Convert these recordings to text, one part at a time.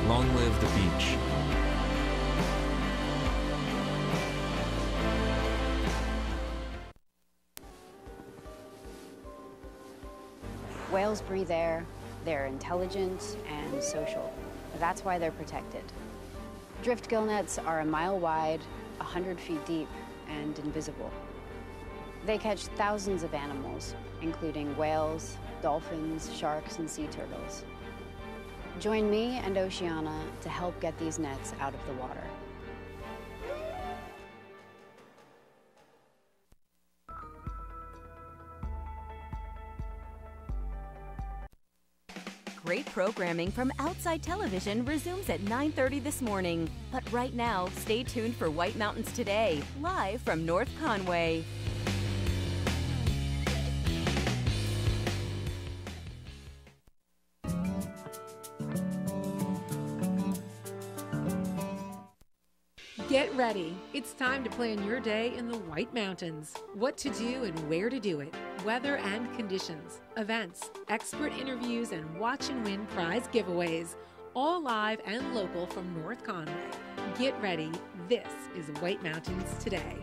Long live the beach. Whales breathe air, they're intelligent and social. That's why they're protected. Drift gill nets are a mile wide, 100 feet deep, and invisible. They catch thousands of animals, including whales, dolphins, sharks, and sea turtles. Join me and Oceana to help get these nets out of the water. Great programming from Outside Television resumes at 9:30 this morning. But right now, stay tuned for White Mountains Today, live from North Conway. Get ready. It's time to plan your day in the White Mountains. What to do and where to do it. Weather and conditions, events, expert interviews, and watch and win prize giveaways. All live and local from North Conway. Get ready. This is White Mountains Today.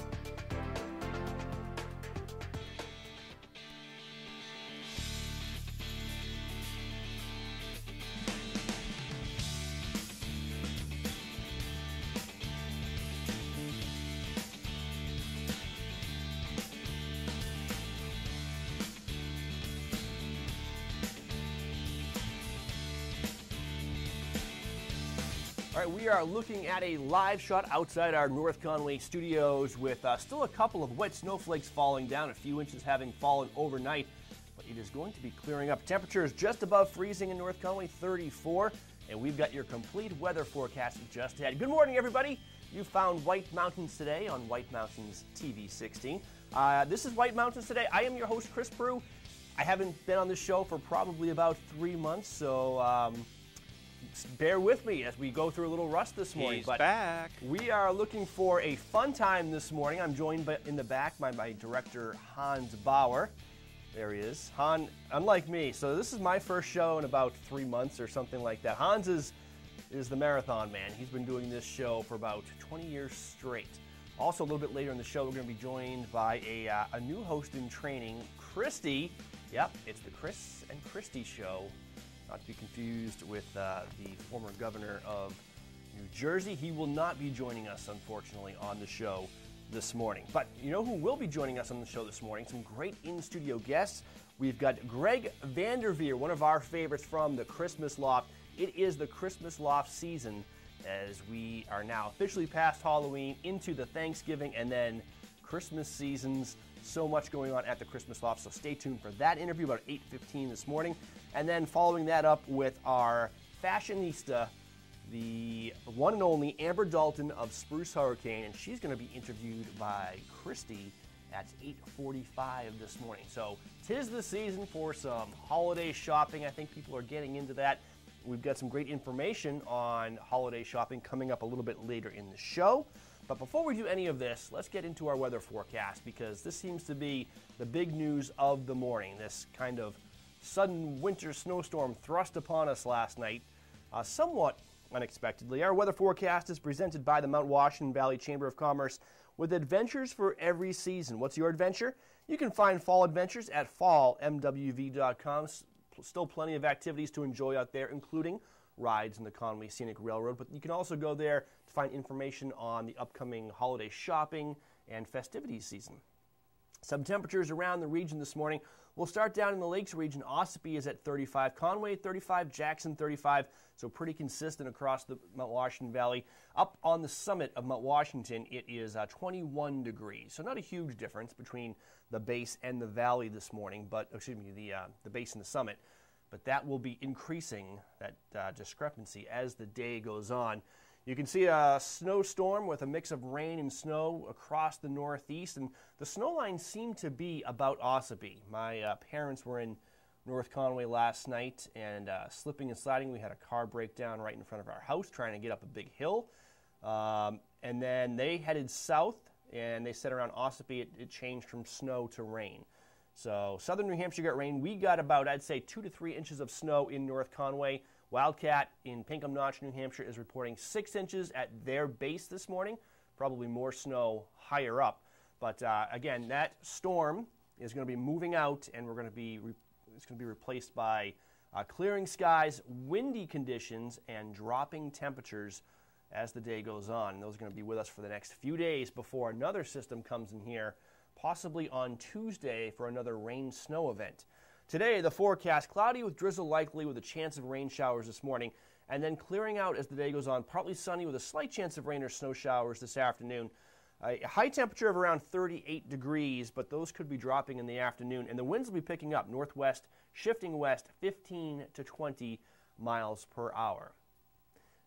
All right, we are looking at a live shot outside our North Conway studios with still a couple of wet snowflakes falling down, a few inches having fallen overnight, but it is going to be clearing up. Temperatures just above freezing in North Conway, 34, and we've got your complete weather forecast just ahead. Good morning, everybody. You found White Mountains Today on White Mountains TV 16. This is White Mountains Today. I am your host, Chris Prue. I haven't been on this show for probably about 3 months, so bear with me as we go through a little rust this morning. He's back. We are looking for a fun time this morning. I'm joined in the back by my director, Hans Bauer. There he is. Han, unlike me, so this is my first show in about 3 months or something like that. Hans is the marathon man. He's been doing this show for about 20 years straight. Also, a little bit later in the show, we're going to be joined by a new host in training, Christy. Yep, it's the Chris and Christy Show. Not to be confused with the former governor of New Jersey. He will not be joining us, unfortunately, on the show this morning. But you know who will be joining us on the show this morning? Some great in-studio guests. We've got Greg Vanderveer, one of our favorites from the Christmas Loft. It is the Christmas Loft season as we are now officially past Halloween into the Thanksgiving and then Christmas seasons. So much going on at the Christmas Loft, so stay tuned for that interview about 8:15 this morning. And then following that up with our fashionista, the one and only Amber Dalton of Spruce Hurricane, and she's going to be interviewed by Christy at 8:45 this morning. So 'tis the season for some holiday shopping. I think people are getting into that. We've got some great information on holiday shopping coming up a little bit later in the show. But before we do any of this, let's get into our weather forecast because this seems to be the big news of the morning. This kind of sudden winter snowstorm thrust upon us last night, somewhat unexpectedly. Our weather forecast is presented by the Mount Washington Valley Chamber of Commerce with adventures for every season. What's your adventure? You can find fall adventures at fallmwv.com. Still plenty of activities to enjoy out there, including rides in the Conway Scenic Railroad, but you can also go there to find information on the upcoming holiday shopping and festivities season. Some temperatures around the region this morning. We'll start down in the Lakes region. Ossipee is at 35, Conway 35, Jackson 35, so pretty consistent across the Mount Washington Valley. Up on the summit of Mount Washington, it is 21 degrees, so not a huge difference between the base and the valley this morning, but the base and the summit. But that will be increasing, that discrepancy, as the day goes on. You can see a snowstorm with a mix of rain and snow across the northeast, and the snow lines seem to be about Ossipee. My parents were in North Conway last night, and slipping and sliding, we had a car breakdown right in front of our house trying to get up a big hill. And then they headed south, and they said around Ossipee it changed from snow to rain. So southern New Hampshire got rain. We got about, I'd say, 2 to 3 inches of snow in North Conway. Wildcat in Pinkham Notch, New Hampshire is reporting 6 inches at their base this morning. Probably more snow higher up. But again, that storm is going to be moving out, and it's going to be replaced by clearing skies, windy conditions, and dropping temperatures as the day goes on. And those are going to be with us for the next few days before another system comes in here, possibly on Tuesday for another rain-snow event. Today, the forecast, cloudy with drizzle likely with a chance of rain showers this morning, and then clearing out as the day goes on, partly sunny with a slight chance of rain or snow showers this afternoon. A high temperature of around 38 degrees, but those could be dropping in the afternoon, and the winds will be picking up northwest, shifting west 15 to 20 miles per hour.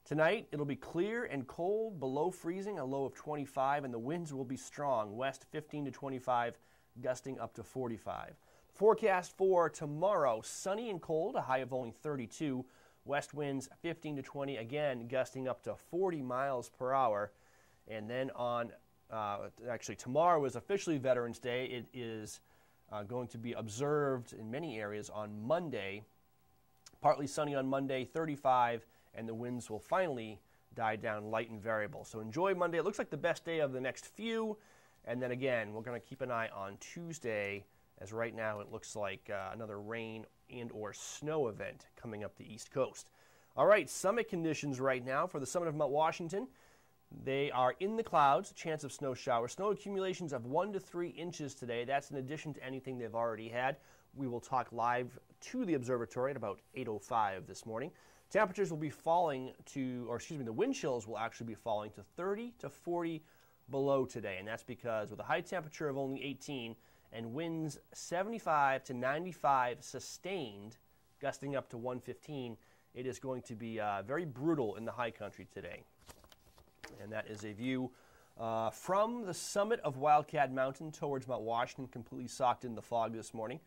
Tonight, it'll be clear and cold, below freezing, a low of 25, and the winds will be strong, west 15 to 25, gusting up to 45. Forecast for tomorrow, sunny and cold, a high of only 32, west winds 15 to 20, again gusting up to 40 miles per hour. And then on, actually tomorrow is officially Veterans Day. It is going to be observed in many areas on Monday. Partly sunny on Monday, 35, and the winds will finally die down light and variable. So enjoy Monday. It looks like the best day of the next few. And then again, we're going to keep an eye on Tuesday, as right now it looks like another rain and or snow event coming up the East Coast. All right, summit conditions right now for the summit of Mount Washington. They are in the clouds, chance of snow showers. Snow accumulations of 1 to 3 inches today. That's in addition to anything they've already had. We will talk live to the observatory at about 8:05 this morning. Temperatures will be falling to, the wind chills will actually be falling to 30 to 40 below today. And that's because with a high temperature of only 18 and winds 75 to 95 sustained, gusting up to 115, it is going to be very brutal in the high country today. And that is a view from the summit of Wildcat Mountain towards Mount Washington, completely socked in the fog this morning.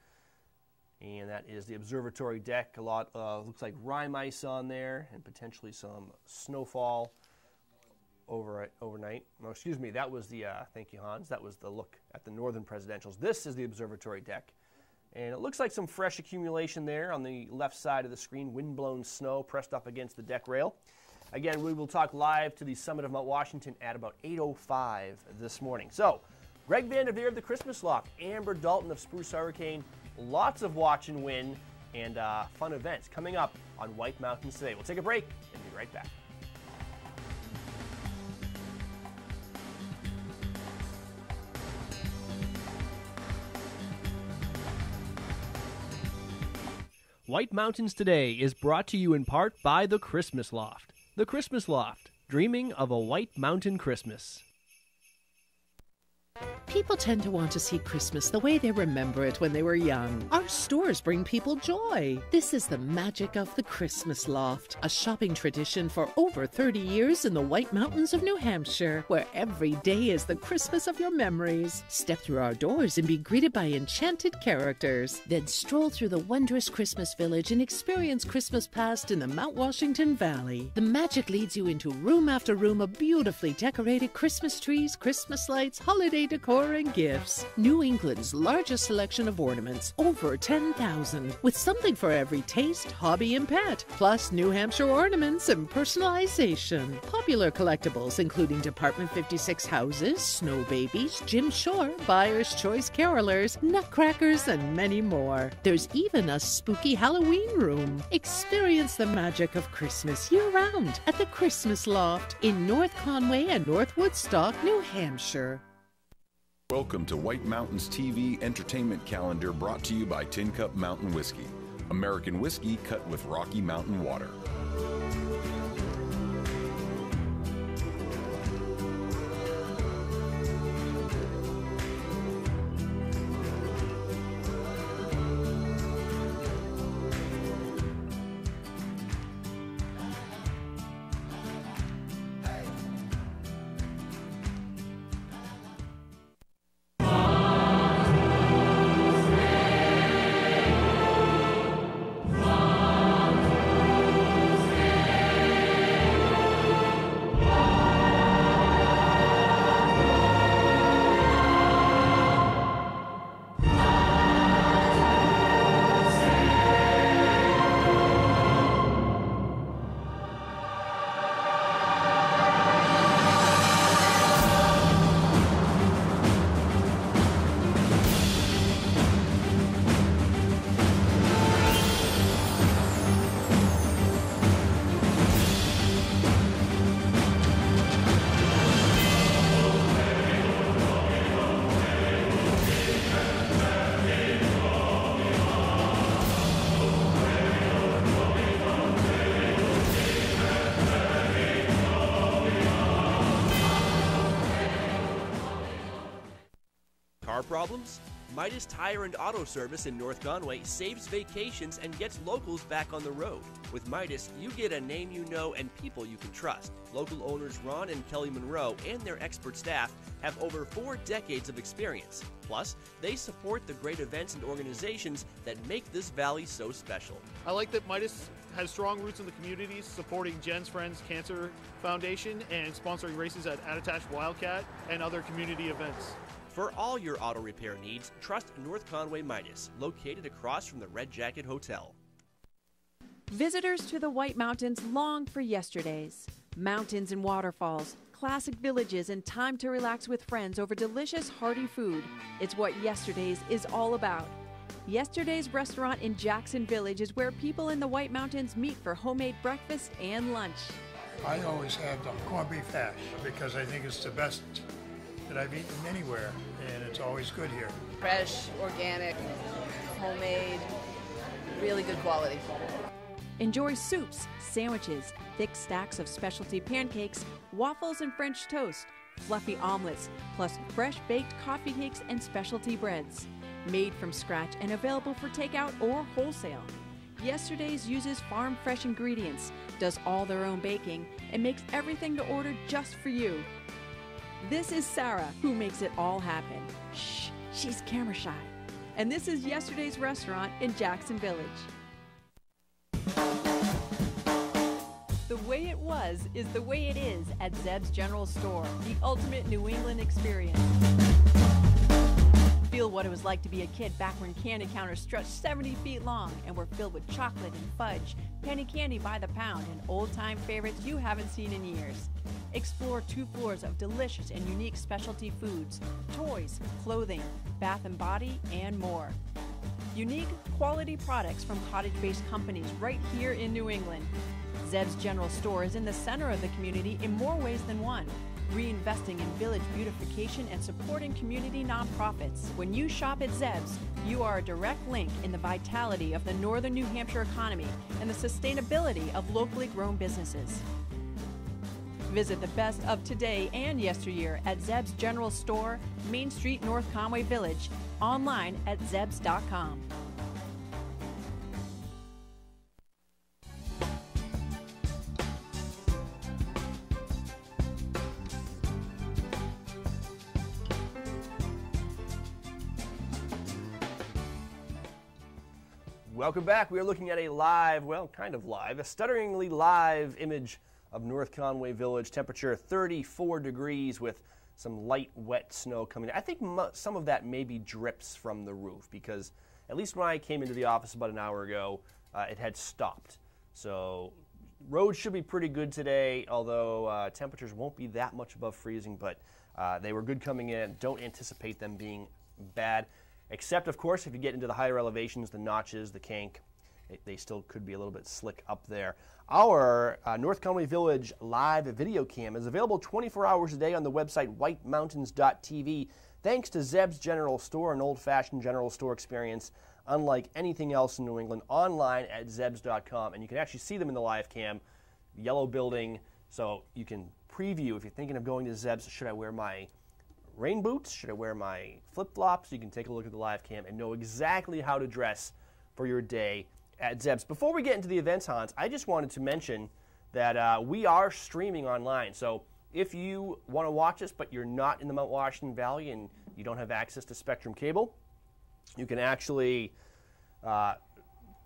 And that is the observatory deck. A lot looks like rime ice on there and potentially some snowfall overnight. No, excuse me, that was the, thank you, Hans, that was the look at the northern presidentials. This is the observatory deck. And it looks like some fresh accumulation there on the left side of the screen, wind-blown snow pressed up against the deck rail. Again, we will talk live to the summit of Mount Washington at about 8:05 this morning. So, Greg Vanderveer of the Christmas Loft, Amber Dalton of Spruce Hurricane, lots of watch and win and fun events coming up on White Mountains today. We'll take a break and be right back. White Mountains Today is brought to you in part by the Christmas Loft. The Christmas Loft, dreaming of a White Mountain Christmas. People tend to want to see Christmas the way they remember it when they were young. Our stores bring people joy. This is the magic of the Christmas Loft, a shopping tradition for over 30 years in the White Mountains of New Hampshire, where every day is the Christmas of your memories. Step through our doors and be greeted by enchanted characters. Then stroll through the wondrous Christmas village and experience Christmas past in the Mount Washington Valley. The magic leads you into room after room of beautifully decorated Christmas trees, Christmas lights, holiday decor, and gifts. New England's largest selection of ornaments, over 10,000, with something for every taste, hobby, and pet, plus New Hampshire ornaments and personalization. Popular collectibles including Department 56 houses, snow babies, Jim Shore, Buyer's Choice carolers, nutcrackers, and many more. There's even a spooky Halloween room. Experience the magic of Christmas year-round at the Christmas Loft in North Conway and North Woodstock, New Hampshire. Welcome to White Mountains TV Entertainment Calendar, brought to you by Tin Cup Mountain Whiskey. American whiskey cut with Rocky Mountain water. car problems? Midas Tire and Auto Service in North Conway saves vacations and gets locals back on the road. With Midas, you get a name you know and people you can trust. Local owners Ron and Kelly Monroe and their expert staff have over 4 decades of experience. Plus, they support the great events and organizations that make this valley so special. I like that Midas has strong roots in the communities, supporting Jen's Friends Cancer Foundation and sponsoring races at Attitash Wildcat and other community events. For all your auto repair needs, trust North Conway Midas, located across from the Red Jacket Hotel. Visitors to the White Mountains long for yesterdays. Mountains and waterfalls, classic villages, and time to relax with friends over delicious, hearty food. It's what Yesterday's is all about. Yesterday's restaurant in Jackson Village is where people in the White Mountains meet for homemade breakfast and lunch. I always have the corned beef hash because I think it's the best that I've eaten anywhere, and it's always good here. Fresh, organic, homemade, really good quality. Enjoy soups, sandwiches, thick stacks of specialty pancakes, waffles and French toast, fluffy omelets, plus fresh baked coffee cakes and specialty breads. Made from scratch and available for takeout or wholesale. Yesterday's uses farm fresh ingredients, does all their own baking, and makes everything to order just for you. This is Sarah, who makes it all happen. Shh, she's camera shy. And this is Yesterday's restaurant in Jackson Village. The way it was is the way it is at Zeb's General Store, the ultimate New England experience. Feel what it was like to be a kid back when candy counters stretched 70 feet long and were filled with chocolate and fudge, penny candy by the pound, and old-time favorites you haven't seen in years. Explore 2 floors of delicious and unique specialty foods, toys, clothing, bath and body, and more. Unique, quality products from cottage-based companies right here in New England. Zeb's General Store is in the center of the community in more ways than one, reinvesting in village beautification and supporting community nonprofits. When you shop at Zeb's, you are a direct link in the vitality of the northern New Hampshire economy and the sustainability of locally grown businesses. Visit the best of today and yesteryear at Zeb's General Store, Main Street, North Conway Village, online at zebs.com. Welcome back. We are looking at a live, well, kind of live, a stutteringly live image of North Conway Village. Temperature 34 degrees with some light, wet snow coming. I think some of that maybe drips from the roof because at least when I came into the office about an hour ago, it had stopped. So roads should be pretty good today, although temperatures won't be that much above freezing, but they were good coming in. Don't anticipate them being bad. Except, of course, if you get into the higher elevations, the notches, the cank, they still could be a little bit slick up there. Our North Conway Village live video cam is available 24 hours a day on the website whitemountains.tv. Thanks to Zeb's General Store, an old-fashioned general store experience unlike anything else in New England, online at zebs.com. And you can actually see them in the live cam, yellow building, so you can preview if you're thinking of going to Zeb's. Should I wear my rain boots? Should I wear my flip-flops? You can take a look at the live cam and know exactly how to dress for your day at Zeb's. Before we get into the events, Hans, I just wanted to mention that we are streaming online. So if you want to watch us but you're not in the Mount Washington Valley and you don't have access to Spectrum Cable, you can actually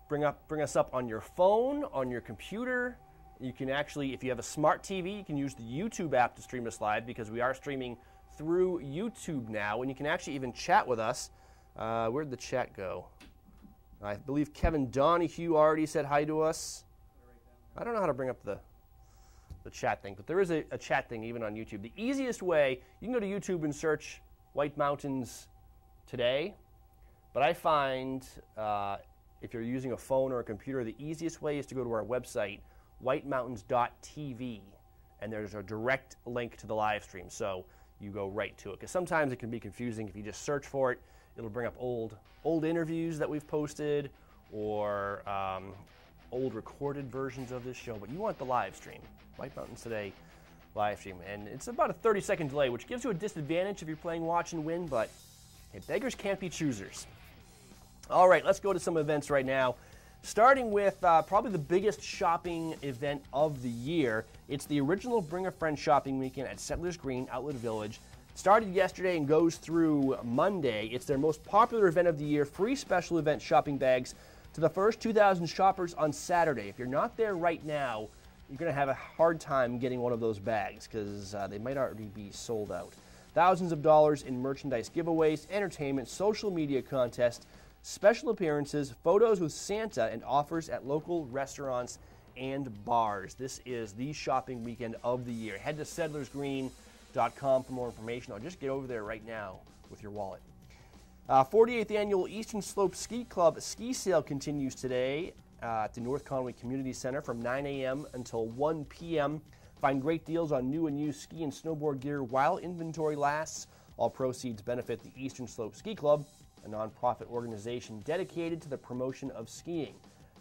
bring us up on your phone, on your computer. You can actually, if you have a smart TV, you can use the YouTube app to stream us live because we are streaming through YouTube now, and you can actually even chat with us. Where'd the chat go? I believe Kevin Donahue already said hi to us. I don't know how to bring up the chat thing, but there is a chat thing even on YouTube. The easiest way, you can go to YouTube and search White Mountains Today, but I find if you're using a phone or a computer, the easiest way is to go to our website, whitemountains.tv, and there's a direct link to the live stream. So you go right to it, because sometimes it can be confusing. If you just search for it, it'll bring up old interviews that we've posted or old recorded versions of this show, but you want the live stream, White Mountains Today live stream, and it's about a 30-second delay, which gives you a disadvantage if you're playing watch and win, but Okay, beggars can't be choosers. All right, let's go to some events right now. Starting with probably the biggest shopping event of the year. It's the original Bring a Friend shopping weekend at Settlers Green Outlet Village. Started yesterday and goes through Monday. It's their most popular event of the year. Free special event shopping bags to the first 2,000 shoppers on Saturday. If you're not there right now, you're going to have a hard time getting one of those bags because they might already be sold out. Thousands of dollars in merchandise giveaways, entertainment, social media contests, special appearances, photos with Santa, and offers at local restaurants and bars. This is the shopping weekend of the year. Head to settlersgreen.com for more information. I'll just get over there right now with your wallet. 48th Annual Eastern Slope Ski Club ski sale continues today at the North Conway Community Center from 9 a.m. until 1 p.m. Find great deals on new and used ski and snowboard gear while inventory lasts. All proceeds benefit the Eastern Slope Ski Club, a nonprofit organization dedicated to the promotion of skiing.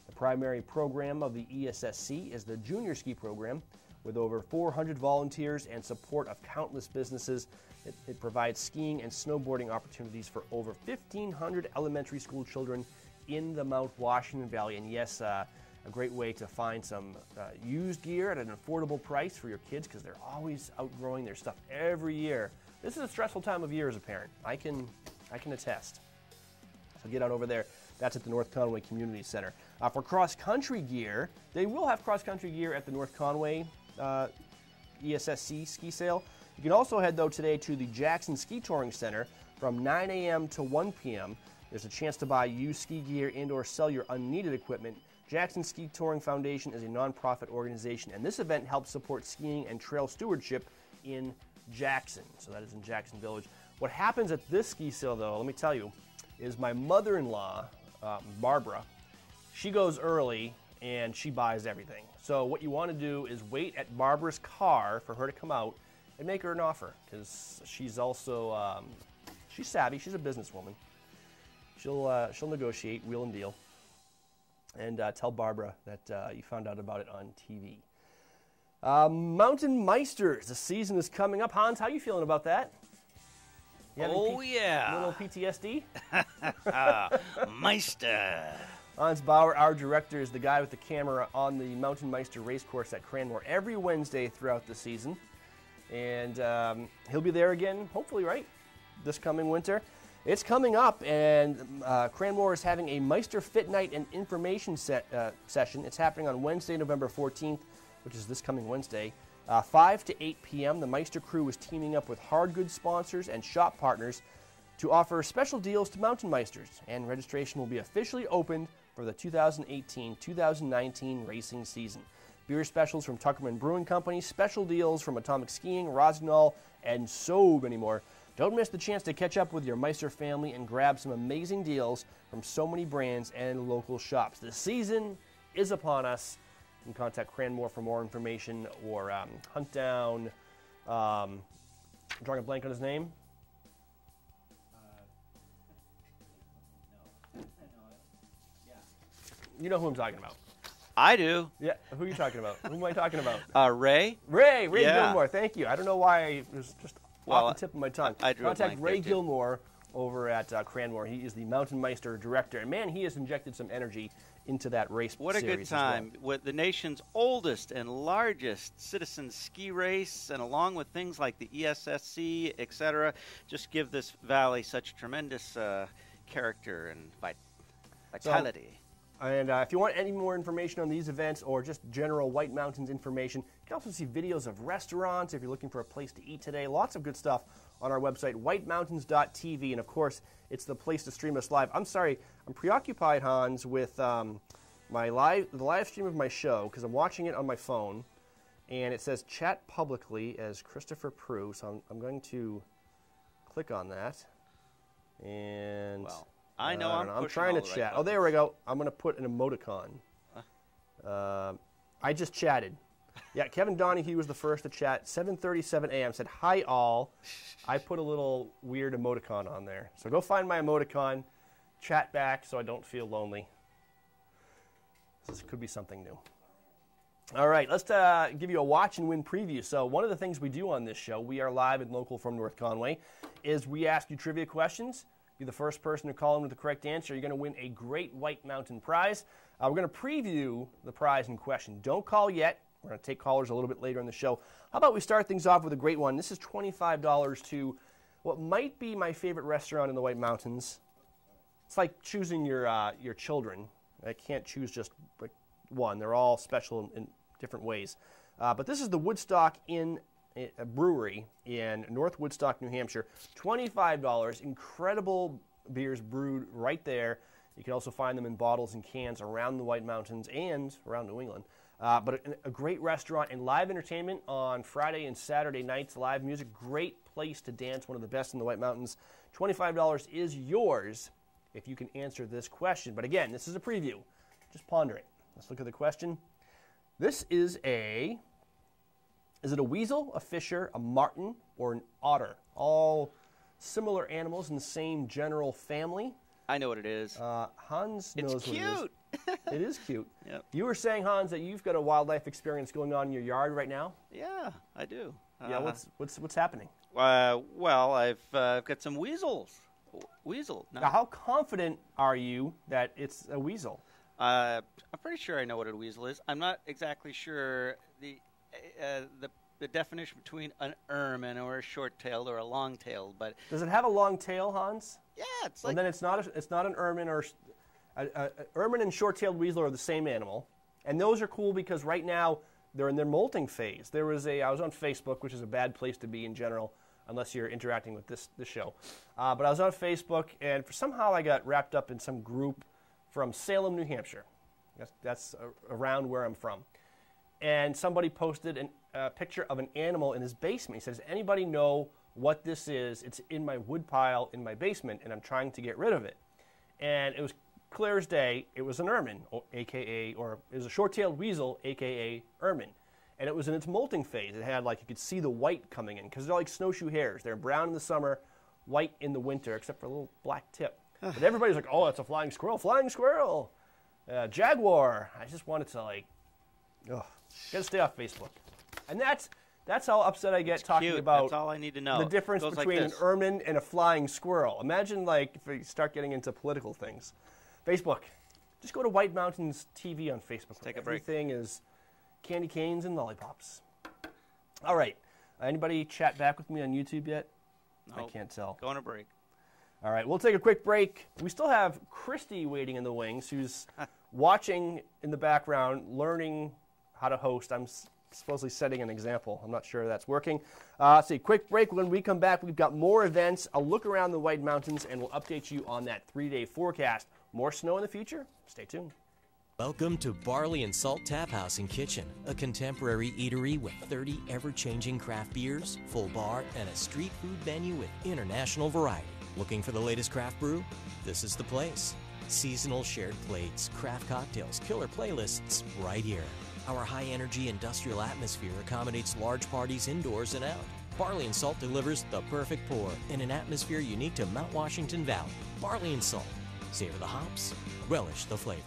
The primary program of the ESSC is the Junior Ski Program. With over 400 volunteers and support of countless businesses, it provides skiing and snowboarding opportunities for over 1,500 elementary school children in the Mount Washington Valley. And yes, a great way to find some used gear at an affordable price for your kids because they're always outgrowing their stuff every year. This is a stressful time of year as a parent. I can attest. So get out over there. That's at the North Conway Community Center. For cross-country gear, they will have cross-country gear at the North Conway ESSC ski sale. You can also head, though, today to the Jackson Ski Touring Center from 9 a.m. to 1 p.m. There's a chance to buy used ski gear and or sell your unneeded equipment. Jackson Ski Touring Foundation is a nonprofit organization, and this event helps support skiing and trail stewardship in Jackson. So that is in Jackson Village. What happens at this ski sale, though, let me tell you, is my mother-in-law, Barbara, she goes early and she buys everything. So what you want to do is wait at Barbara's car for her to come out and make her an offer because she's also, she's savvy, she's a businesswoman. She'll negotiate, wheel and deal, and tell Barbara that you found out about it on TV. Mountain Meisters, the season is coming up. Hans, how are you feeling about that? Oh, yeah. A little PTSD? Meister. Hans Bauer, our director, is the guy with the camera on the Mountain Meister racecourse at Cranmore every Wednesday throughout the season. And he'll be there again, hopefully, right, this coming winter. It's coming up, and Cranmore is having a Meister Fit Night and information session. It's happening on Wednesday, November 14th, which is this coming Wednesday. 5 to 8 p.m., the Meister crew is teaming up with hard goods sponsors and shop partners to offer special deals to Mountain Meisters, and registration will be officially opened for the 2018-2019 racing season. Beer specials from Tuckerman Brewing Company, special deals from Atomic Skiing, Rossignol, and so many more. Don't miss the chance to catch up with your Meister family and grab some amazing deals from so many brands and local shops. The season is upon us. You can contact Cranmore for more information or hunt down, I'm drawing a blank on his name. You know who I'm talking about. I do. Yeah, who are you talking about? Who am I talking about? Ray. Ray Yeah. Gilmore, thank you. I don't know why it was just off the tip of my tongue. I drew a Contact blank Ray there, too. Gilmore over at Cranmore. He is the Mountain Meister director, and man, he has injected some energy into that race What a series good as well. time. With the nation's oldest and largest citizen ski race, and along with things like the ESSC, etc., just give this valley such tremendous character and vitality. And if you want any more information on these events or just general White Mountains information, you can also see videos of restaurants if you're looking for a place to eat today. Lots of good stuff on our website, whitemountains.tv. And, of course, it's the place to stream us live. I'm sorry, I'm preoccupied, Hans, with the live stream of my show because I'm watching it on my phone. And it says chat publicly as Christopher Prue. So I'm going to click on that. And... Well, I know I'm trying to chat. Oh, there we go. I'm going to put an emoticon. I just chatted. Yeah, Kevin Donahue was the first to chat. 7:37 a.m. said, "Hi, all." I put a little weird emoticon on there. So go find my emoticon, chat back so I don't feel lonely. This could be something new. All right, let's give you a watch and win preview. So one of the things we do on this show, we are live and local from North Conway, is we ask you trivia questions. You're the first person to call in with the correct answer. You're going to win a great White Mountain prize. We're going to preview the prize in question. Don't call yet. We're going to take callers a little bit later in the show. How about we start things off with a great one? This is $25 to what might be my favorite restaurant in the White Mountains. It's like choosing your children. I can't choose just one. They're all special in different ways. But this is the Woodstock Inn Brewery in North Woodstock, New Hampshire. $25. Incredible beers brewed right there. You can also find them in bottles and cans around the White Mountains and around New England. But a great restaurant and live entertainment on Friday and Saturday nights. Live music, great place to dance, one of the best in the White Mountains. $25 is yours if you can answer this question. But again, this is a preview. Just ponder it. Let's look at the question. This is it a weasel, a fisher, a marten, or an otter? All similar animals in the same general family. I know what it is. Hans knows it's cute. What it is. It is cute. Yep. You were saying, Hans, that you've got a wildlife experience going on in your yard right now? Yeah, I do. Yeah, what's happening? Well, I've got some weasels. Weasel. No. Now, how confident are you that it's a weasel? I'm pretty sure I know what a weasel is. I'm not exactly sure the definition between an ermine or a short-tailed or a long-tailed, but does it have a long tail, Hans? Yeah, it's like. Well, then it's not an ermine or ermine and short-tailed weasel are the same animal, and those are cool because right now they're in their molting phase. I was on Facebook, which is a bad place to be in general, unless you're interacting with this show. But I was on Facebook, and somehow I got wrapped up in some group from Salem, New Hampshire. That's around where I'm from. And somebody posted a picture of an animal in his basement. He says, anybody know what this is? It's in my wood pile in my basement, and I'm trying to get rid of it. And it was clear as day. It was an ermine, or it was a short-tailed weasel, a.k.a. ermine. And it was in its molting phase. It had, you could see the white coming in, because they're like snowshoe hares. They're brown in the summer, white in the winter, except for a little black tip. But everybody's like, oh, it's a flying squirrel. Flying squirrel. Jaguar. I just wanted to, gotta stay off Facebook. And that's how upset I get talking cute. about that's all I need to know. The difference between an ermine and a flying squirrel. Imagine, if we start getting into political things. Facebook. Just go to White Mountains TV on Facebook. Take a break. Everything is candy canes and lollipops. All right. Anybody chat back with me on YouTube yet? Nope. I can't tell. Go on a break. All right, we'll take a quick break. We still have Christy waiting in the wings, who's watching in the background, learning how to host. I'm supposedly setting an example. I'm not sure that's working. Let's see, quick break. When we come back, we've got more events, a look around the White Mountains, and we'll update you on that 3-day forecast. More snow in the future? Stay tuned. Welcome to Barley and Salt Tap House and Kitchen, a contemporary eatery with 30 ever-changing craft beers, full bar, and a street food menu with international variety. Looking for the latest craft brew? This is the place. Seasonal shared plates, craft cocktails, killer playlists, right here. Our high-energy industrial atmosphere accommodates large parties indoors and out. Barley and Salt delivers the perfect pour in an atmosphere unique to Mount Washington Valley. Barley and Salt. Savor the hops, relish the flavor.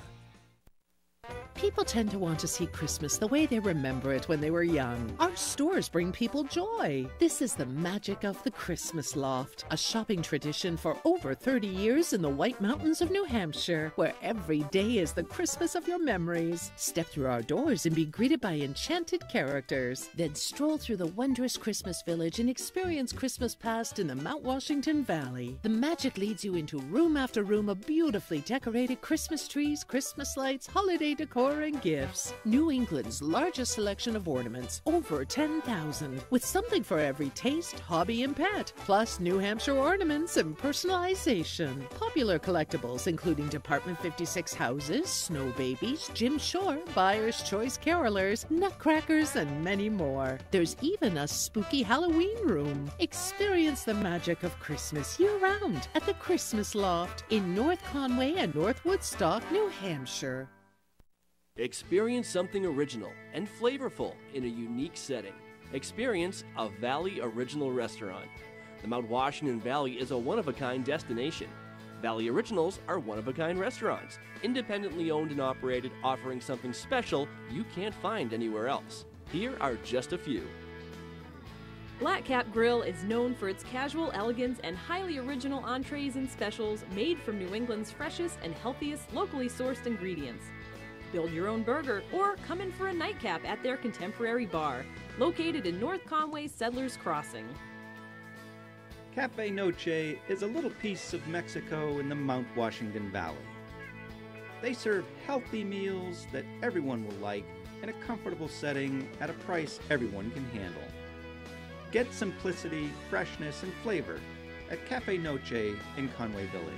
People tend to want to see Christmas the way they remember it when they were young. Our stores bring people joy. This is the magic of the Christmas Loft, a shopping tradition for over 30 years in the White Mountains of New Hampshire, where every day is the Christmas of your memories. Step through our doors and be greeted by enchanted characters. Then stroll through the wondrous Christmas village and experience Christmas past in the Mount Washington Valley. The magic leads you into room after room of beautifully decorated Christmas trees, Christmas lights, holiday decor, and gifts. New England's largest selection of ornaments, over 10,000, with something for every taste, hobby, and pet, plus New Hampshire ornaments and personalization. Popular collectibles including Department 56 houses, snow babies, Jim Shore, Buyer's Choice carolers, nutcrackers, and many more. There's even a spooky Halloween room. Experience the magic of Christmas year-round at the Christmas Loft in North Conway and North Woodstock, New Hampshire. Experience something original and flavorful in a unique setting. Experience a Valley Original restaurant. The Mount Washington Valley is a one-of-a-kind destination. Valley Originals are one-of-a-kind restaurants, independently owned and operated, offering something special you can't find anywhere else. Here are just a few. Black Cap Grill is known for its casual elegance and highly original entrees and specials made from New England's freshest and healthiest locally sourced ingredients. Build your own burger or come in for a nightcap at their contemporary bar, located in North Conway's Settlers Crossing. Cafe Noche is a little piece of Mexico in the Mount Washington Valley. They serve healthy meals that everyone will like in a comfortable setting at a price everyone can handle. Get simplicity, freshness, and flavor at Cafe Noche in Conway Village.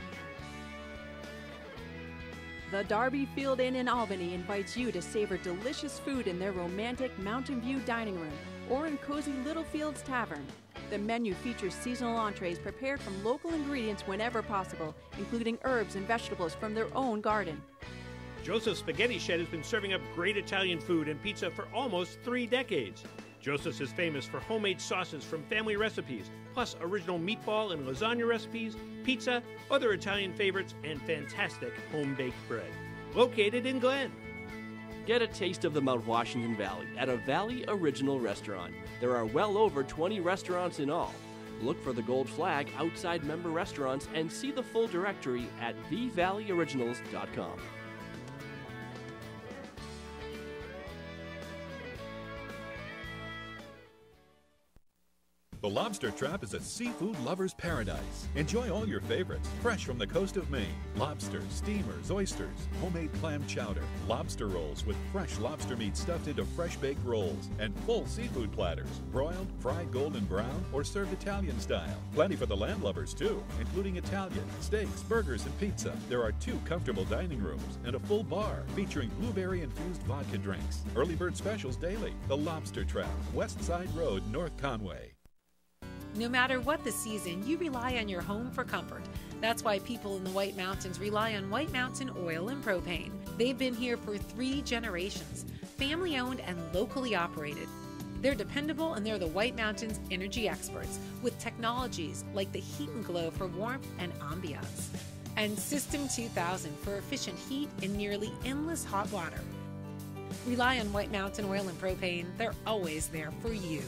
The Darby Field Inn in Albany invites you to savor delicious food in their romantic Mountain View dining room or in cozy Littlefields Tavern. The menu features seasonal entrees prepared from local ingredients whenever possible, including herbs and vegetables from their own garden. Joseph's Spaghetti Shed has been serving up great Italian food and pizza for almost 3 decades. Joseph's is famous for homemade sauces from family recipes, plus original meatball and lasagna recipes, pizza, other Italian favorites, and fantastic home-baked bread. Located in Glen. Get a taste of the Mount Washington Valley at a Valley Original restaurant. There are well over 20 restaurants in all. Look for the gold flag outside member restaurants and see the full directory at thevalleyoriginals.com. The Lobster Trap is a seafood lover's paradise. Enjoy all your favorites, fresh from the coast of Maine. Lobster, steamers, oysters, homemade clam chowder, lobster rolls with fresh lobster meat stuffed into fresh-baked rolls, and full seafood platters, broiled, fried golden brown, or served Italian style. Plenty for the land lovers, too, including Italian, steaks, burgers, and pizza. There are 2 comfortable dining rooms and a full bar featuring blueberry-infused vodka drinks. Early bird specials daily. The Lobster Trap, West Side Road, North Conway. No matter what the season, you rely on your home for comfort. That's why people in the White Mountains rely on White Mountain Oil and Propane. They've been here for 3 generations, family-owned and locally operated. They're dependable and they're the White Mountains energy experts with technologies like the Heat and Glow for warmth and ambiance, and System 2000 for efficient heat and nearly endless hot water. Rely on White Mountain Oil and Propane. They're always there for you.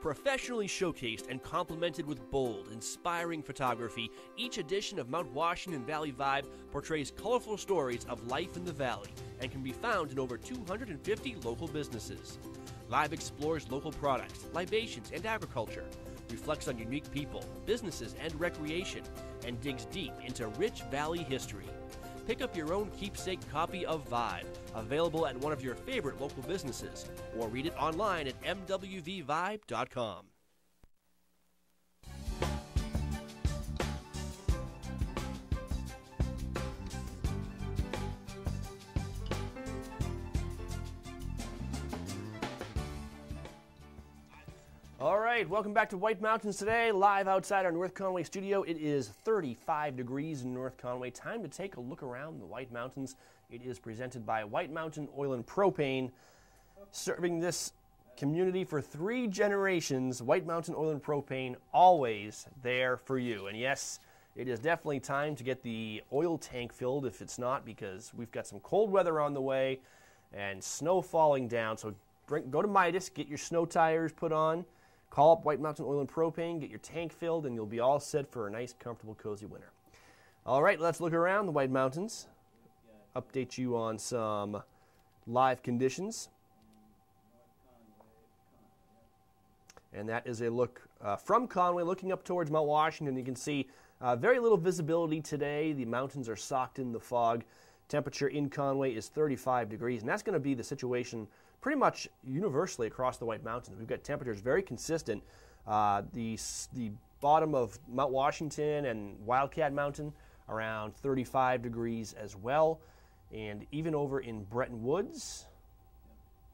Professionally showcased and complemented with bold, inspiring photography, each edition of Mount Washington Valley Vibe portrays colorful stories of life in the valley and can be found in over 250 local businesses. Live explores local products, libations, and agriculture, reflects on unique people, businesses, and recreation, and digs deep into rich valley history. Pick up your own keepsake copy of Vibe, available at one of your favorite local businesses, or read it online at mwvvibe.com. All right, welcome back to White Mountains Today, live outside our North Conway studio. It is 35 degrees in North Conway. Time to take a look around the White Mountains. It is presented by White Mountain Oil and Propane, serving this community for 3 generations. White Mountain Oil and Propane, always there for you. And yes, it is definitely time to get the oil tank filled if it's not, because we've got some cold weather on the way and snow falling down. So go to Midas, get your snow tires put on. Call up White Mountain Oil and Propane, get your tank filled, and you'll be all set for a nice, comfortable, cozy winter. All right, let's look around the White Mountains. Update you on some live conditions. And that is a look from Conway, looking up towards Mount Washington. You can see very little visibility today. The mountains are socked in the fog. Temperature in Conway is 35 degrees, and that's going to be the situation pretty much universally across the White Mountains. We've got temperatures very consistent. The bottom of Mount Washington and Wildcat Mountain around 35 degrees as well. And even over in Bretton Woods,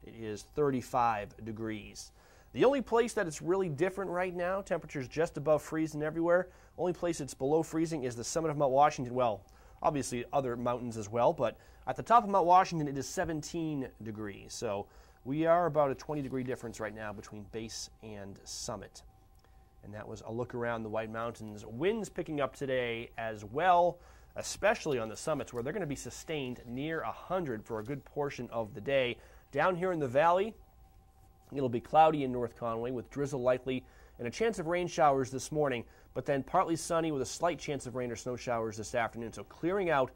it is 35 degrees. The only place that it's really different right now, temperatures just above freezing everywhere. Only place that's below freezing is the summit of Mount Washington. Well, obviously other mountains as well, but at the top of Mount Washington it is 17 degrees. So we are about a 20-degree difference right now between base and summit. And that was a look around the White Mountains. Winds picking up today as well, especially on the summits where they're going to be sustained near 100 for a good portion of the day. Down here in the valley, It'll be cloudy in North Conway with drizzle likely and a chance of rain showers this morning, but then partly sunny with a slight chance of rain or snow showers this afternoon. So clearing out,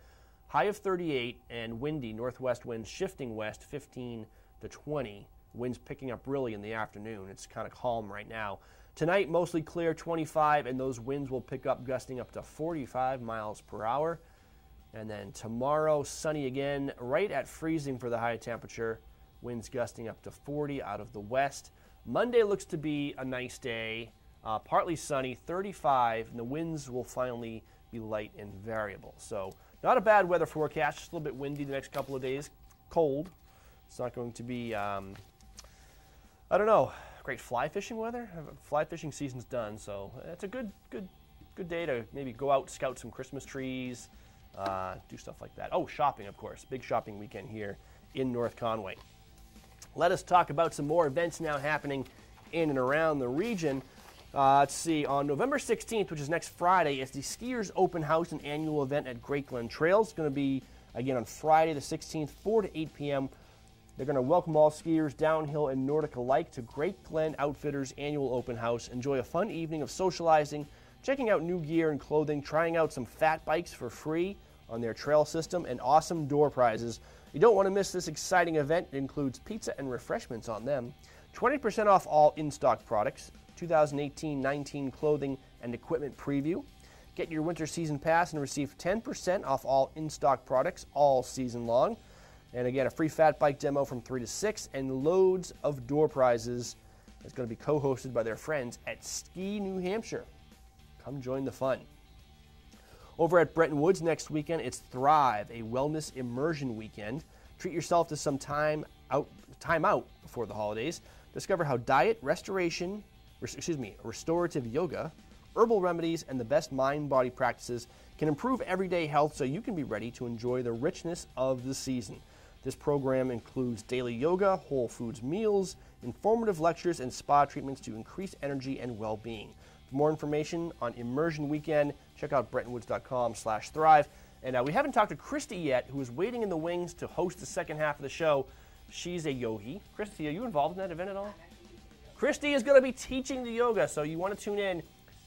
high of 38 and windy, northwest winds shifting west 15 to 20. Winds picking up really in the afternoon. It's kind of calm right now. Tonight, mostly clear, 25, and those winds will pick up, gusting up to 45 miles per hour. And then tomorrow, sunny again, right at freezing for the high temperature. Winds gusting up to 40 out of the west. Monday looks to be a nice day, partly sunny, 35, and the winds will finally be light and variable. So not a bad weather forecast, just a little bit windy the next couple of days, cold. It's not going to be, I don't know, great fly fishing weather. Fly fishing season's done, so it's a good day to maybe go out, scout some Christmas trees, do stuff like that. Oh, shopping, of course. Big shopping weekend here in North Conway. Let us talk about some more events now happening in and around the region. Let's see, on November 16th, which is next Friday, it's the Skiers Open House, an annual event at Great Glen Trails. It's going to be, again, on Friday the 16th, 4 to 8 p.m. They're going to welcome all skiers, downhill and Nordic alike, to Great Glen Outfitters Annual Open House. Enjoy a fun evening of socializing, checking out new gear and clothing, trying out some fat bikes for free on their trail system, and awesome door prizes. You don't want to miss this exciting event. It includes pizza and refreshments on them, 20% off all in-stock products, 2018-19 clothing and equipment preview. Get your winter season pass and receive 10% off all in-stock products all season long. And again, a free fat bike demo from 3 to 6 and loads of door prizes. It's going to be co-hosted by their friends at Ski New Hampshire. Come join the fun. Over at Bretton Woods next weekend, it's Thrive, a wellness immersion weekend. Treat yourself to some time out before the holidays. Discover how diet, restorative yoga, herbal remedies, and the best mind-body practices can improve everyday health so you can be ready to enjoy the richness of the season. This program includes daily yoga, whole foods meals, informative lectures, and spa treatments to increase energy and well-being. For more information on Immersion Weekend, check out BrettonWoods.com/thrive. And we haven't talked to Christy yet, who is waiting in the wings to host the second half of the show. She's a yogi. Christy, are you involved in that event at all? Christy is going to be teaching the yoga, so you want to tune in.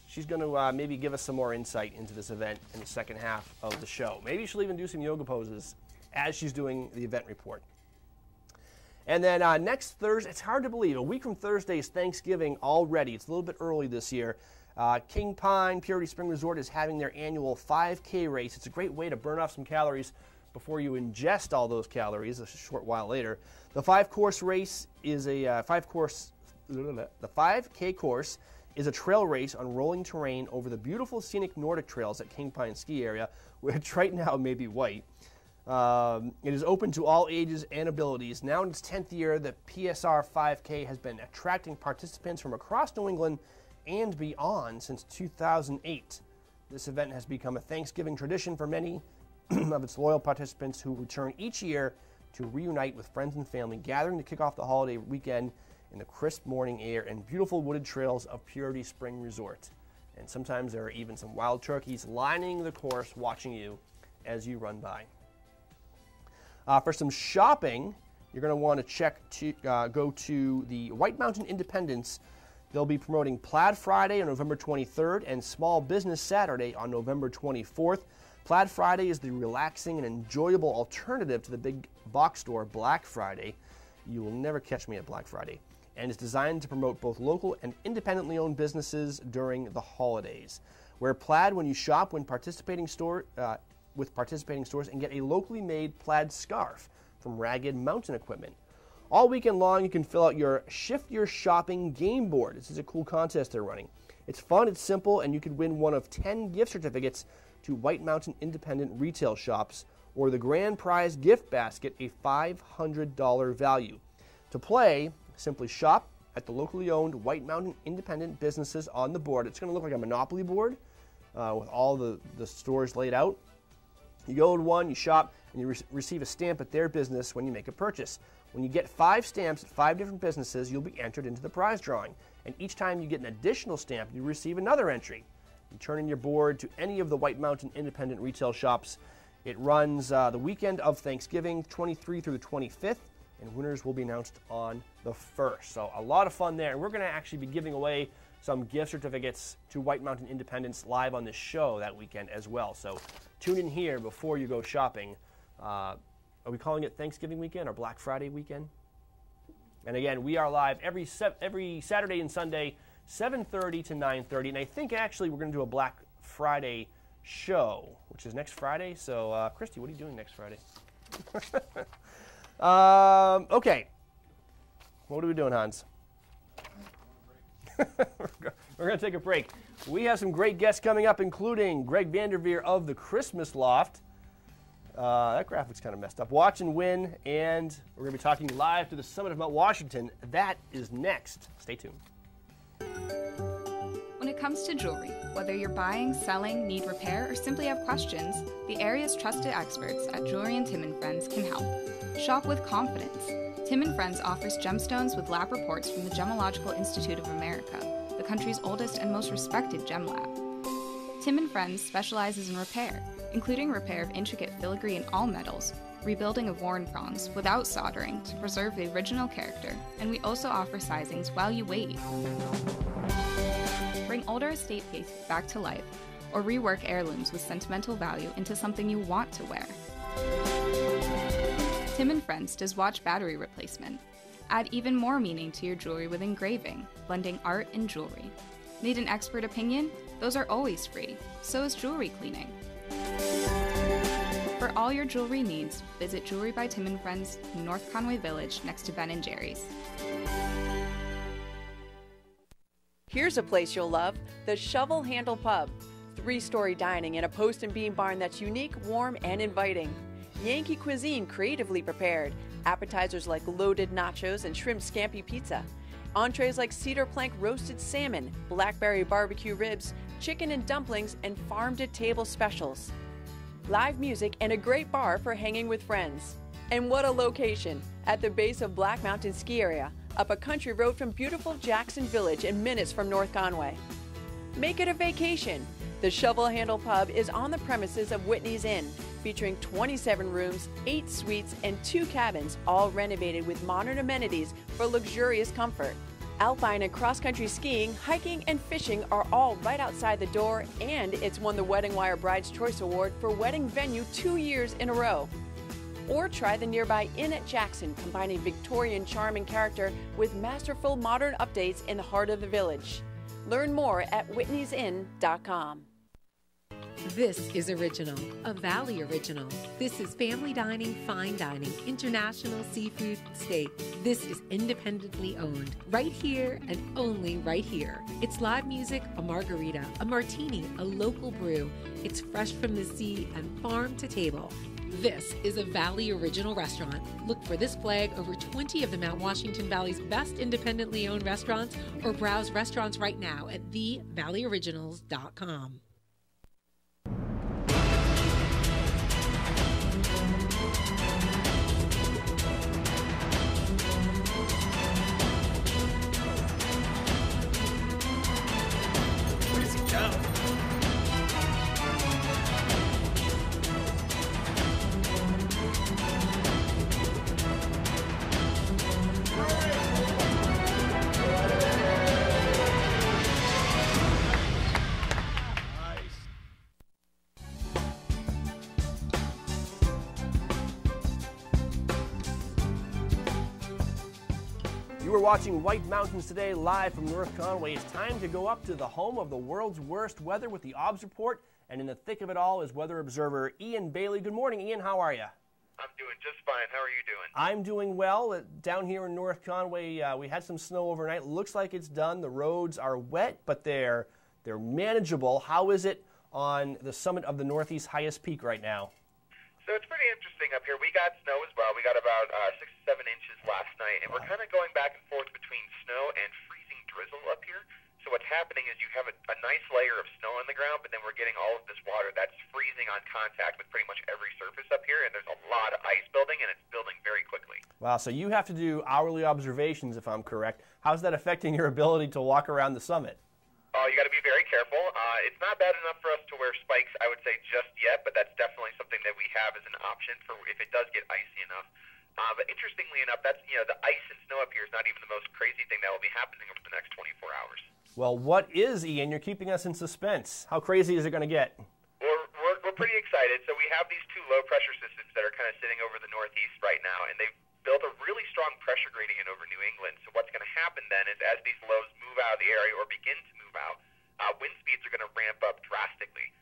She's going to maybe give us some more insight into this event in the second half of the show. Maybe she'll even do some yoga poses as she's doing the event report. And then next Thursday, it's hard to believe, a week from Thursday is Thanksgiving already. It's a little bit early this year. King Pine Purity Spring Resort is having their annual 5K race. It's a great way to burn off some calories before you ingest all those calories a short while later. The 5-course race is a the 5K course is a trail race on rolling terrain over the beautiful scenic Nordic trails at King Pine Ski Area, which right now may be white. It is open to all ages and abilities. Now in its 10th year, the PSR 5K has been attracting participants from across New England and beyond since 2008. This event has become a Thanksgiving tradition for many of its loyal participants who return each year to reunite with friends and family, gathering to kick off the holiday weekend in the crisp morning air and beautiful wooded trails of Purity Spring Resort. And sometimes there are even some wild turkeys lining the course watching you as you run by. For some shopping, you're going to want to go to the White Mountain Independence. They'll be promoting Plaid Friday on November 23rd and Small Business Saturday on November 24th. Plaid Friday is the relaxing and enjoyable alternative to the big box store Black Friday. You will never catch me at Black Friday. And is designed to promote both local and independently owned businesses during the holidays. Wear plaid when you shop with participating stores and get a locally made plaid scarf from Ragged Mountain Equipment. All weekend long, you can fill out your Shift Your Shopping game board. This is a cool contest they're running. It's fun, it's simple, and you could win one of 10 gift certificates to White Mountain Independent Retail Shops, or the grand prize gift basket, a $500 value. To play, simply shop at the locally owned White Mountain Independent businesses on the board. It's going to look like a Monopoly board with all the stores laid out. You go to one, you shop, and you receive a stamp at their business when you make a purchase. When you get 5 stamps at 5 different businesses, you'll be entered into the prize drawing. And each time you get an additional stamp, you receive another entry. You turn in your board to any of the White Mountain Independent Retail Shops. It runs the weekend of Thanksgiving, 23 through the 25th, and winners will be announced on the 1st. So a lot of fun there. And we're going to actually be giving away some gift certificates to White Mountain Independence live on this show that weekend as well. So tune in here before you go shopping. Are we calling it Thanksgiving weekend or Black Friday weekend? And again, we are live every Saturday and Sunday, 7:30 to 9:30. And I think actually we're going to do a Black Friday show, which is next Friday. So, Christy, what are you doing next Friday? Okay. What are we doing, Hans? We're going to take a break. We have some great guests coming up, including Greg Vanderveer of the Christmas Loft. That graphic's kind of messed up. Watch and win, and we're going to be talking live to the summit of Mount Washington. That is next. Stay tuned. When it comes to jewelry, whether you're buying, selling, need repair, or simply have questions, the area's trusted experts at Jewelry & Tim & Friends can help. Shop with confidence. Tim & Friends offers gemstones with lab reports from the Gemological Institute of America, the country's oldest and most respected gem lab. Tim & Friends specializes in repair, including repair of intricate filigree in all metals, rebuilding of worn prongs without soldering to preserve the original character, and we also offer sizings while you wait. Bring older estate pieces back to life, or rework heirlooms with sentimental value into something you want to wear. Tim & Friends does watch battery replacement. Add even more meaning to your jewelry with engraving, blending art and jewelry. Need an expert opinion? Those are always free. So is jewelry cleaning. For all your jewelry needs, visit Jewelry by Tim & Friends in North Conway Village next to Ben & Jerry's. Here's a place you'll love, the Shovel Handle Pub. 3-story dining in a post and beam barn that's unique, warm, and inviting. Yankee cuisine creatively prepared. Appetizers like loaded nachos and shrimp scampi pizza. Entrees like cedar plank roasted salmon, blackberry barbecue ribs, chicken and dumplings, and farm-to-table specials. Live music and a great bar for hanging with friends. And what a location! At the base of Black Mountain Ski Area, up a country road from beautiful Jackson Village and minutes from North Conway. Make it a vacation! The Shovel Handle Pub is on the premises of Whitney's Inn, featuring 27 rooms, 8 suites, and 2 cabins, all renovated with modern amenities for luxurious comfort. Alpine and cross-country skiing, hiking, and fishing are all right outside the door, and it's won the Wedding Wire Bride's Choice Award for wedding venue 2 years in a row. Or try the nearby Inn at Jackson, combining Victorian charm and character with masterful modern updates in the heart of the village. Learn more at whitneysinn.com. This is Original, a Valley original. This is family dining, fine dining, international seafood steak. This is independently owned, right here and only right here. It's live music, a margarita, a martini, a local brew. It's fresh from the sea and farm to table. This is a Valley Original restaurant. Look for this flag over 20 of the Mount Washington Valley's best independently owned restaurants, or browse restaurants right now at thevalleyoriginals.com. You are watching White Mountains Today live from North Conway. It's time to go up to the home of the world's worst weather with the OBS Report, and in the thick of it all is weather observer Ian Bailey. Good morning, Ian. How are you? I'm doing just fine. How are you doing? I'm doing well. Down here in North Conway, we had some snow overnight. Looks like it's done. The roads are wet, but they're manageable. How is it on the summit of the Northeast highest peak right now? So it's pretty interesting up here. We got snow as well. We got about 6 to 7 inches last night, and we're kind of going back and forth between snow and freezing drizzle up here. So what's happening is you have a nice layer of snow on the ground, but then we're getting all of this water that's freezing on contact with pretty much every surface up here, and there's a lot of ice building, and it's building very quickly. Wow, so you have to do hourly observations, if I'm correct. How's that affecting your ability to walk around the summit? Oh, you got to be very careful. It's not bad enough for us to wear spikes, I would say, just yet, but that's definitely something that we have as an option for if it does get icy enough. But interestingly enough, that's the ice and snow up here is not even the most crazy thing that will be happening over the next 24 hours. Well, what is, Ian? You're keeping us in suspense. How crazy is it going to get? We're pretty excited. So we have these two low-pressure systems that are kind of sitting over the northeast right now, and they've built a really strong pressure gradient over New England. So what's going to happen then is as these lows move out of the area or begin to move out, wind speeds are going to ramp up drastically.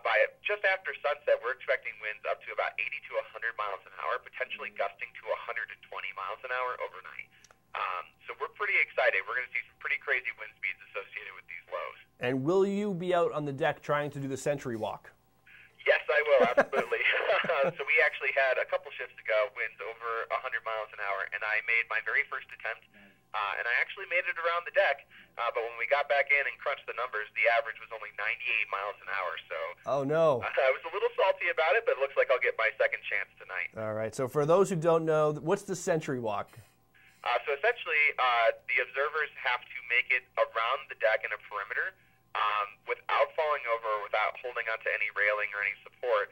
By just after sunset, we're expecting winds up to about 80 to 100 miles an hour, potentially gusting to 120 miles an hour overnight. So we're pretty excited. We're going to see some pretty crazy wind speeds associated with these lows. And will you be out on the deck trying to do the Century Walk? Yes, I will, absolutely. So we actually had a couple shifts ago, winds over 100 miles an hour, and I made my very first attempt, and I actually made it around the deck. But when we got back in and crunched the numbers, the average was only 98 miles an hour. So Oh, no. I was a little salty about it, but it looks like I'll get my second chance tonight. All right. So for those who don't know, what's the Century Walk? So essentially, the observers have to make it around the deck in a perimeter without falling over or without holding onto any railing or any support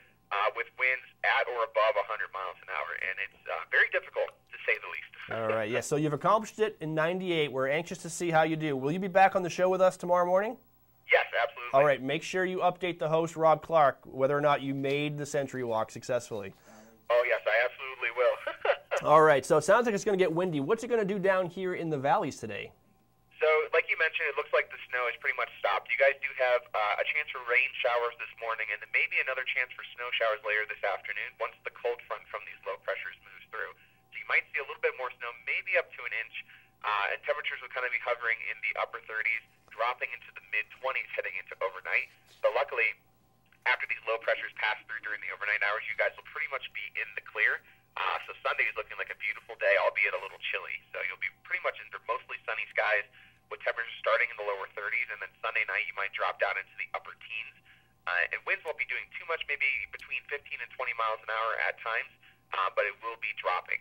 with winds at or above 100 miles an hour. And it's very difficult, to say the least. All right. Yeah, so you've accomplished it in 98. We're anxious to see how you do. Will you be back on the show with us tomorrow morning? Yes, absolutely. All right. Make sure you update the host, Rob Clark, whether or not you made the Century Walk successfully. Oh, yes, I absolutely will. All right. So it sounds like it's going to get windy. What's it going to do down here in the valleys today? So, like you mentioned, it looks like the snow is pretty much stopped. You guys do have a chance for rain showers this morning, and then maybe another chance for snow showers later this afternoon once the cold front from these low pressures moves through. So you might see a little bit more snow, maybe up to an inch, and temperatures will kind of be hovering in the upper 30s, dropping into the mid-20s heading into overnight. But luckily, after these low pressures pass through during the overnight hours, you guys will pretty much be in the clear. So Sunday is looking like a beautiful day, albeit a little chilly. So you'll be pretty much under mostly sunny skies with temperatures starting in the lower 30s, and then Sunday night you might drop down into the upper teens. And winds won't be doing too much, maybe between 15 and 20 miles an hour at times, but it will be dropping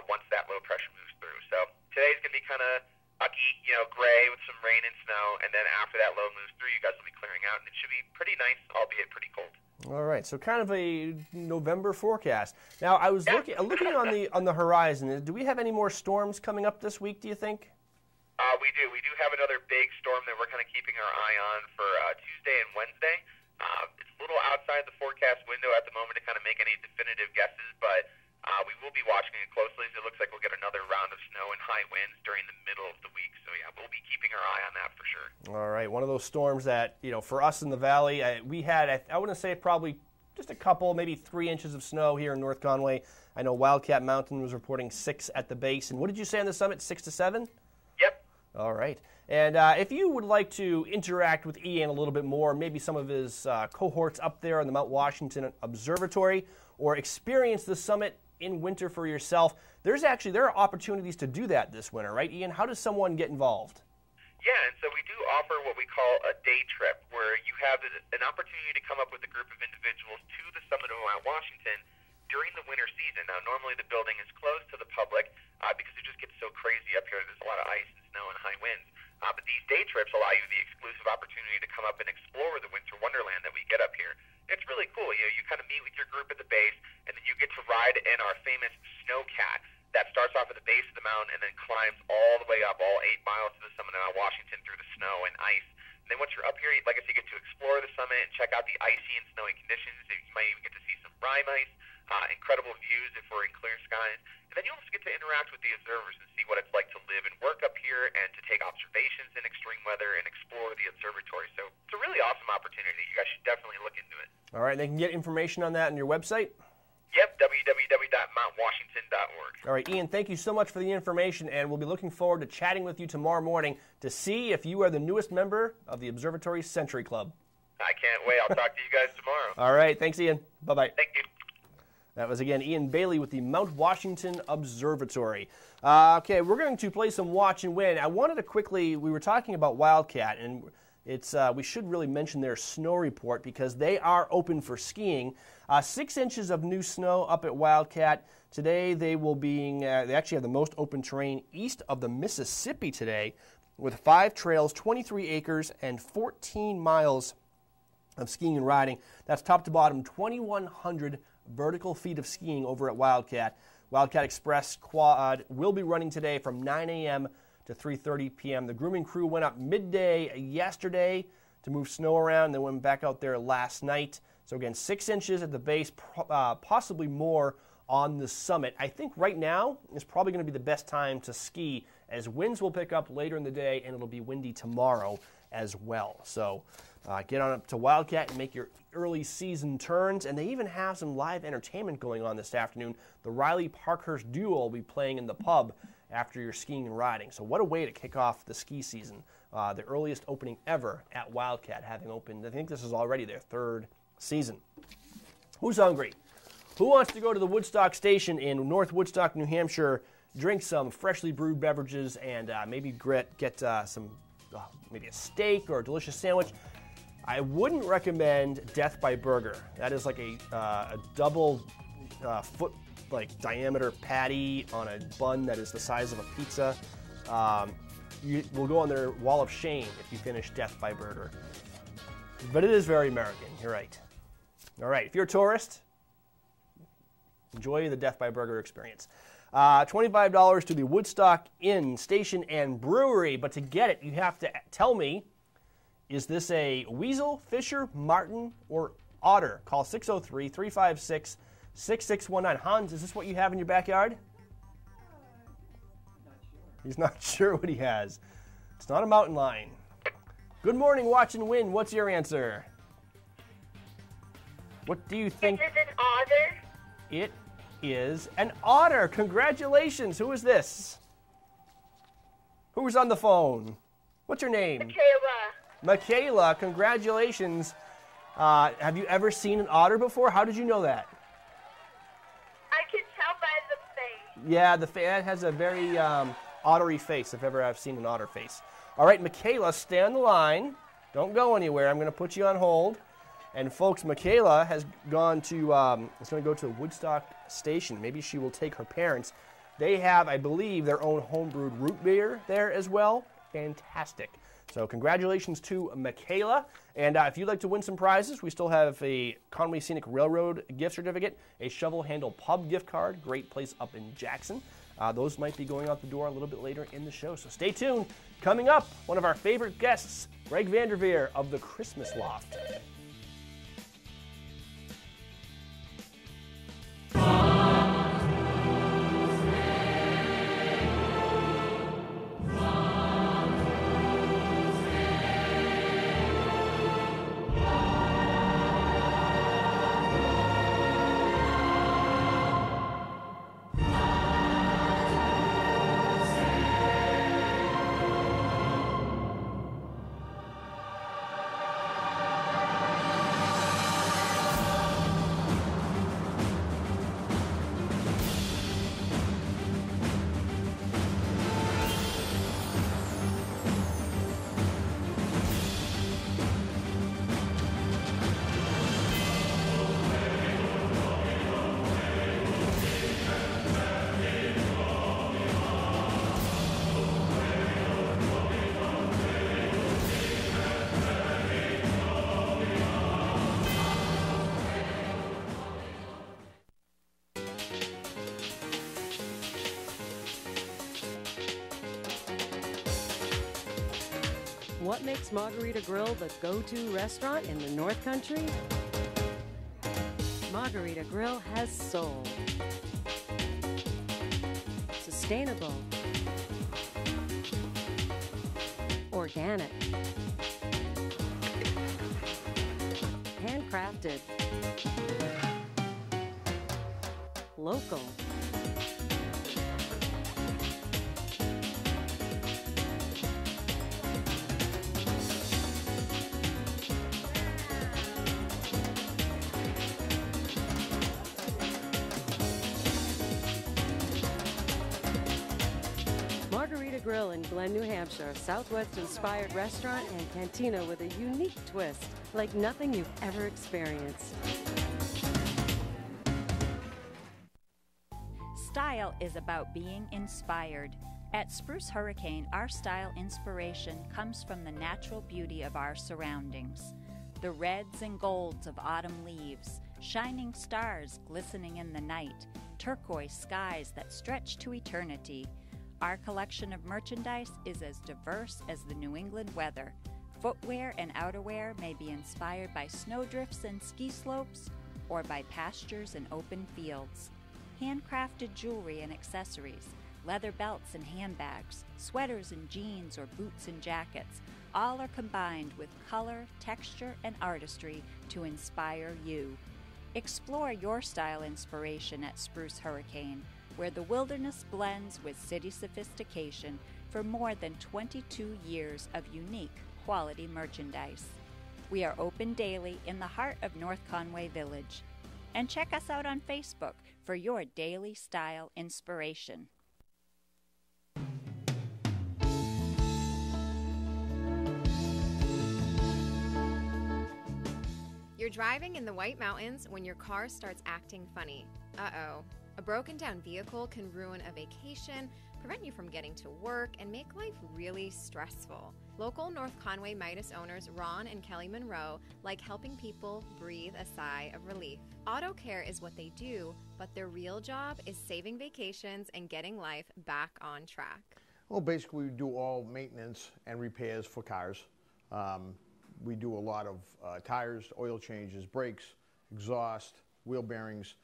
once that low pressure moves through. So today's going to be kind of mucky, gray with some rain and snow, and then after that low moves through, you guys will be clearing out, and it should be pretty nice, albeit pretty cold. All right, so kind of a November forecast. Now, I was looking on the horizon. Do we have any more storms coming up this week, do you think? We do. We do have another big storm that we're kind of keeping our eye on for Tuesday and Wednesday. It's a little outside the forecast window at the moment to kind of make any definitive guesses, but we will be watching it closely. So it looks like we'll get another round of snow and high winds during the middle of the week. So, yeah, we'll be keeping our eye on that for sure. All right, one of those storms that, for us in the valley, we had, I wouldn't say probably just a couple, maybe 3 inches of snow here in North Conway. I know Wildcat Mountain was reporting 6 at the base. And what did you say on the summit, 6 to 7? Yep. All right. And if you would like to interact with Ian a little bit more, maybe some of his cohorts up there in the Mount Washington Observatory, or experience the summit in winter for yourself, there are opportunities to do that this winter, right, Ian? How does someone get involved? Yeah, and so we do offer what we call a day trip, where you have an opportunity to come up with a group of individuals to the summit of Mount Washington during the winter season. Now, normally the building is closed to the public because it just gets so crazy up here. There's a lot of ice and snow and high winds. But these day trips allow you the exclusive opportunity to come up and explore the winter wonderland that we get up here. It's really cool. You kind of meet with your group at the base, and then you get to ride in our famous Snowcat that starts off at the base of the mountain and then climbs all the way up, all 8 miles to the summit of Mount Washington through the snow and ice. And then once you're up here, like I said, you get to explore the summit and check out the icy and snowy conditions. You might even get to see some brine ice, incredible views if we're in clear skies. And then you also get to interact with the observers and see what it's like to live and work up here and to take observations in extreme weather and explore the observatory. So it's a really awesome opportunity. You guys should definitely look into it. All right, they can get information on that on your website? Yep, www.mountwashington.org. All right, Ian, thank you so much for the information, and we'll be looking forward to chatting with you tomorrow morning to see if you are the newest member of the Observatory Century Club. I can't wait. I'll talk to you guys tomorrow. All right, thanks, Ian. Bye-bye. Thank you. That was, again, Ian Bailey with the Mount Washington Observatory. Okay, we're going to play some Watch and Win. I wanted to quickly, we were talking about Wildcat, and we should really mention their snow report because they are open for skiing. 6 inches of new snow up at Wildcat. Today they actually have the most open terrain east of the Mississippi today with 5 trails, 23 acres, and 14 miles of skiing and riding. That's top to bottom, 2,100 vertical feet of skiing over at Wildcat. Wildcat Express Quad will be running today from 9 a.m. to 3:30 p.m. The grooming crew went up midday yesterday to move snow around. They went back out there last night. So again, 6 inches at the base, possibly more on the summit. I think right now is probably going to be the best time to ski, as winds will pick up later in the day and it'll be windy tomorrow as well. So get on up to Wildcat and make your early season turns. And they even have some live entertainment going on this afternoon. The Riley Parkhurst duo will be playing in the pub after your skiing and riding. So what a way to kick off the ski season. The earliest opening ever at Wildcat, having opened, I think this is already their 3rd season. Who's hungry? Who wants to go to the Woodstock Station in North Woodstock, New Hampshire, drink some freshly brewed beverages, and maybe get maybe a steak or a delicious sandwich? I wouldn't recommend Death by Burger. That is like a double foot diameter patty on a bun that is the size of a pizza. You will go on their wall of shame if you finish Death by Burger. But it is very American. You're right. All right, if you're a tourist, enjoy the Death by Burger experience. $25 to the Woodstock Inn, Station, and Brewery. But to get it, you have to tell me, is this a weasel, fisher, martin, or otter? Call 603-356-6619. Hans, is this what you have in your backyard? He's not sure what he has. It's not a mountain lion. Good morning, Watch and Win. What's your answer? What do you think? Is it an otter? It is an otter. Congratulations. Who is this? Who's on the phone? What's your name? Michaela. Michaela, congratulations. Have you ever seen an otter before? How did you know that? I can tell by the face. Yeah, it has a very ottery face, if ever I've seen an otter face. All right, Michaela, stay on the line. Don't go anywhere. I'm going to put you on hold. And folks, Michaela is going to go to the Woodstock Station. Maybe she will take her parents. They have, I believe, their own homebrewed root beer there as well. Fantastic. So congratulations to Michaela. And if you'd like to win some prizes, we still have a Conway Scenic Railroad gift certificate, a Shovel Handle Pub gift card, great place up in Jackson. Those might be going out the door a little bit later in the show, so stay tuned. Coming up, one of our favorite guests, Greg Vanderveer of the Christmas Loft. What makes Margarita Grill the go-to restaurant in the North Country? Margarita Grill has soul. Sustainable. Organic. Handcrafted. Local. Grill in Glen, New Hampshire, a Southwest-inspired restaurant and cantina with a unique twist, like nothing you've ever experienced. Style is about being inspired. At Spruce Hurricane, our style inspiration comes from the natural beauty of our surroundings. The reds and golds of autumn leaves, shining stars glistening in the night, turquoise skies that stretch to eternity. Our collection of merchandise is as diverse as the New England weather. Footwear and outerwear may be inspired by snowdrifts and ski slopes, or by pastures and open fields. Handcrafted jewelry and accessories, leather belts and handbags, sweaters and jeans or boots and jackets, all are combined with color, texture, and artistry to inspire you. Explore your style inspiration at Spruce Hurricane, where the wilderness blends with city sophistication for more than 22 years of unique quality merchandise. We are open daily in the heart of North Conway Village. And check us out on Facebook for your daily style inspiration. You're driving in the White Mountains when your car starts acting funny. Uh-oh. A broken down vehicle can ruin a vacation, prevent you from getting to work, and make life really stressful. Local North Conway Midas owners Ron and Kelly Monroe like helping people breathe a sigh of relief. Auto care is what they do, but their real job is saving vacations and getting life back on track. Well, basically we do all maintenance and repairs for cars. We do a lot of tires, oil changes, brakes, exhaust, wheel bearings,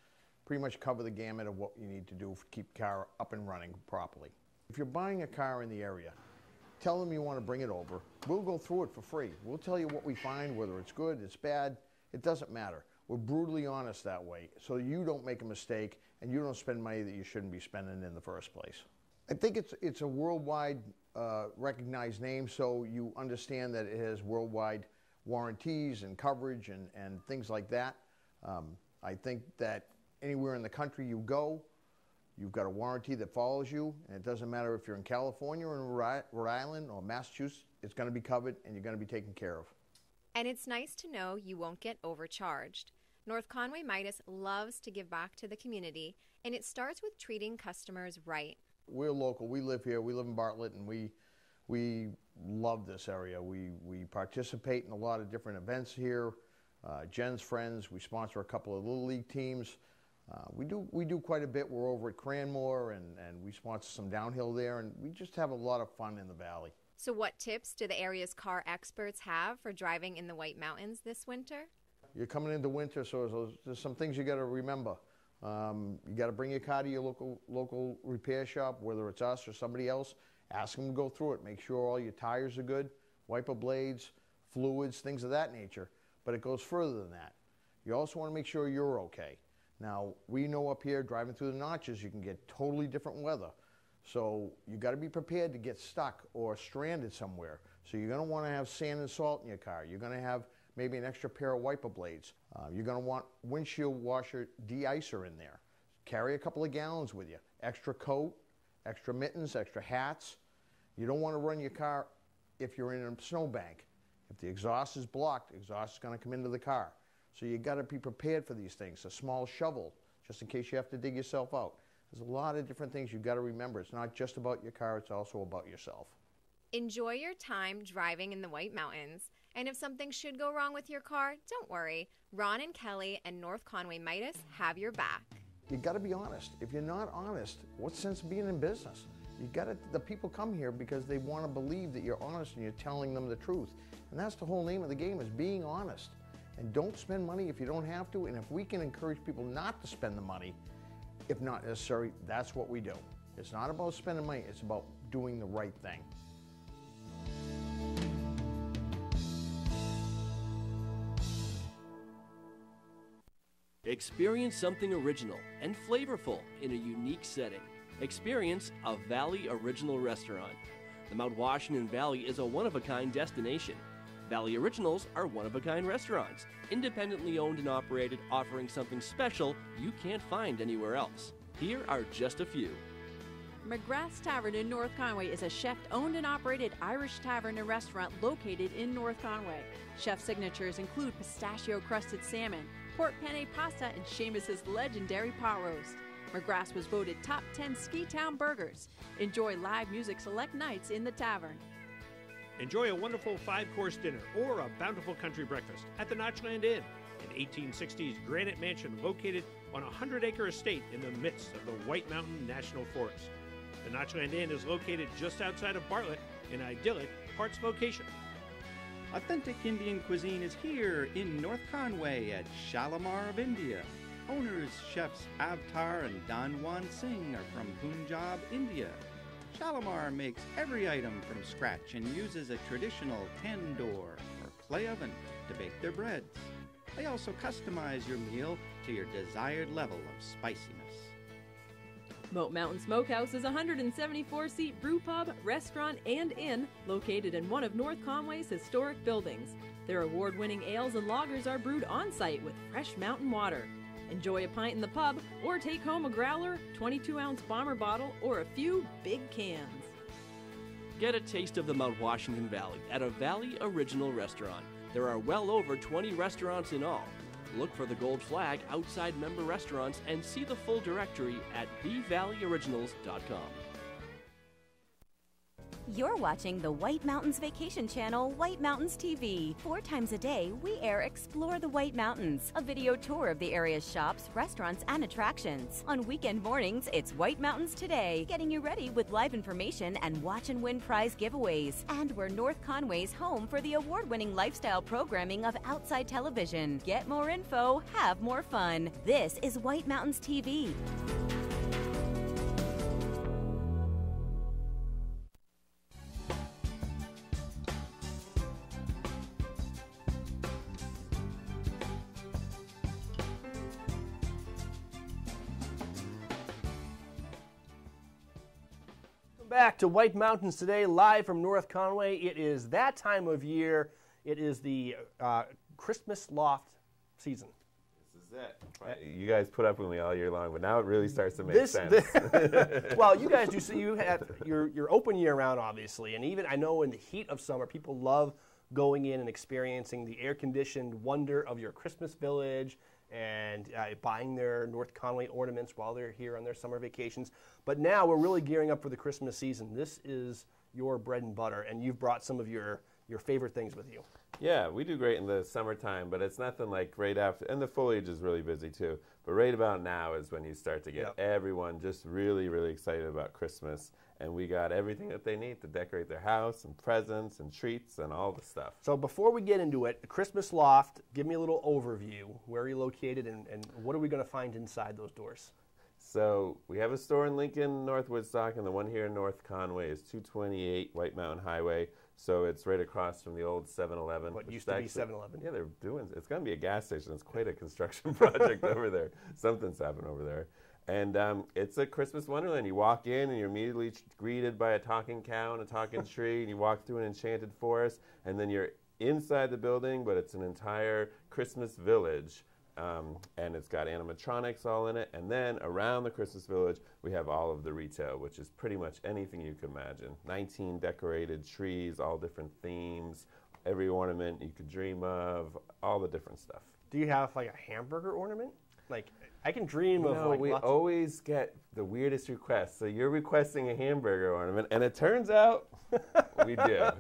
pretty much cover the gamut of what you need to do to keep the car up and running properly. If you're buying a car in the area, tell them you want to bring it over. We'll go through it for free. We'll tell you what we find, whether it's good, it's bad, it doesn't matter. We're brutally honest that way, so you don't make a mistake and you don't spend money that you shouldn't be spending in the first place. I think it's a worldwide recognized name, so you understand that it has worldwide warranties and coverage and things like that. I think that anywhere in the country you go, you've got a warranty that follows you, and it doesn't matter if you're in California or in Rhode Island or Massachusetts, it's going to be covered and you're going to be taken care of. And it's nice to know you won't get overcharged. North Conway Midas loves to give back to the community, and it starts with treating customers right. We're local. We live here. We live in Bartlett, and we love this area. We participate in a lot of different events here. Jen's Friends. We sponsor a couple of Little League teams. We do quite a bit. We're over at Cranmore, and we sponsor some downhill there, and we just have a lot of fun in the valley. So what tips do the area's car experts have for driving in the White Mountains this winter? You're coming into winter, so there's some things you got to remember. You got to bring your car to your local repair shop, whether it's us or somebody else. Ask them to go through it. Make sure all your tires are good, wiper blades, fluids, things of that nature. But it goes further than that. You also want to make sure you're okay. Now, we know up here, driving through the notches, you can get totally different weather. So you got to be prepared to get stuck or stranded somewhere. So you're going to want to have sand and salt in your car. You're going to have maybe an extra pair of wiper blades. You're going to want windshield washer de-icer in there. Carry a couple of gallons with you. Extra coat, extra mittens, extra hats. You don't want to run your car if you're in a snowbank. If the exhaust is blocked, the exhaust is going to come into the car. So you got to be prepared for these things. A small shovel, just in case you have to dig yourself out. There's a lot of different things you've got to remember. It's not just about your car, it's also about yourself. Enjoy your time driving in the White Mountains. And if something should go wrong with your car, don't worry. Ron and Kelly and North Conway Midas have your back. You got to be honest. If you're not honest, what's the sense of being in business? The people come here because they want to believe that you're honest and you're telling them the truth. And that's the whole name of the game, is being honest. And don't spend money if you don't have to. And if we can encourage people not to spend the money, if not necessary, that's what we do. It's not about spending money, it's about doing the right thing. Experience something original and flavorful in a unique setting. Experience a Valley Original restaurant. The Mount Washington Valley is a one-of-a-kind destination. Valley Originals are one-of-a-kind restaurants, independently owned and operated, offering something special you can't find anywhere else. Here are just a few. McGrath's Tavern in North Conway is a chef-owned and operated Irish tavern and restaurant located in North Conway. Chef signatures include pistachio-crusted salmon, pork penne pasta, and Seamus's legendary pot roast. McGrath's was voted top 10 ski town burgers. Enjoy live music select nights in the tavern. Enjoy a wonderful 5-course dinner or a bountiful country breakfast at the Notchland Inn. And 1860s granite mansion located on a 100-acre estate in the midst of the White Mountain National Forest. The Notchland Inn is located just outside of Bartlett, an idyllic Parts location. Authentic Indian cuisine is here in North Conway at Shalimar of India. Owners, chefs Avtar and Danwan Singh are from Punjab, India. Shalimar makes every item from scratch and uses a traditional tandoor or clay oven to bake their breads. They also customize your meal to your desired level of spiciness. Moat Mountain Smokehouse is a 174-seat brew pub, restaurant, and inn located in one of North Conway's historic buildings. Their award-winning ales and lagers are brewed on-site with fresh mountain water. Enjoy a pint in the pub or take home a growler, 22-ounce bomber bottle, or a few big cans. Get a taste of the Mount Washington Valley at a Valley Original restaurant. There are well over 20 restaurants in all. Look for the gold flag outside member restaurants and see the full directory at thevalleyoriginals.com. You're watching the White Mountains Vacation Channel, White Mountains TV. 4 times a day, we air Explore the White Mountains, a video tour of the area's shops, restaurants, and attractions. On weekend mornings, it's White Mountains Today, getting you ready with live information and watch and win prize giveaways. And we're North Conway's home for the award-winning lifestyle programming of Outside Television. Get more info, have more fun. This is White Mountains TV. Back to White Mountains Today, live from North Conway. It is that time of year. It is the Christmas loft season. This is it. You guys put up with me all year long, but now it really starts to make sense. Well, you guys do. So you have you're open year round, obviously, and even I know in the heat of summer, people love going in and experiencing the air-conditioned wonder of your Christmas village and buying their North Conway ornaments while they're here on their summer vacations. But now we're really gearing up for the Christmas season. This is your bread and butter, and you've brought some of your favorite things with you. Yeah, we do great in the summertime, but it's nothing like right after, and the foliage is really busy too, but right about now is when you start to get everyone just really, really excited about Christmas, and we got everything that they need to decorate their house, and presents, and treats, and all the stuff. So before we get into it, the Christmas Loft, give me a little overview. Where are you located, and what are we going to find inside those doors? So we have a store in Lincoln, North Woodstock, and the one here in North Conway is 228 White Mountain Highway. So it's right across from the old 7-Eleven. What used to be 7-Eleven. Yeah, they're doing, it's going to be a gas station. It's quite a construction project over there. Something's happened over there. And it's a Christmas wonderland. You walk in and you're immediately greeted by a talking cow and a talking tree, and you walk through an enchanted forest, and then you're inside the building, but it's an entire Christmas village. And it's got animatronics all in it. And then around the Christmas village, we have all of the retail, which is pretty much anything you can imagine. 19 decorated trees, all different themes, every ornament you could dream of, all the different stuff. Do you have like a hamburger ornament? Like, I can dream of like we lots always get the weirdest requests. So you're requesting a hamburger ornament, and it turns out we do.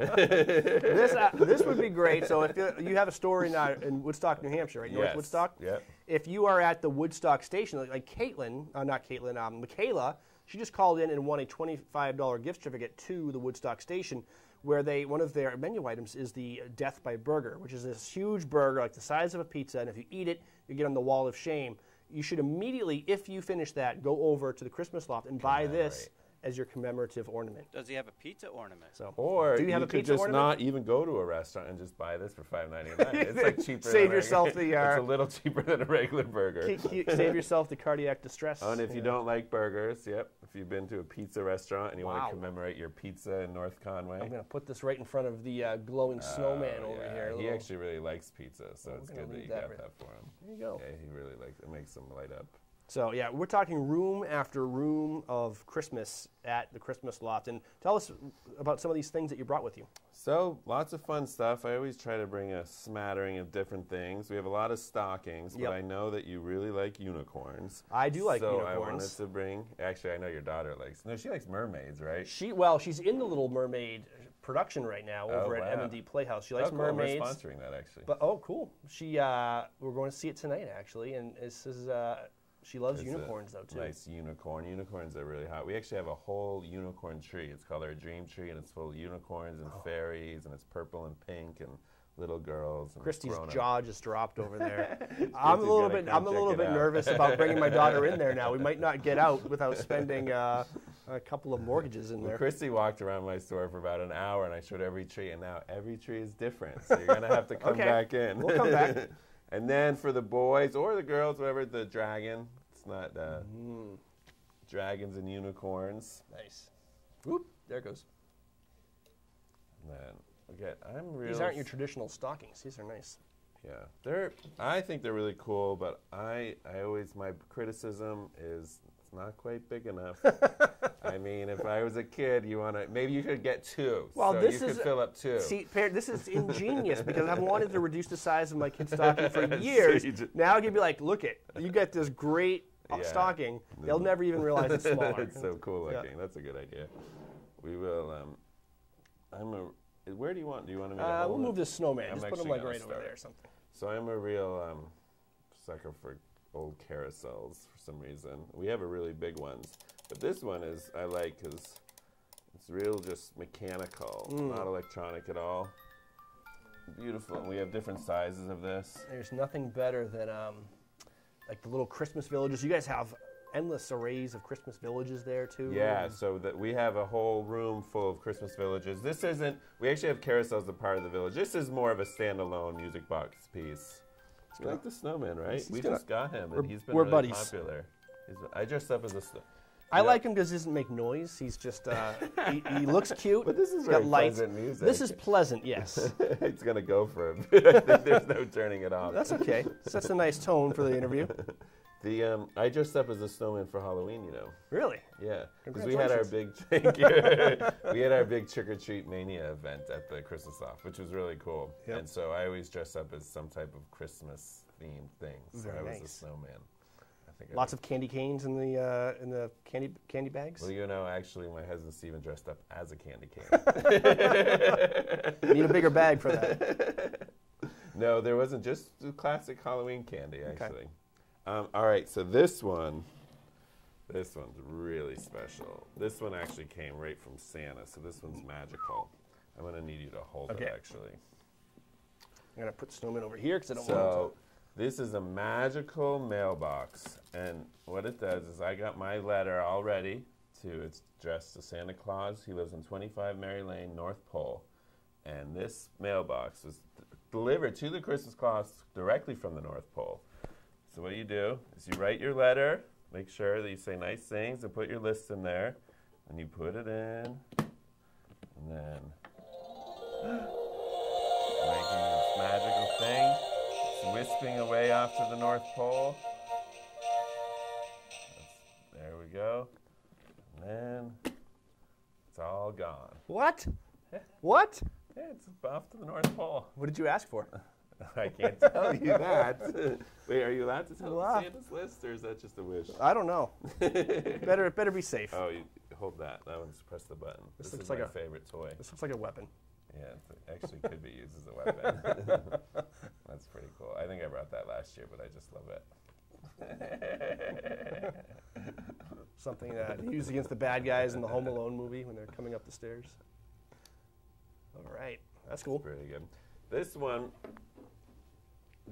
This would be great. So if you have a store in Woodstock, New Hampshire, right? North Woodstock? Yep. If you are at the Woodstock station, like Caitlin, Michaela, she just called in and won a $25 gift certificate to the Woodstock station, where one of their menu items is the Death by Burger, which is this huge burger like the size of a pizza, and if you eat it, you get on the wall of shame. You should immediately, if you finish that, go over to the Christmas Loft and buy this as your commemorative ornament. Does he have a pizza ornament? So, or do you have a could pizza just ornament? not even go to a restaurant and just buy this for $5.99. It's like cheaper. Save than yourself the. It's a little cheaper than a regular burger. Save yourself the cardiac distress. Oh, and if you don't like burgers, if you've been to a pizza restaurant and you want to commemorate your pizza in North Conway, I'm going to put this right in front of the glowing snowman over here. He actually really likes pizza, so it's good that you got that for him. There you go. Yeah, he really likes it. Makes him light up. So, yeah, we're talking room after room of Christmas at the Christmas Loft. And tell us about some of these things that you brought with you. So, lots of fun stuff. I always try to bring a smattering of different things. We have a lot of stockings, but I know that you really like unicorns. I do like unicorns. So I wanted to bring, actually, I know your daughter likes, no, she likes mermaids, right? She's in the Little Mermaid production right now over at M&D Playhouse. She likes cool. mermaids. We're sponsoring that, actually. But cool. She we're going to see it tonight, actually, and this is she loves unicorns though too. Nice unicorn. Unicorns are really hot. We actually have a whole unicorn tree. It's called our dream tree, and it's full of unicorns and fairies, and it's purple and pink and little girls. And Christy's jaw just dropped over there. I'm a little bit nervous about bringing my daughter in there now. We might not get out without spending a couple of mortgages in there. Christy walked around my store for about an hour, and I showed every tree, and now every tree is different. So you're gonna have to come back in. We'll come back. And then for the boys or the girls, whatever, the dragon. It's not dragons and unicorns. Nice. Whoop! There it goes. And then These aren't your traditional stockings. These are nice. Yeah, I think they're really cool, but my criticism is it's not quite big enough. I mean, if I was a kid, maybe you could get 2. Well, so this you could fill up 2. See, this is ingenious because I've wanted to reduce the size of my kid's stocking for years. Now you'd be like, look you get this great stocking. They'll never even realize it's smaller. It's so cool looking. Yeah. That's a good idea. We will. Where do you want? Do you want to make a we'll move this snowman. Just put him like right over there or something. So I'm a real sucker for old carousels for some reason. We have a really big ones, but this one I like because it's real just mechanical, not electronic at all. Beautiful. We have different sizes of this. There's nothing better than like the little Christmas villages. You guys have endless arrays of Christmas villages there too. Yeah, so that we have a whole room full of Christmas villages. This isn't, we actually have carousels as part of the village. This is more of a standalone music box piece. You like the snowman, right? We just got him, and he's been really buddies. Popular. I dressed up as a I like him because he doesn't make noise. He's just, he looks cute. But this is very pleasant music. This is pleasant, yes. It's going to go for a bit. I think there's no turning it off. That's okay. Sets a nice tone for the interview. I dressed up as a snowman for Halloween, you know. Really? Yeah. Because we had our big Trick or Treat Mania event at the Christmas Loft, which was really cool. Yep. And so I always dress up as some type of Christmas themed thing. So I was a snowman. Lots of candy canes in the candy bags. Well, you know, actually, my husband Steven dressed up as a candy cane. You need a bigger bag for that. No, there wasn't. Just the classic Halloween candy, actually. Okay. All right, so this one's really special. This one actually came right from Santa, so this one's magical. I'm going to need you to hold it, actually. I'm going to put Snowman over here because I don't want to. This is a magical mailbox, and what it does is I got my letter all ready. It's addressed to Santa Claus. He lives in 25 Mary Lane, North Pole, and this mailbox was delivered to the Christmas Claus directly from the North Pole. So what you do is you write your letter, make sure that you say nice things, and put your list in there, and you put it in, and then making this magical thing. Wisping away off to the North Pole. There we go. And then it's all gone. What? What? Yeah, it's off to the North Pole. What did you ask for? I can't tell you that. Wait, are you allowed to tell Santa's list, or is that just a wish? I don't know. better be safe. Oh, you hold that. That one's press the button. This is like my favorite toy. This looks like a weapon. Yeah, it actually could be used as a weapon. That's pretty cool. I think I brought that last year, but I just love it. Something used against the bad guys in the Home Alone movie when they're coming up the stairs. All right, that's cool. That's pretty good. This one,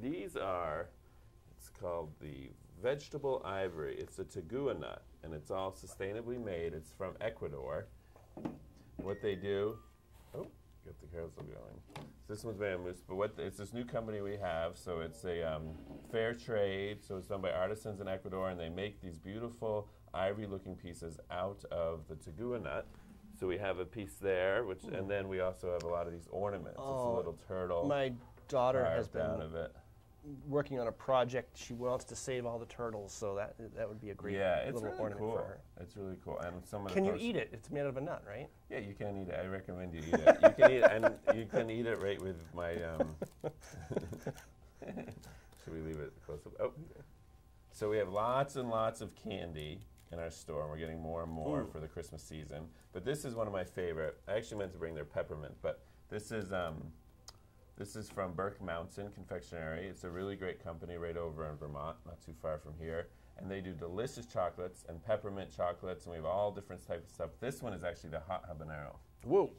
it's called the vegetable ivory. It's a tegua nut, and it's all sustainably made. It's from Ecuador. What they do, get the carousel going. So this one's made of mousse, but it's this new company we have. So it's a fair trade. So it's done by artisans in Ecuador, and they make these beautiful ivory-looking pieces out of the tegua nut. So we have a piece there, and then we also have a lot of these ornaments. It's a little turtle. My daughter has been out of it. Working on a project. She wants to save all the turtles, so that would be a great little really ornament cool. for her. It's really cool. And can you eat it? It's made out of a nut, right? Yeah, you can eat it. I recommend you eat it. You can eat it, and you can eat it right with my. Should we leave it close up? Oh, so we have lots and lots of candy. in our store, and we're getting more and more for the Christmas season. But this is one of my favorite. I actually meant to bring their peppermint, but this is from Burke Mountain Confectionery. It's a really great company right over in Vermont, not too far from here. And they do delicious chocolates and peppermint chocolates, and we have all different types of stuff. This one is actually the hot habanero. Whoa.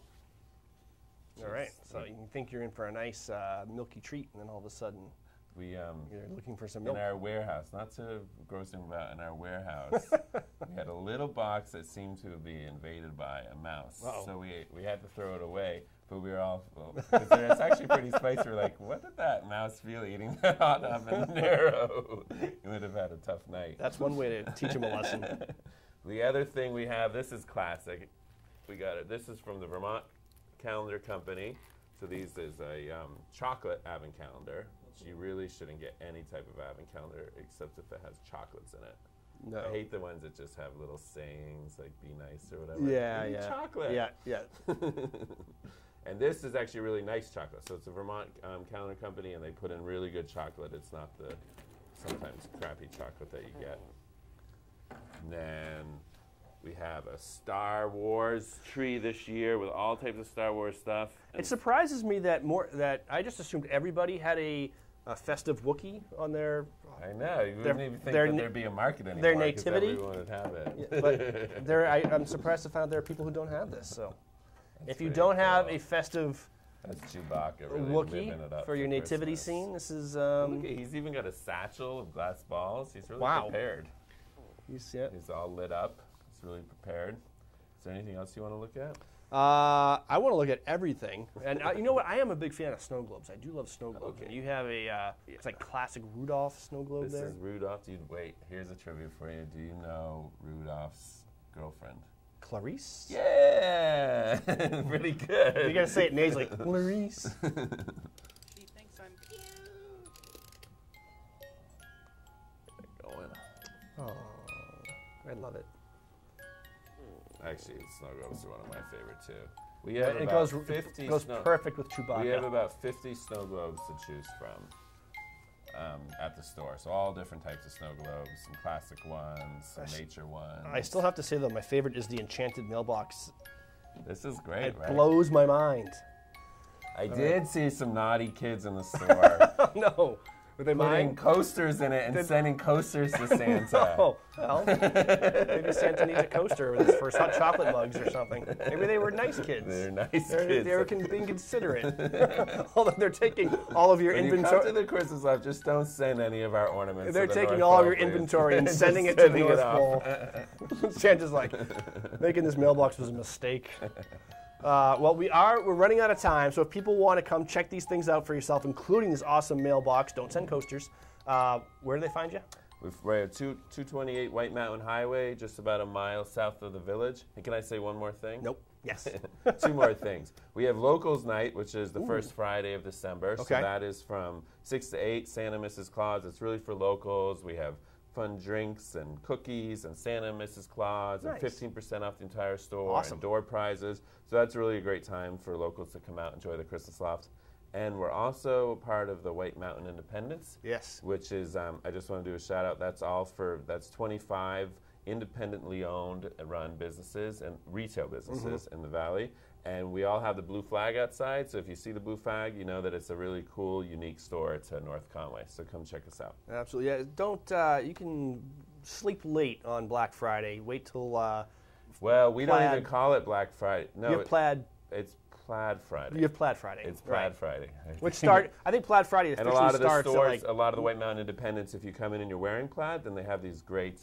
All right, so you think you're in for a nice milky treat, and then all of a sudden you're looking for some milk. In our warehouse, not to gross him about, in our warehouse, we had a little box that seemed to be invaded by a mouse. Uh-oh. So we had to throw it away, but we were all, because it's actually pretty spicy. We're like, what did that mouse feel eating that hot habanero? He would have had a tough night. That's one way to teach him a lesson. The other thing we have, this is classic. We got it. This is from the Vermont Calendar Company. So these is a chocolate advent calendar. You really shouldn't get any type of advent calendar except if it has chocolates in it. No. I hate the ones that just have little sayings like "Be nice" or whatever. Yeah, Eat yeah. chocolate. Yeah. And this is actually really nice chocolate. So it's a Vermont Calendar Company, and they put in really good chocolate. It's not the sometimes crappy chocolate that you get. And then we have a Star Wars tree this year with all types of Star Wars stuff. It surprises me that I just assumed everybody had a festive Wookiee on their. I know. You wouldn't even think that there'd be a market anymore. Their nativity. Everyone would have it. Yeah, but I'm surprised to find out there are people who don't have this. So, if you don't have a festive That's Chewbacca really Wookiee living it up for your nativity Christmas. scene, this is. Look, he's even got a satchel of glass balls. He's really prepared. He's all lit up. He's really prepared. Is there anything else you want to look at? I want to look at everything, and you know what? I am a big fan of snow globes. I do love snow globes. Okay. And you have it's like classic Rudolph snow globe This there. is Rudolph. Dude, wait. Here's a trivia for you. Do you know Rudolph's girlfriend? Clarice? Yeah! Pretty good. You gotta say it nasally. Clarice. She thinks I'm cute. Going. Oh, I love it. Actually, snow globes are one of my favorite too. We have It about goes 50 perfect with Chewbacca. We have about 50 snow globes to choose from at the store. So all different types of snow globes, some classic ones, some nature ones. I still have to say though, my favorite is the enchanted mailbox. This is great, It right? blows my mind. I did see some naughty kids in the store. No. Were they putting mine? coasters in it and sending coasters to Santa. Oh, well, maybe Santa needs a coaster with his first hot chocolate mugs or something. Maybe they were nice kids. They're nice kids. They were being considerate. Although they're taking all of your when inventory. you come to the Christmas Life, just don't send any of our ornaments. They're to the taking North all of Pole, your please. inventory and Just sending it to the sending North off. Pole. Santa's like, making this mailbox was a mistake. Well, we're running out of time, so if people want to come check these things out for yourself, including this awesome mailbox, don't send coasters. Where do they find you? We're at 228 White Mountain Highway, just about a mile south of the village. And can I say one more thing? Nope. Yes. Two more things. We have Locals Night, which is the first Friday of December. Okay. So that is from 6 to 8, Santa Mrs. Claus. It's really for locals. We have fun drinks and cookies and Santa and Mrs. Claus and 15% off the entire store Awesome. and door prizes. So that's really a great time for locals to come out and enjoy the Christmas Loft. And we're also part of the White Mountain Independence. Yes. Which is, I just want to do a shout out. That's 25 independently owned and run businesses and retail businesses in the Valley. And we all have the blue flag outside. So if you see the blue flag, you know that it's a really cool, unique store to North Conway. So come check us out. Absolutely. Yeah. Don't, you can sleep late on Black Friday. Wait till. Well, we don't even call it Black Friday. No, You have Plaid. It's Plaid Friday. You have Plaid Friday. It's Plaid Friday. Which I think Plaid Friday and officially a lot of the starts stores, at a lot of the White Mountain Independents, if you come in and you're wearing plaid, then they have these great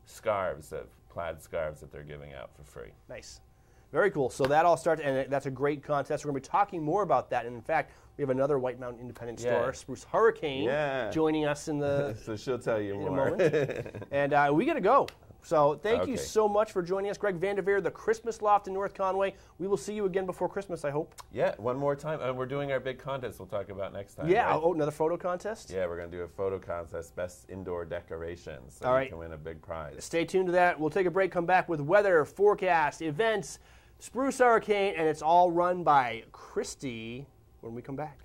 scarves, plaid scarves that they're giving out for free. Nice. Very cool. So that all starts, and that's a great contest. We're going to be talking more about that. And in fact, we have another White Mountain Independent store, Spruce Hurricane, joining us in the. So she'll tell you in more. a moment. And we got to go. So thank you so much for joining us, Greg Vanderveer, the Christmas Loft in North Conway. We will see you again before Christmas, I hope. Yeah, one more time. And we're doing our big contest we'll talk about next time. Yeah, right? oh, another photo contest? Yeah, we're going to do a photo contest, best indoor decorations. So All you right. can win a big prize. Stay tuned to that. We'll take a break, come back with weather, forecast, events, Spruce Hurricane, and it's all run by Christy when we come back.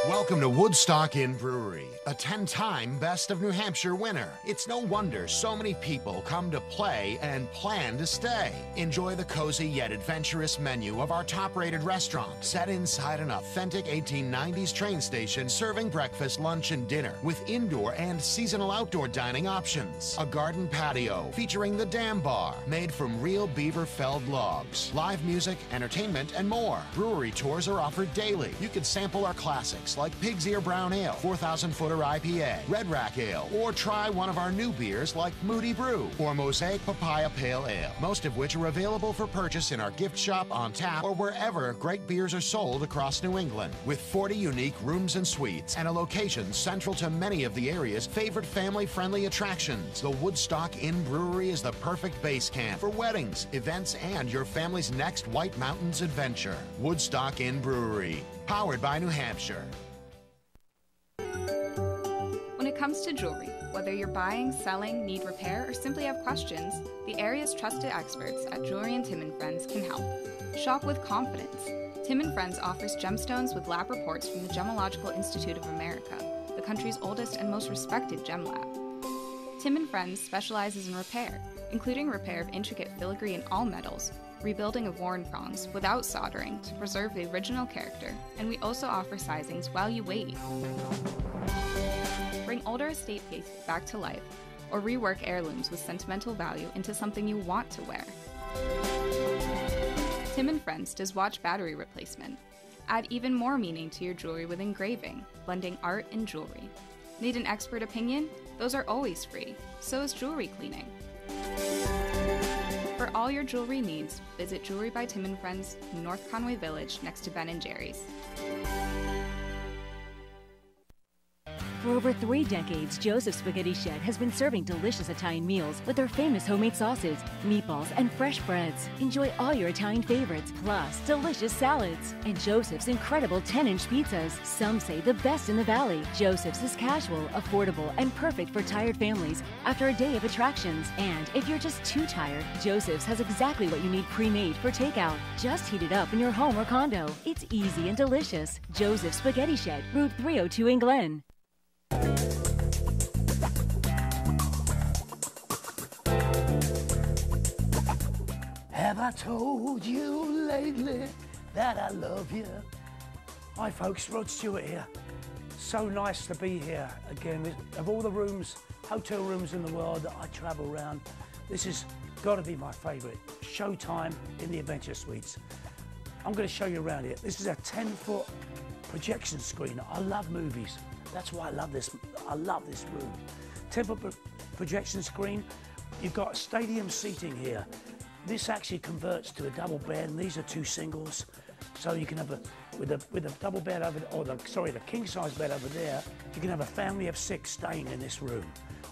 Welcome to Woodstock Inn Brewery, a 10-time Best of New Hampshire winner. It's no wonder so many people come to play and plan to stay. Enjoy the cozy yet adventurous menu of our top-rated restaurant, set inside an authentic 1890s train station, serving breakfast, lunch, and dinner with indoor and seasonal outdoor dining options. A garden patio featuring the Dam Bar, made from real beaver felled logs. Live music, entertainment, and more. Brewery tours are offered daily. You can sample our classics like Pig's Ear Brown Ale, 4,000-footer IPA, Red Rack Ale, or try one of our new beers like Moody Brew or Mosaic Papaya Pale Ale, most of which are available for purchase in our gift shop, on tap, or wherever great beers are sold across New England. With 40 unique rooms and suites and a location central to many of the area's favorite family-friendly attractions, the Woodstock Inn Brewery is the perfect base camp for weddings, events, and your family's next White Mountains adventure. Woodstock Inn Brewery, powered by New Hampshire. When it comes to jewelry, whether you're buying, selling, need repair, or simply have questions, the area's trusted experts at Jewelry & Tim & Friends can help. Shop with confidence. Tim & Friends offers gemstones with lab reports from the Gemological Institute of America, the country's oldest and most respected gem lab. Tim & Friends specializes in repair, including repair of intricate filigree in all metals, rebuilding of worn prongs without soldering to preserve the original character, and we also offer sizings while you wait. Bring older estate pieces back to life, or rework heirlooms with sentimental value into something you want to wear. Tim & Friends does watch battery replacement. Add even more meaning to your jewelry with engraving, blending art and jewelry. Need an expert opinion? Those are always free. So is jewelry cleaning. For all your jewelry needs, visit Jewelry by Tim & Friends in North Conway Village next to Ben & Jerry's. For over 3 decades, Joseph's Spaghetti Shed has been serving delicious Italian meals with their famous homemade sauces, meatballs, and fresh breads. Enjoy all your Italian favorites, plus delicious salads. And Joseph's incredible 10-inch pizzas, some say the best in the Valley. Joseph's is casual, affordable, and perfect for tired families after a day of attractions. And if you're just too tired, Joseph's has exactly what you need pre-made for takeout. Just heat it up in your home or condo. It's easy and delicious. Joseph's Spaghetti Shed, Route 302 in Glen. Have I told you lately that I love you? Hi folks, Rod Stewart here. So nice to be here again. Of all the rooms, hotel rooms in the world that I travel around, this has got to be my favourite. Showtime in the Adventure Suites. I'm going to show you around here. This is a 10-foot projection screen. I love movies. That's why I love this room. 10-foot projection screen. You've got stadium seating here. This actually converts to a double bed, and these are 2 singles. So you can have with a double bed over, the king size bed over there, you can have a family of 6 staying in this room.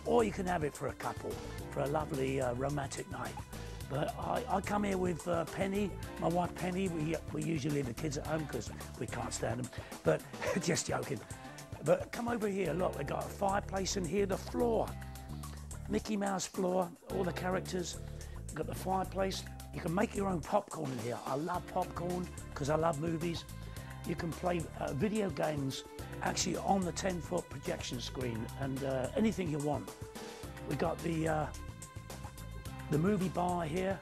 Or you can have it for a couple, for a lovely romantic night. But I come here with Penny, my wife Penny. We usually leave the kids at home because we can't stand them. But just joking. But come over here, look, they got a fireplace in here, the floor. Mickey Mouse floor, all the characters. Got the fireplace. You can make your own popcorn in here. I love popcorn because I love movies. You can play video games actually on the 10-foot projection screen, and anything you want. We got the movie bar here.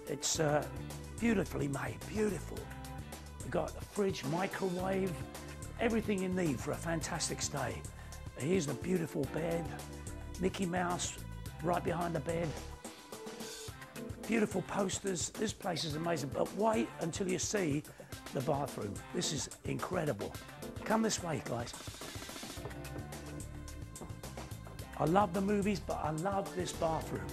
It's beautifully made, beautiful. We got a fridge, microwave, everything you need for a fantastic stay. Here's the beautiful bed, Mickey Mouse right behind the bed. Beautiful posters. This place is amazing, but wait until you see the bathroom. This is incredible. Come this way, guys. I love the movies, but I love this bathroom.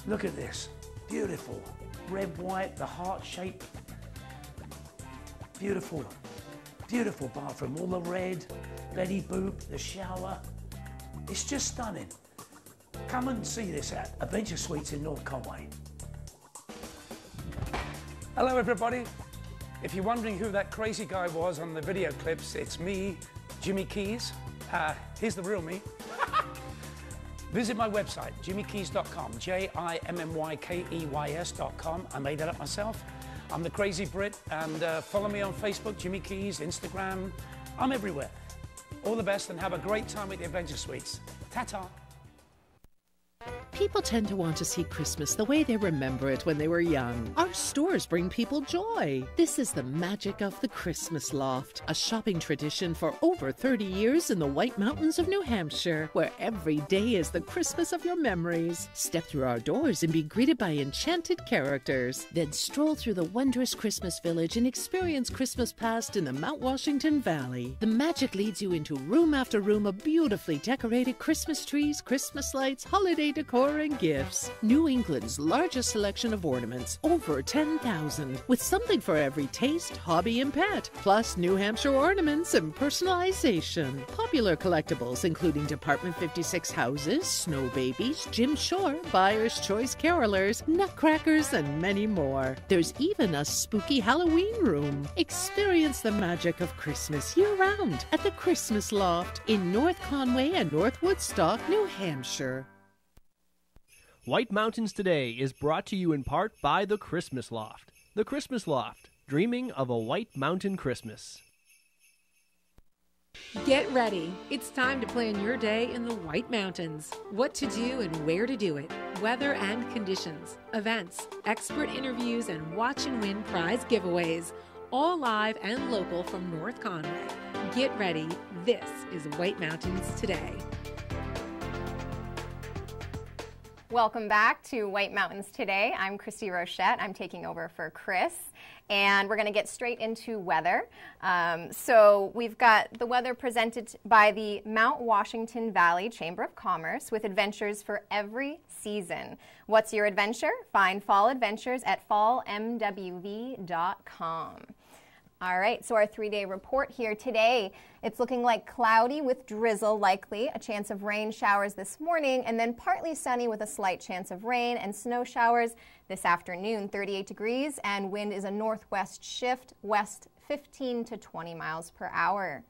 Look at this. Beautiful. Red, white, the heart shape. Beautiful. Beautiful bathroom. All the red, Betty Boop, the shower. It's just stunning. Come and see this at Adventure Suites in North Conway. Hello everybody. If you're wondering who that crazy guy was on the video clips, it's me, Jimmy Keys. Here's the real me. Visit my website, jimmykeys.com, JIMMYKEYS.com. I made that up myself. I'm the Crazy Brit, and follow me on Facebook, Jimmy Keys, Instagram. I'm everywhere. All the best and have a great time at the Adventure Suites. Ta-ta. People tend to want to see Christmas the way they remember it when they were young. Our stores bring people joy. This is the magic of the Christmas Loft, a shopping tradition for over 30 years in the White Mountains of New Hampshire, where every day is the Christmas of your memories. Step through our doors and be greeted by enchanted characters. Then stroll through the wondrous Christmas village and experience Christmas past in the Mount Washington Valley. The magic leads you into room after room of beautifully decorated Christmas trees, Christmas lights, holiday decor, and gifts. New England's largest selection of ornaments, over 10,000, with something for every taste, hobby, and pet, plus New Hampshire ornaments and personalization. Popular collectibles including Department 56 houses, snow babies, Jim Shore, Buyer's Choice carolers, nutcrackers, and many more. There's even a spooky Halloween room. Experience the magic of Christmas year-round at the Christmas Loft in North Conway and North Woodstock, New Hampshire. White Mountains Today is brought to you in part by the Christmas Loft. The Christmas Loft, dreaming of a White Mountain Christmas. Get ready. It's time to plan your day in the White Mountains. What to do and where to do it. Weather and conditions, events, expert interviews, and watch and win prize giveaways. All live and local from North Conway. Get ready. This is White Mountains Today. Welcome back to White Mountains Today. I'm Christy Rochette. I'm taking over for Chris, and we're going to get straight into weather. So we've got the weather presented by the Mount Washington Valley Chamber of Commerce with adventures for every season. What's your adventure? Find fall adventures at fallmwv.com. All right, so our 3-day report here today. It's looking like cloudy with drizzle likely, a chance of rain showers this morning, and then partly sunny with a slight chance of rain and snow showers this afternoon. 38 degrees, and wind is a northwest shift, west 15 to 20 miles per hour.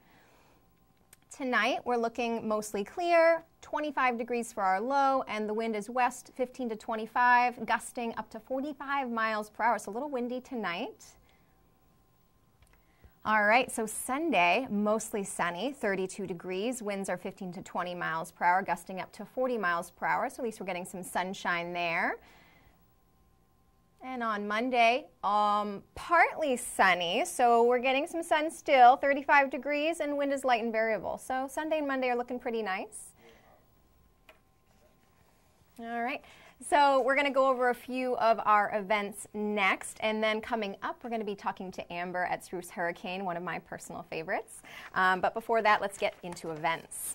Tonight, we're looking mostly clear, 25 degrees for our low, and the wind is west 15 to 25, gusting up to 45 miles per hour, so a little windy tonight. All right, so Sunday, mostly sunny, 32 degrees. Winds are 15 to 20 miles per hour, gusting up to 40 miles per hour, so at least we're getting some sunshine there. And on Monday, partly sunny, so we're getting some sun still, 35 degrees, and wind is light and variable. So Sunday and Monday are looking pretty nice. All right. So we're going to go over a few of our events next, and then coming up, we're going to be talking to Amber at Spruce Hurricane, one of my personal favorites. But before that, let's get into events.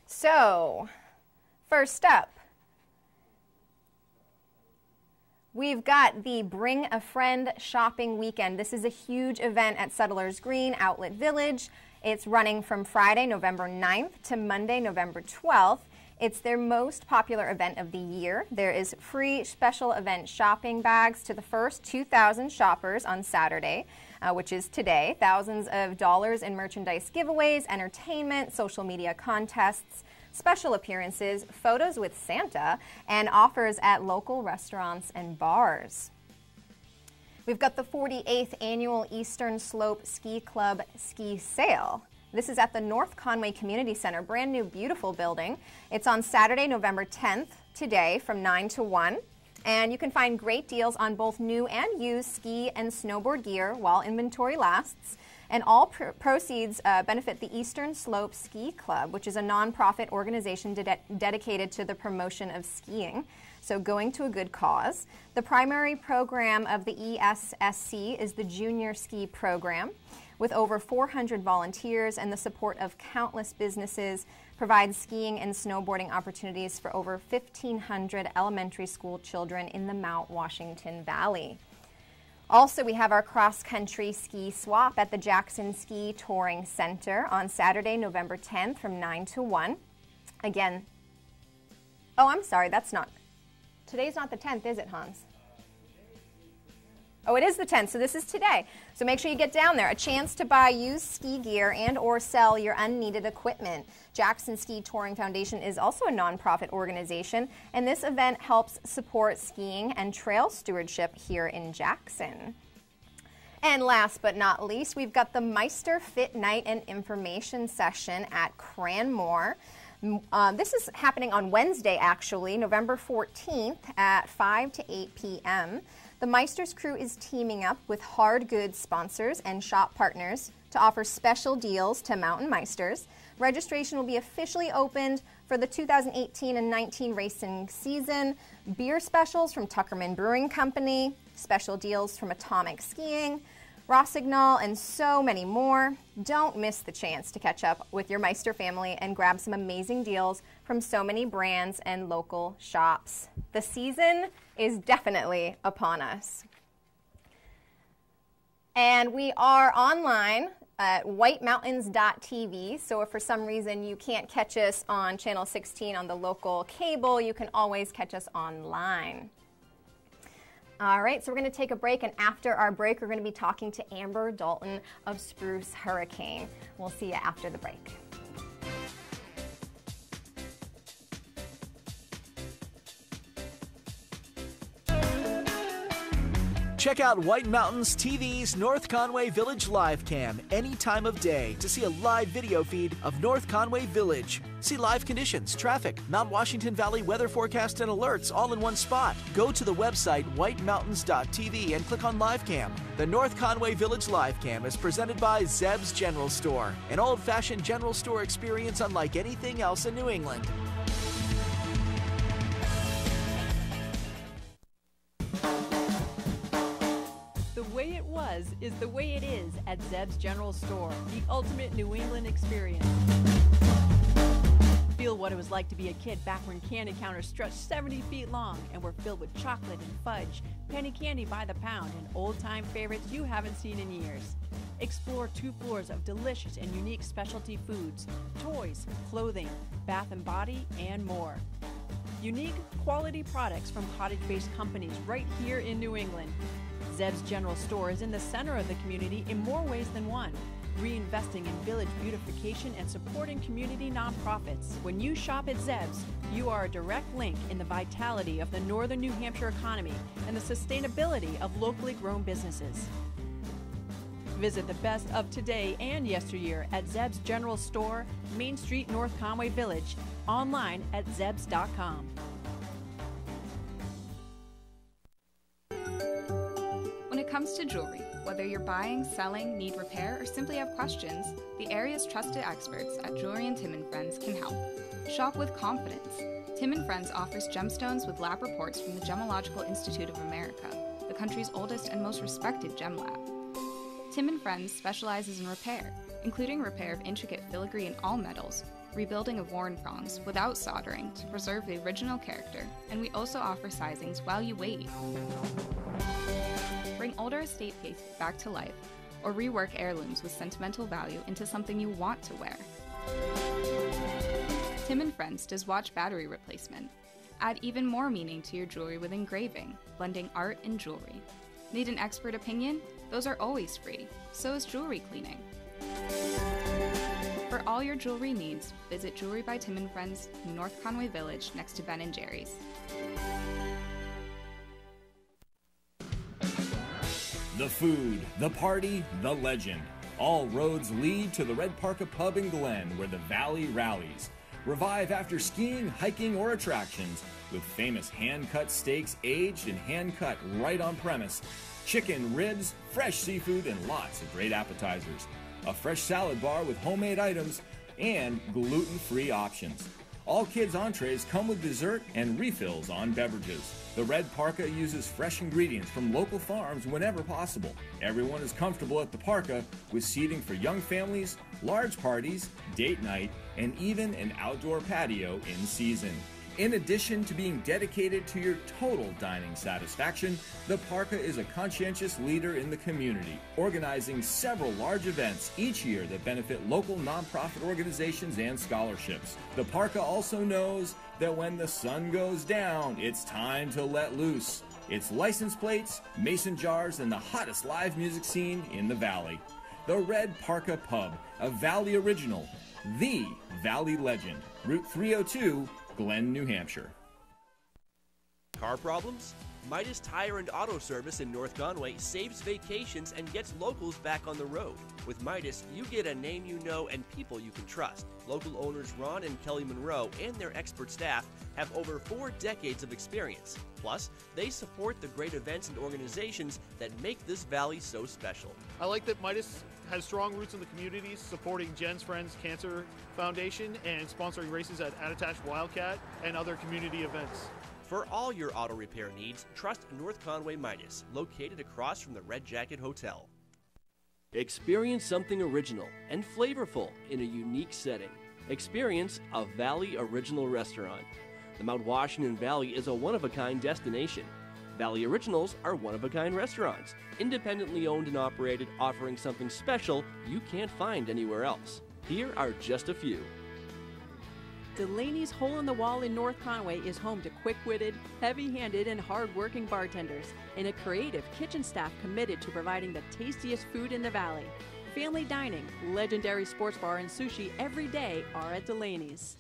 So, first up, we've got the Bring a Friend Shopping Weekend. This is a huge event at Settlers Green Outlet Village. It's running from Friday, November 9th to Monday, November 12th. It's their most popular event of the year. There is free special event shopping bags to the first 2,000 shoppers on Saturday, which is today. Thousands of dollars in merchandise giveaways, entertainment, social media contests, special appearances, photos with Santa, and offers at local restaurants and bars. We've got the 48th Annual Eastern Slope Ski Club Ski Sale. This is at the North Conway Community Center, brand new, beautiful building. It's on Saturday, November 10th, today, from 9 to 1. And you can find great deals on both new and used ski and snowboard gear while inventory lasts. And all proceeds benefit the Eastern Slope Ski Club, which is a nonprofit organization dedicated to the promotion of skiing. So going to a good cause. The primary program of the ESSC is the Junior Ski Program, with over 400 volunteers and the support of countless businesses, provides skiing and snowboarding opportunities for over 1,500 elementary school children in the Mount Washington Valley. Also, we have our cross-country ski swap at the Jackson Ski Touring Center on Saturday, November 10th from 9 to 1. Again, oh, I'm sorry, today's not the 10th, is it, Hans? Oh, it is the 10th, so this is today. So make sure you get down there. A chance to buy used ski gear and or sell your unneeded equipment. Jackson Ski Touring Foundation is also a nonprofit organization, and this event helps support skiing and trail stewardship here in Jackson. And last but not least, we've got the Meister Fit Night and Information Session at Cranmore. This is happening on Wednesday, actually, November 14th at 5 to 8 p.m. The Meister's crew is teaming up with hard goods sponsors and shop partners to offer special deals to Mountain Meisters. Registration will be officially opened for the 2018 and 19 racing season. Beer specials from Tuckerman Brewing Company, special deals from Atomic Skiing, Rossignol, and so many more. Don't miss the chance to catch up with your Meister family and grab some amazing deals from so many brands and local shops. The season is definitely upon us. And we are online at whitemountains.tv, so if for some reason you can't catch us on Channel 16 on the local cable, you can always catch us online. All right, so we're going to take a break, and after our break, we're going to be talking to Amber Dalton of Spruce Hurricane. We'll see you after the break. Check out White Mountains TV's North Conway Village live cam any time of day to see a live video feed of North Conway Village. See live conditions, traffic, Mount Washington Valley weather forecast and alerts all in one spot. Go to the website whitemountains.tv and click on live cam. The North Conway Village live cam is presented by Zeb's General Store, an old-fashioned general store experience unlike anything else in New England. The way it was is the way it is at Zeb's General Store, the ultimate New England experience. Feel what it was like to be a kid back when candy counters stretched 70 feet long and were filled with chocolate and fudge, penny candy by the pound, and old-time favorites you haven't seen in years. Explore 2 floors of delicious and unique specialty foods, toys, clothing, bath and body, and more. Unique, quality products from cottage-based companies right here in New England. Zeb's General Store is in the center of the community in more ways than one, reinvesting in village beautification and supporting community nonprofits. When you shop at Zeb's, you are a direct link in the vitality of the northern New Hampshire economy and the sustainability of locally grown businesses. Visit the best of today and yesteryear at Zeb's General Store, Main Street, North Conway Village, online at zebs.com. When it comes to jewelry, whether you're buying, selling, need repair, or simply have questions, the area's trusted experts at Jewelry & Tim & Friends can help. Shop with confidence. Tim & Friends offers gemstones with lab reports from the Gemological Institute of America, the country's oldest and most respected gem lab. Tim & Friends specializes in repair, including repair of intricate filigree in all metals, rebuilding of worn prongs without soldering to preserve the original character, and we also offer sizings while you wait. Bring older estate pieces back to life, or rework heirlooms with sentimental value into something you want to wear. Tim & Friends does watch battery replacement. Add even more meaning to your jewelry with engraving, blending art and jewelry. Need an expert opinion? Those are always free. So is jewelry cleaning. For all your jewelry needs, visit Jewelry by Tim & Friends in North Conway Village next to Ben & Jerry's. The food, the party, the legend. All roads lead to the Red Parka Pub in Glen, where the Valley rallies. Revive after skiing, hiking, or attractions with famous hand-cut steaks aged and hand-cut right on premise, chicken, ribs, fresh seafood, and lots of great appetizers. A fresh salad bar with homemade items and gluten-free options. All kids' entrees come with dessert and refills on beverages. The Red Parka uses fresh ingredients from local farms whenever possible. Everyone is comfortable at the Parka with seating for young families, large parties, date night, and even an outdoor patio in season. In addition to being dedicated to your total dining satisfaction, the Parka is a conscientious leader in the community, organizing several large events each year that benefit local nonprofit organizations and scholarships. The Parka also knows that when the sun goes down, it's time to let loose. It's license plates, mason jars, and the hottest live music scene in the Valley. The Red Parka Pub, a Valley original, the Valley legend, Route 302, Glen, New Hampshire. Car problems? Midas Tire and Auto Service in North Conway saves vacations and gets locals back on the road. With Midas, you get a name you know and people you can trust. Local owners Ron and Kelly Monroe and their expert staff have over 4 decades of experience. Plus, they support the great events and organizations that make this valley so special. I like that Midas has strong roots in the communities, supporting Jen's Friends Cancer Foundation and sponsoring races at Attitash Wildcat and other community events. For all your auto repair needs, trust North Conway Midas, located across from the Red Jacket Hotel. Experience something original and flavorful in a unique setting. Experience a Valley Original restaurant. The Mount Washington Valley is a one-of-a-kind destination. Valley Originals are one-of-a-kind restaurants, independently owned and operated, offering something special you can't find anywhere else. Here are just a few. Delaney's Hole in the Wall in North Conway is home to quick-witted, heavy-handed, and hard-working bartenders and a creative kitchen staff committed to providing the tastiest food in the valley. Family dining, legendary sports bar, and sushi every day are at Delaney's.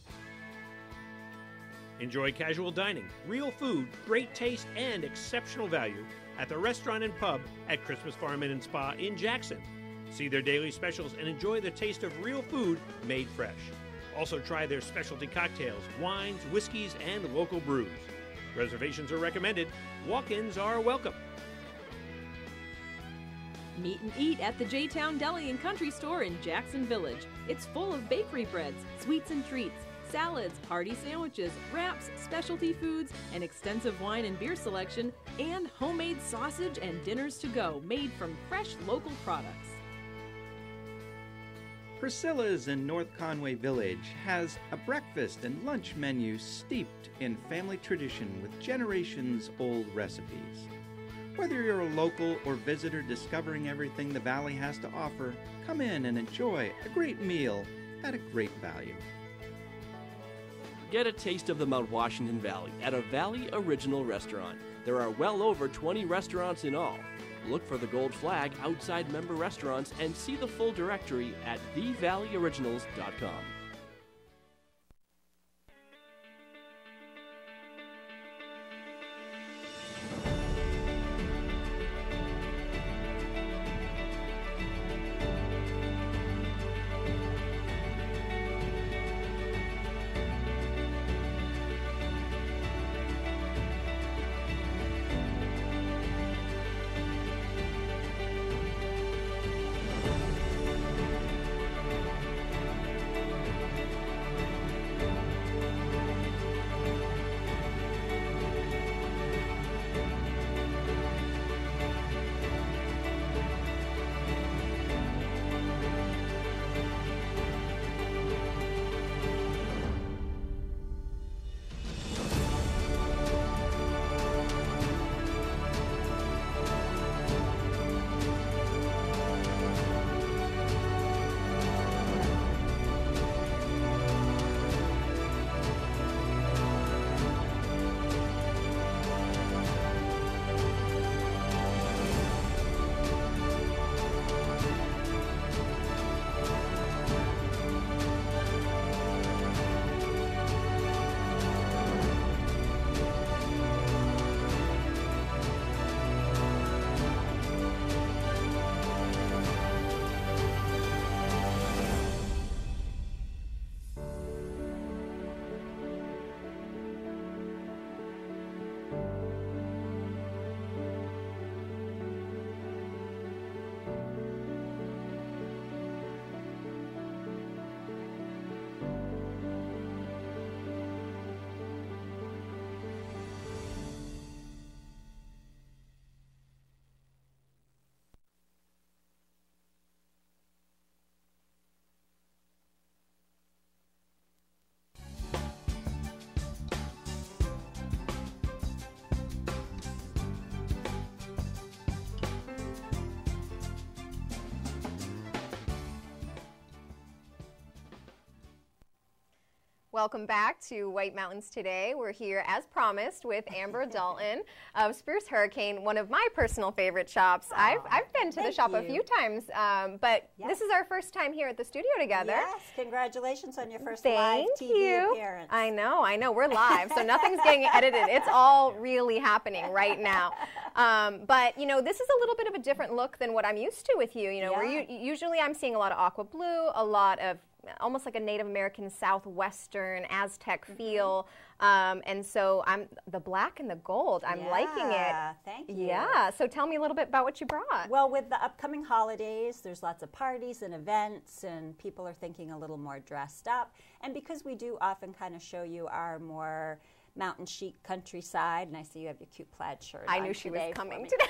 Enjoy casual dining, real food, great taste, and exceptional value at the restaurant and pub at Christmas Farm Inn and Spa in Jackson. See their daily specials and enjoy the taste of real food made fresh. Also try their specialty cocktails, wines, whiskeys, and local brews. Reservations are recommended. Walk-ins are welcome. Meet and eat at the J-Town Deli and Country Store in Jackson Village. It's full of bakery breads, sweets and treats, salads, hearty sandwiches, wraps, specialty foods, an extensive wine and beer selection, and homemade sausage and dinners to go made from fresh local products. Priscilla's in North Conway Village has a breakfast and lunch menu steeped in family tradition with generations-old recipes. Whether you're a local or visitor discovering everything the valley has to offer, come in and enjoy a great meal at a great value. Get a taste of the Mount Washington Valley at a Valley Original restaurant. There are well over 20 restaurants in all. Look for the gold flag outside member restaurants and see the full directory at thevalleyoriginals.com. Welcome back to White Mountains Today. We're here, as promised, with Amber Dalton of Spruce Hurricane, one of my personal favorite shops. I've been to the shop a few times, but this is our first time here at the studio together. Yes, congratulations on your first live TV appearance. I know. We're live, so nothing's getting edited. It's all really happening right now. But, you know, this is a little bit of a different look than what I'm used to with you. You know, usually I'm seeing a lot of aqua blue, a lot of almost like a Native American Southwestern Aztec feel. And so the black and the gold, I'm liking it. Thank you. Yeah, so tell me a little bit about what you brought. Well, with the upcoming holidays, there's lots of parties and events, and people are thinking a little more dressed up. And because we do often kind of show you our more mountain chic countryside, and I see you have your cute plaid shirt on. I knew she was coming today.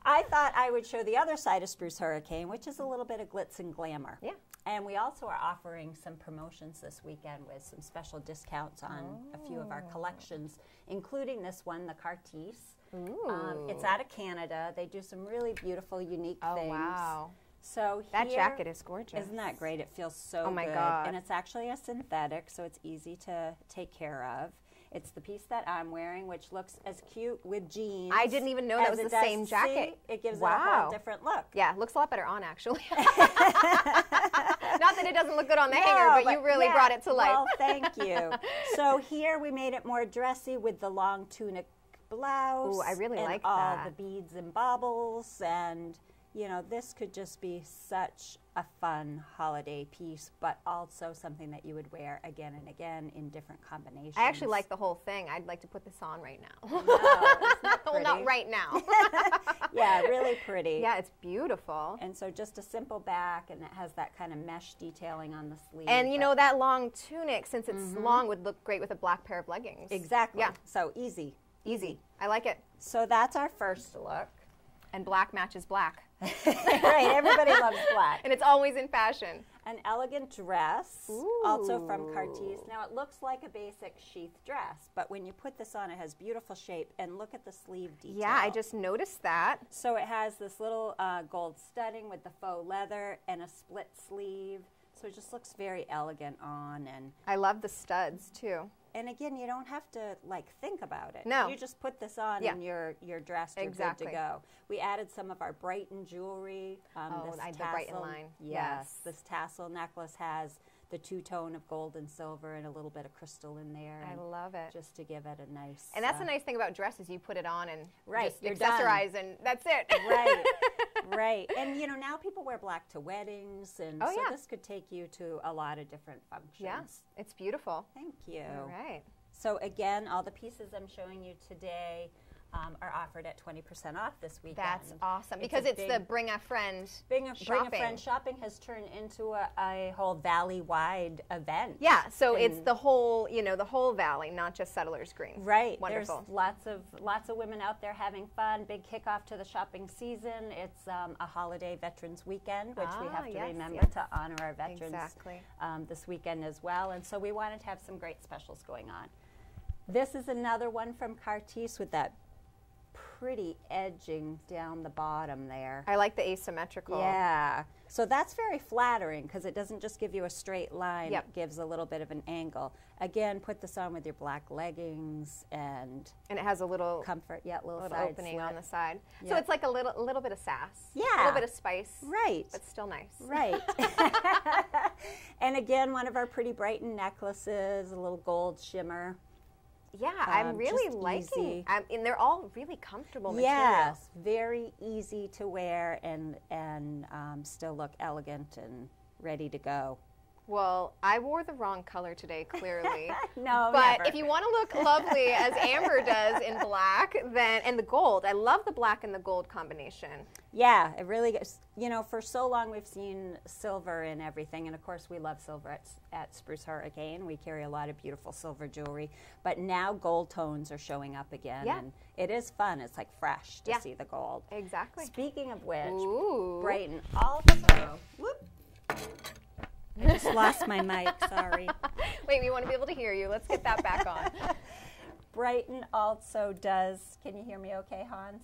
I thought I would show the other side of Spruce Hurricane, which is a little bit of glitz and glamour. Yeah. And we also are offering some promotions this weekend with some special discounts on a few of our collections, including this one, the Cartier. It's out of Canada. They do some really beautiful, unique things. Wow. So that jacket is gorgeous. Isn't that great? It feels so good. Oh my good. God. And it's actually a synthetic, so it's easy to take care of. It's the piece that I'm wearing, which looks as cute with jeans. I didn't even know that was the same jacket. See, it gives it a whole different look. Yeah, it looks a lot better on, actually. Not that it doesn't look good on the hanger, but you really brought it to life. Well, thank you. So here we made it more dressy with the long tunic blouse. Ooh, I really like all that. The beads and baubles, and you know, this could just be such a fun holiday piece, but also something that you would wear again and again in different combinations. I actually like the whole thing. I'd like to put this on right now. No, isn't that well, not right now. Yeah, really pretty. Yeah, it's beautiful. And so just a simple back, and it has that kind of mesh detailing on the sleeve. And you know, that long tunic, since it's long, would look great with a black pair of leggings. Exactly. Yeah. So easy. Easy. I like it. So that's our first look. And black matches black. Right, everybody loves black. And it's always in fashion. An elegant dress, also from Cartier. Now it looks like a basic sheath dress, but when you put this on, it has beautiful shape, and look at the sleeve detail. Yeah, I just noticed that. So it has this little gold studding with the faux leather and a split sleeve. So it just looks very elegant on. And I love the studs too. And again, you don't have to like think about it. No. You just put this on and you're dressed, you're good to go. We added some of our Brighton jewelry. This the tassel, Brighton line. Yes. This tassel necklace has the two-tone of gold and silver and a little bit of crystal in there. I love it. Just to give it a nice... And that's the nice thing about dresses. You put it on and just you're accessorize done. and that's it. Right. Right. And, you know, now people wear black to weddings, and so this could take you to a lot of different functions. Yes, it's beautiful. Thank you. All right. So, again, all the pieces I'm showing you today are offered at 20% off this weekend. That's awesome, because it's the Bring a Friend Bring a Friend shopping has turned into a whole valley-wide event. Yeah, so it's the whole, you know, the whole valley, not just Settlers Green. Right. Wonderful. There's lots of women out there having fun. Big kickoff to the shopping season. It's a holiday Veterans Weekend, which we have to remember to honor our veterans this weekend as well. And so we wanted to have some great specials going on. This is another one from Cartier with that pretty edging down the bottom there. I like the asymmetrical. Yeah. So that's very flattering because it doesn't just give you a straight line. It gives a little bit of an angle. Again, put this on with your black leggings and it has a little comfort. Yeah, little side opening slit on the side. Yeah. So it's like a little bit of sass. Yeah. A little bit of spice. Right. But still nice. Right. And again, one of our pretty Brighton necklaces, a little gold shimmer. Yeah, I'm really liking, and they're all really comfortable materials. Yes, very easy to wear and still look elegant and ready to go. Well, I wore the wrong color today, clearly. No, but never. if you want to look lovely as Amber does in black, and the gold, I love the black and the gold combination. Yeah, it really gets, you know, for so long we've seen silver in everything, and of course we love silver at Spruce Hurricane. We carry a lot of beautiful silver jewelry, but now gold tones are showing up again, and it is fun. It's like fresh to see the gold. Exactly. Speaking of which, Ooh. Brighton also, whoop, I just lost my mic, sorry. Wait, we want to be able to hear you. Let's get that back on. Brighton also does, can you hear me okay, Hans?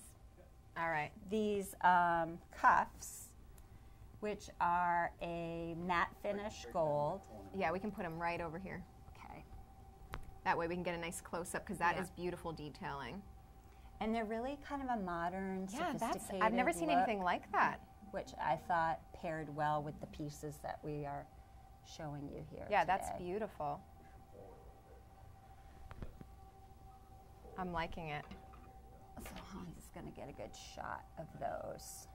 All right. These cuffs which are a matte finish gold. Yeah, we can put them right over here. Okay. That way we can get a nice close-up because that is beautiful detailing. And they're really kind of a modern, sophisticated I've never seen look, anything like that. Which I thought paired well with the pieces that we are showing you here Yeah, today. that's beautiful. I'm liking it. So Hans is going to get a good shot of those.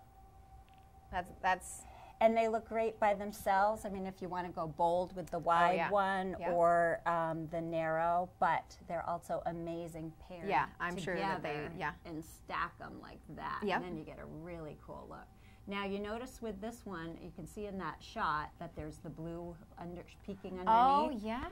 That's. And they look great by themselves. I mean, if you want to go bold with the wide one or the narrow, but they're also amazing paired. Yeah, I'm sure that they, and stack them like that. Yep. And then you get a really cool look. Now you notice with this one, you can see in that shot that there's the blue peeking underneath. Oh yeah.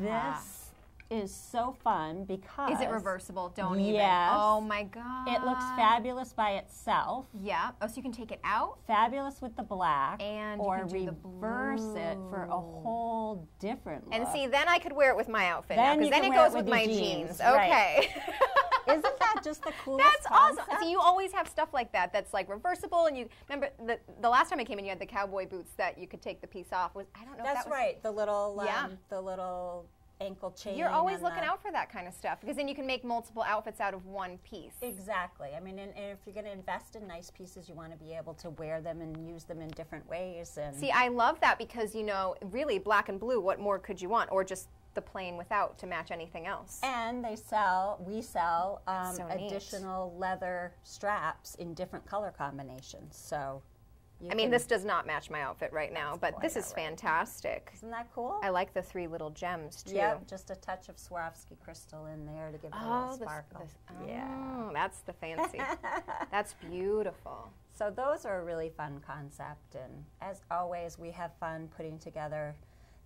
This is so fun because is it reversible? Don't even. Yes. Oh my God. It looks fabulous by itself. Yeah. Oh, so you can take it out. Fabulous with the black, and or you can do reverse it for a whole different look. And see, then I could wear it with my outfit then now, because then it goes with my jeans. Okay. Isn't that just the coolest That's concept? awesome. So you always have stuff like that that's like reversible, and you remember the last time I came in, you had the cowboy boots that you could take the piece off. I don't know. That's if that was, right. The little ankle chain. You're always looking out for that kind of stuff because then you can make multiple outfits out of one piece. Exactly. I mean, and if you're going to invest in nice pieces, you want to be able to wear them and use them in different ways. And see, I love that because, you know, really black and blue, what more could you want? Or just the plain without to match anything else. And we sell additional leather straps in different color combinations. So I mean, this does not match my outfit right now, but this is fantastic. Isn't that cool? I like the 3 little gems, too. Yep, just a touch of Swarovski crystal in there to give it a little sparkle. Yeah, that's the fancy. That's beautiful. So those are a really fun concept, and as always, we have fun putting together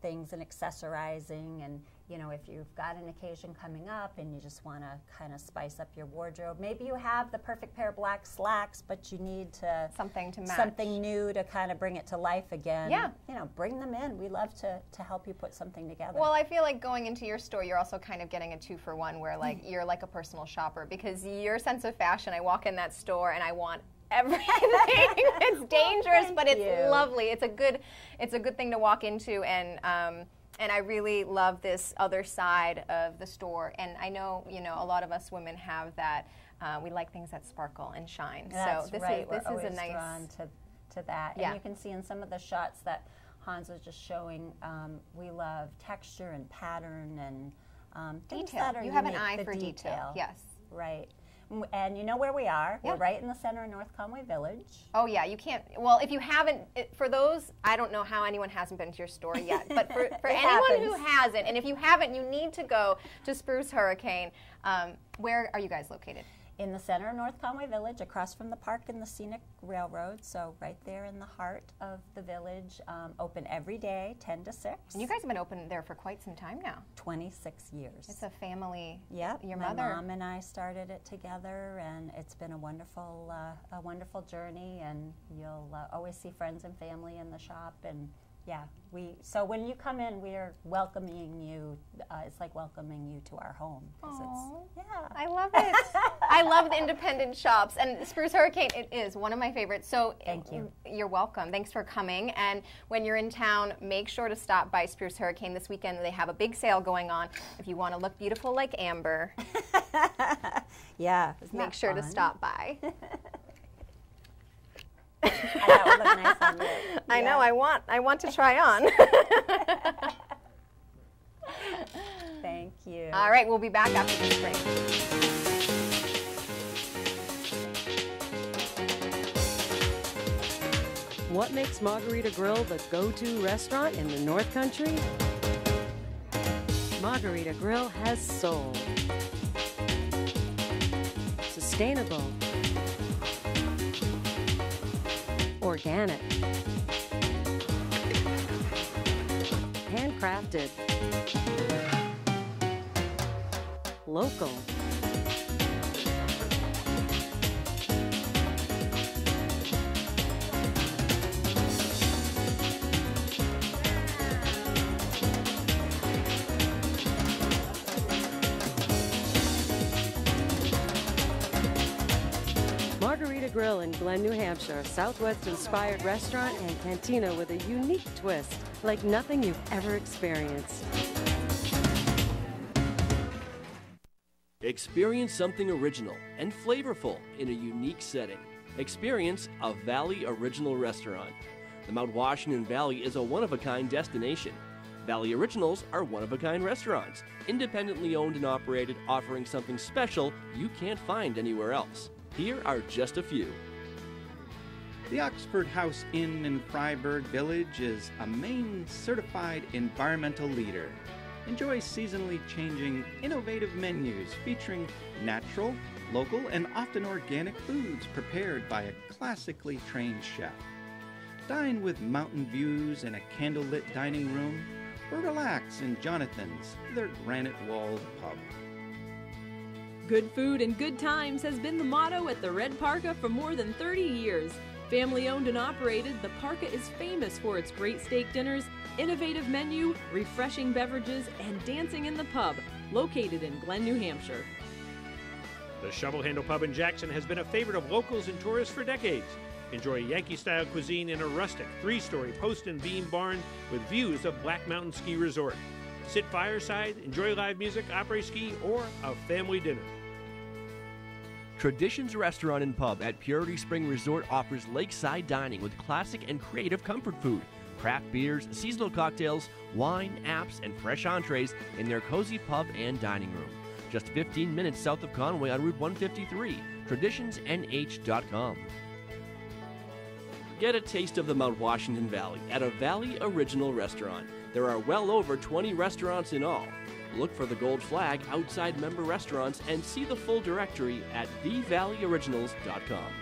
things and accessorizing, and you know, if you've got an occasion coming up and you just want to kind of spice up your wardrobe, maybe you have the perfect pair of black slacks, but you need something to match, something new to kind of bring it to life again. Yeah, you know, bring them in. We love to help you put something together. Well, I feel like going into your store, you're also kind of getting a 2-for-1, where like you're like a personal shopper because your sense of fashion. I walk in that store and I want everything. It's dangerous, but it's lovely. It's a good thing to walk into, and I really love this other side of the store. And I know, you know, a lot of us women have that. We like things that sparkle and shine. That's so this right. is We're a nice drawn to that. Yeah. And you can see in some of the shots that Hans was just showing, we love texture and pattern and detail. That are you have an unique, eye the for detail. Yes. Right. And you know where we are. Yeah. We're right in the center of North Conway Village. Oh, yeah. You can't. Well, if you haven't, for those, I don't know how anyone hasn't been to your store yet. But for anyone who hasn't, and if you haven't, you need to go to Spruce Hurricane. Where are you guys located? In the center of North Conway Village, across from the park and the scenic railroad. So right there in the heart of the village. Open every day, 10 to 6. And you guys have been open there for quite some time now. 26 years. It's a family. Yep. Your my mother. Mom and I started it together, and it's been a wonderful journey. And you'll always see friends and family in the shop. And yeah, so when you come in, we are welcoming you. It's like welcoming you to our home. I love it. I love the independent shops, and Spruce Hurricane, it is one of my favorites. So thank you. You're welcome. Thanks for coming. And when you're in town, make sure to stop by Spruce Hurricane this weekend. They have a big sale going on. If you want to look beautiful like Amber, yeah, make sure to stop by. That would look nice on you. I know. I want to try on. Thank you. All right, we'll be back after this break. What makes Margarita Grill the go-to restaurant in the North Country? Margarita Grill has soul. Sustainable. Organic. Handcrafted. Local. Margarita Grill in Glen, New Hampshire. Southwest-inspired restaurant and cantina with a unique twist, like nothing you've ever experienced. Experience something original and flavorful in a unique setting. Experience a Valley Original restaurant. The Mount Washington Valley is a one-of-a-kind destination. Valley Originals are one-of-a-kind restaurants, independently owned and operated, offering something special you can't find anywhere else. Here are just a few. The Oxford House Inn in Fryeburg Village is a Maine certified environmental leader. Enjoy seasonally changing, innovative menus featuring natural, local, and often organic foods prepared by a classically trained chef. Dine with mountain views in a candlelit dining room, or relax in Jonathan's, their granite-walled pub. Good food and good times has been the motto at the Red Parka for more than 30 years. Family owned and operated, the Parka is famous for its great steak dinners, innovative menu, refreshing beverages, and dancing in the pub, located in Glen, New Hampshire. The Shovel Handle Pub in Jackson has been a favorite of locals and tourists for decades. Enjoy Yankee-style cuisine in a rustic, 3-story post and beam barn with views of Black Mountain Ski Resort. Sit fireside, enjoy live music, après-ski, or a family dinner. Traditions Restaurant and Pub at Purity Spring Resort offers lakeside dining with classic and creative comfort food, craft beers, seasonal cocktails, wine, apps, and fresh entrees in their cozy pub and dining room. Just 15 minutes south of Conway on Route 153, traditionsnh.com. Get a taste of the Mount Washington Valley at a Valley Original restaurant. There are well over 20 restaurants in all. Look for the gold flag outside member restaurants and see the full directory at thevalleyoriginals.com.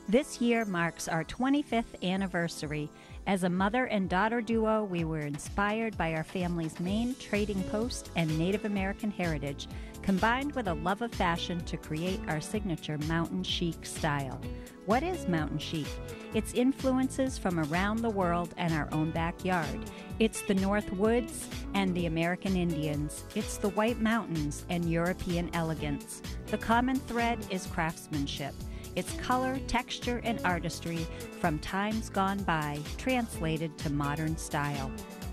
This year marks our 25th anniversary. As a mother and daughter duo, we were inspired by our family's Maine trading post and Native American heritage, combined with a love of fashion to create our signature mountain chic style. What is mountain chic? It's influences from around the world and our own backyard. It's the North Woods and the American Indians. It's the White Mountains and European elegance. The common thread is craftsmanship. It's color, texture, and artistry from times gone by, translated to modern style.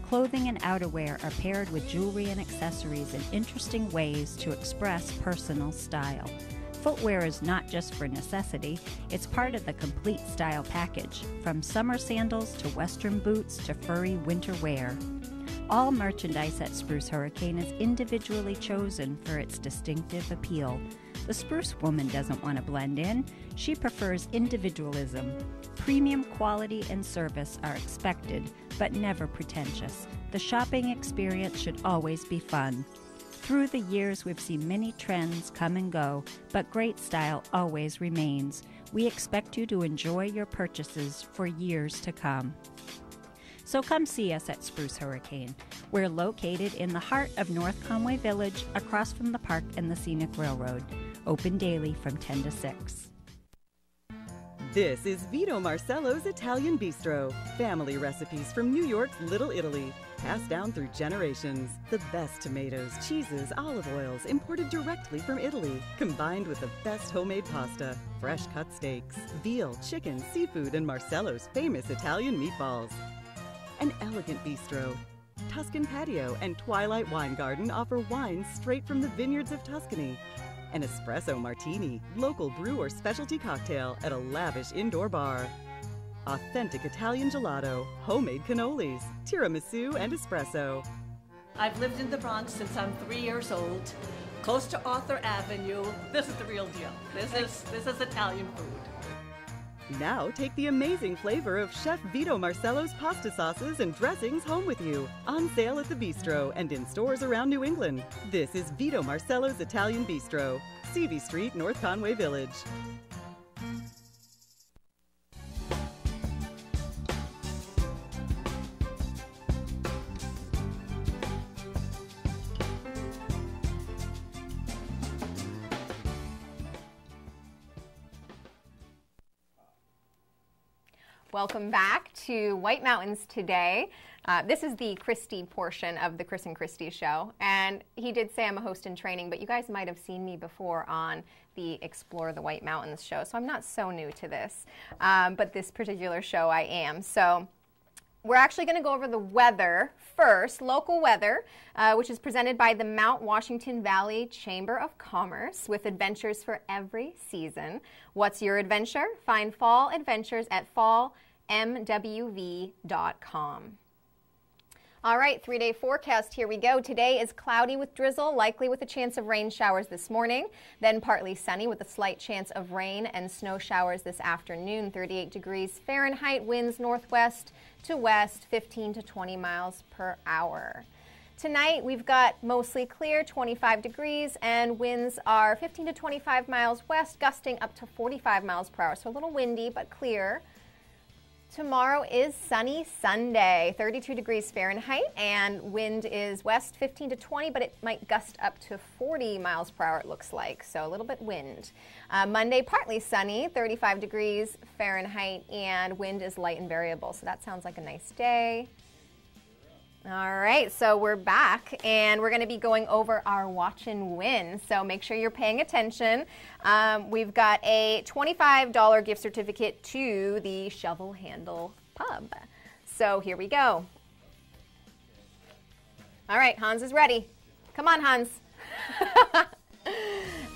Clothing and outerwear are paired with jewelry and accessories in interesting ways to express personal style. Footwear is not just for necessity, it's part of the complete style package, from summer sandals to western boots to furry winter wear. All merchandise at Spruce Hurricane is individually chosen for its distinctive appeal. The Spruce woman doesn't want to blend in. She prefers individualism. Premium quality and service are expected, but never pretentious. The shopping experience should always be fun. Through the years, we've seen many trends come and go, but great style always remains. We expect you to enjoy your purchases for years to come. So come see us at Spruce Hurricane. We're located in the heart of North Conway Village, across from the park and the Scenic Railroad. Open daily from 10 to 6. This is Vito Marcello's Italian Bistro. Family recipes from New York's Little Italy, passed down through generations. The best tomatoes, cheeses, olive oils imported directly from Italy, combined with the best homemade pasta, fresh cut steaks, veal, chicken, seafood, and Marcello's famous Italian meatballs. An elegant bistro. Tuscan Patio and Twilight Wine Garden offer wines straight from the vineyards of Tuscany. An espresso martini, local brew or specialty cocktail at a lavish indoor bar. Authentic Italian gelato, homemade cannolis, tiramisu, and espresso. I've lived in the Bronx since I'm 3 years old, close to Arthur Avenue. This is the real deal. This is Italian food. Now take the amazing flavor of Chef Vito Marcello's pasta sauces and dressings home with you. On sale at the Bistro and in stores around New England. This is Vito Marcello's Italian Bistro, CV Street, North Conway Village. Welcome back to White Mountains Today. This is the Christy portion of the Chris and Christy show. And he did say I'm a host in training, but you guys might have seen me before on the Explore the White Mountains show, so I'm not so new to this. But this particular show I am. So we're actually going to go over the weather first, local weather, which is presented by the Mount Washington Valley Chamber of Commerce with adventures for every season. What's your adventure? Find fall adventures at fallmwv.com. All right, 3-day forecast, here we go. Today is cloudy with drizzle, likely with a chance of rain showers this morning, then partly sunny with a slight chance of rain and snow showers this afternoon. 38 degrees Fahrenheit, winds northwest to west, 15 to 20 miles per hour. Tonight, we've got mostly clear, 25 degrees, and winds are 15 to 25 miles west, gusting up to 45 miles per hour, so a little windy but clear. Tomorrow is sunny Sunday, 32 degrees Fahrenheit, and wind is west 15 to 20, but it might gust up to 40 miles per hour, it looks like, so a little bit wind. Monday, partly sunny, 35 degrees Fahrenheit, and wind is light and variable, so that sounds like a nice day. All right, so we're back, and we're going to be going over our Watch and Win, so make sure you're paying attention. We've got a $25 gift certificate to the Shovel Handle Pub. So here we go. All right, Hans is ready. Come on, Hans.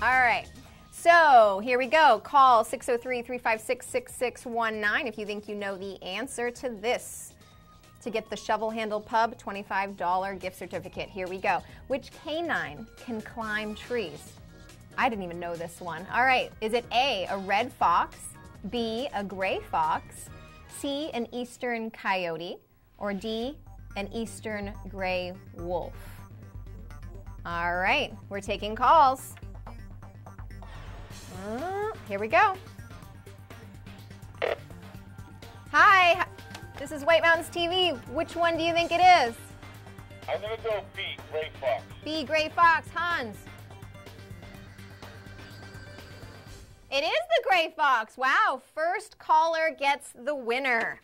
All right. So here we go. Call 603-356-6619 if you think you know the answer to this. To get the Shovel Handle Pub $25 gift certificate. Here we go. Which canine can climb trees? I didn't even know this one. All right, is it A, a red fox, B, a gray fox, C, an eastern coyote, or D, an eastern gray wolf? All right, we're taking calls. Here we go. Hi. This is White Mountains TV. Which one do you think it is? I'm going to go B, Gray Fox. B, Gray Fox. Hans? It is the Gray Fox. Wow, first caller gets the winner.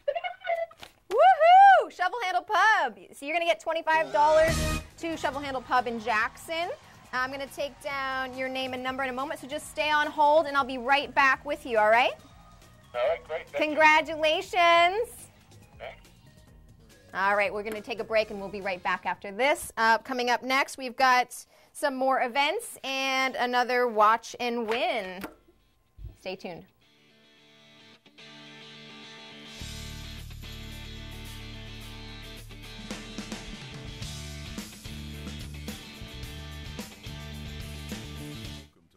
Woohoo! Shovel Handle Pub. So you're going to get $25 to Shovel Handle Pub in Jackson. I'm going to take down your name and number in a moment, so just stay on hold, and I'll be right back with you, all right? All right, great. Congratulations. All right, we're going to take a break, and we'll be right back after this. Coming up next, we've got some more events and another Watch and Win. Stay tuned.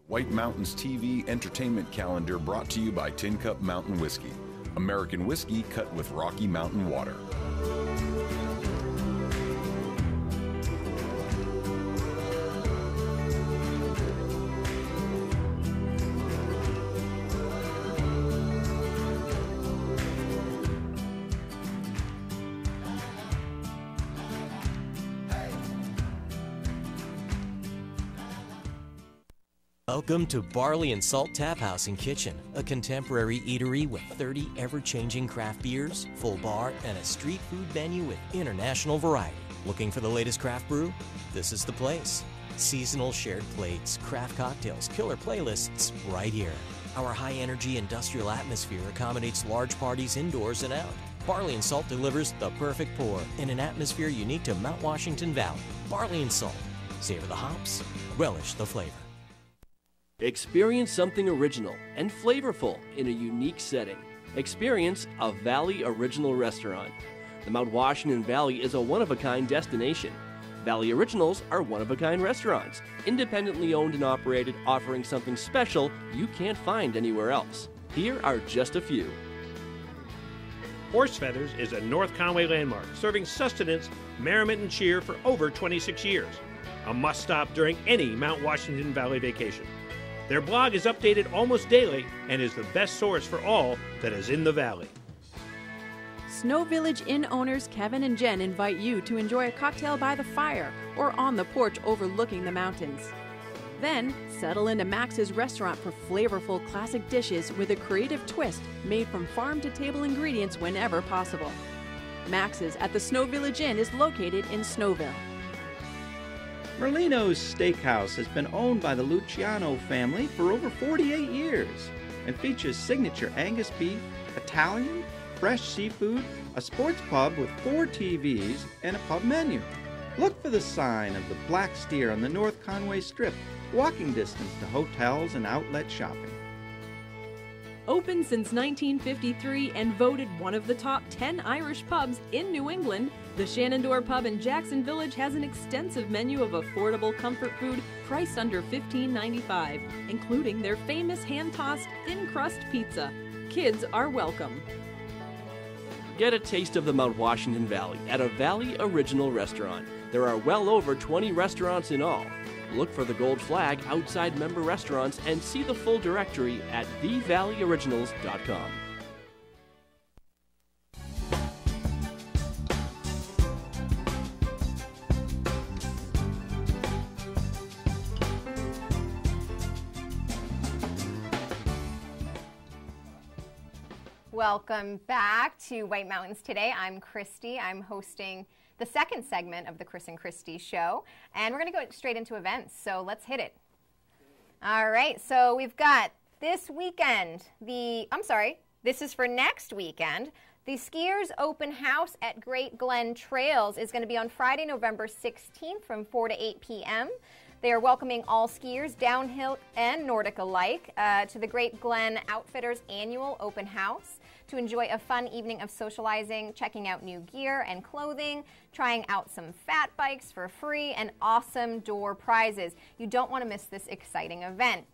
White Mountains TV entertainment calendar brought to you by Tin Cup Mountain Whiskey. American whiskey cut with Rocky Mountain water. Welcome to Barley and Salt Tap House and Kitchen, a contemporary eatery with 30 ever-changing craft beers, full bar, and a street food menu with international variety. Looking for the latest craft brew? This is the place. Seasonal shared plates, craft cocktails, killer playlists, right here. Our high-energy industrial atmosphere accommodates large parties indoors and out. Barley and Salt delivers the perfect pour in an atmosphere unique to Mount Washington Valley. Barley and Salt. Savor the hops, relish the flavor. Experience something original and flavorful in a unique setting. Experience a Valley Original restaurant. The Mount Washington Valley is a one-of-a-kind destination. Valley Originals are one-of-a-kind restaurants, independently owned and operated, offering something special you can't find anywhere else. Here are just a few. Horse Feathers is a North Conway landmark, serving sustenance, merriment, and cheer for over 26 years. A must-stop during any Mount Washington Valley vacation. Their blog is updated almost daily and is the best source for all that is in the valley. Snow Village Inn owners Kevin and Jen invite you to enjoy a cocktail by the fire or on the porch overlooking the mountains. Then, settle into Max's restaurant for flavorful classic dishes with a creative twist made from farm-to-table ingredients whenever possible. Max's at the Snow Village Inn is located in Snowville. Merlino's Steakhouse has been owned by the Luciano family for over 48 years and features signature Angus beef, Italian, fresh seafood, a sports pub with 4 TVs, and a pub menu. Look for the sign of the Black Steer on the North Conway Strip, walking distance to hotels and outlet shopping. Open since 1953 and voted one of the top 10 Irish pubs in New England, the Shenandoah Pub in Jackson Village has an extensive menu of affordable comfort food priced under $15.95, including their famous hand-tossed thin-crust pizza. Kids are welcome. Get a taste of the Mount Washington Valley at a Valley Original restaurant. There are well over 20 restaurants in all. Look for the gold flag outside member restaurants and see the full directory at thevalleyoriginals.com. Welcome back to White Mountains Today. I'm Christy. I'm hosting the second segment of the Chris and Christy show, and we're going to go straight into events, so let's hit it. All right, so we've got this weekend, this is for next weekend. The Skiers Open House at Great Glen Trails is going to be on Friday, November 16th from 4 to 8 p.m. They are welcoming all skiers, downhill and Nordic alike, to the Great Glen Outfitters Annual Open House to enjoy a fun evening of socializing, checking out new gear and clothing, trying out some fat bikes for free, and awesome door prizes. You don't want to miss this exciting event.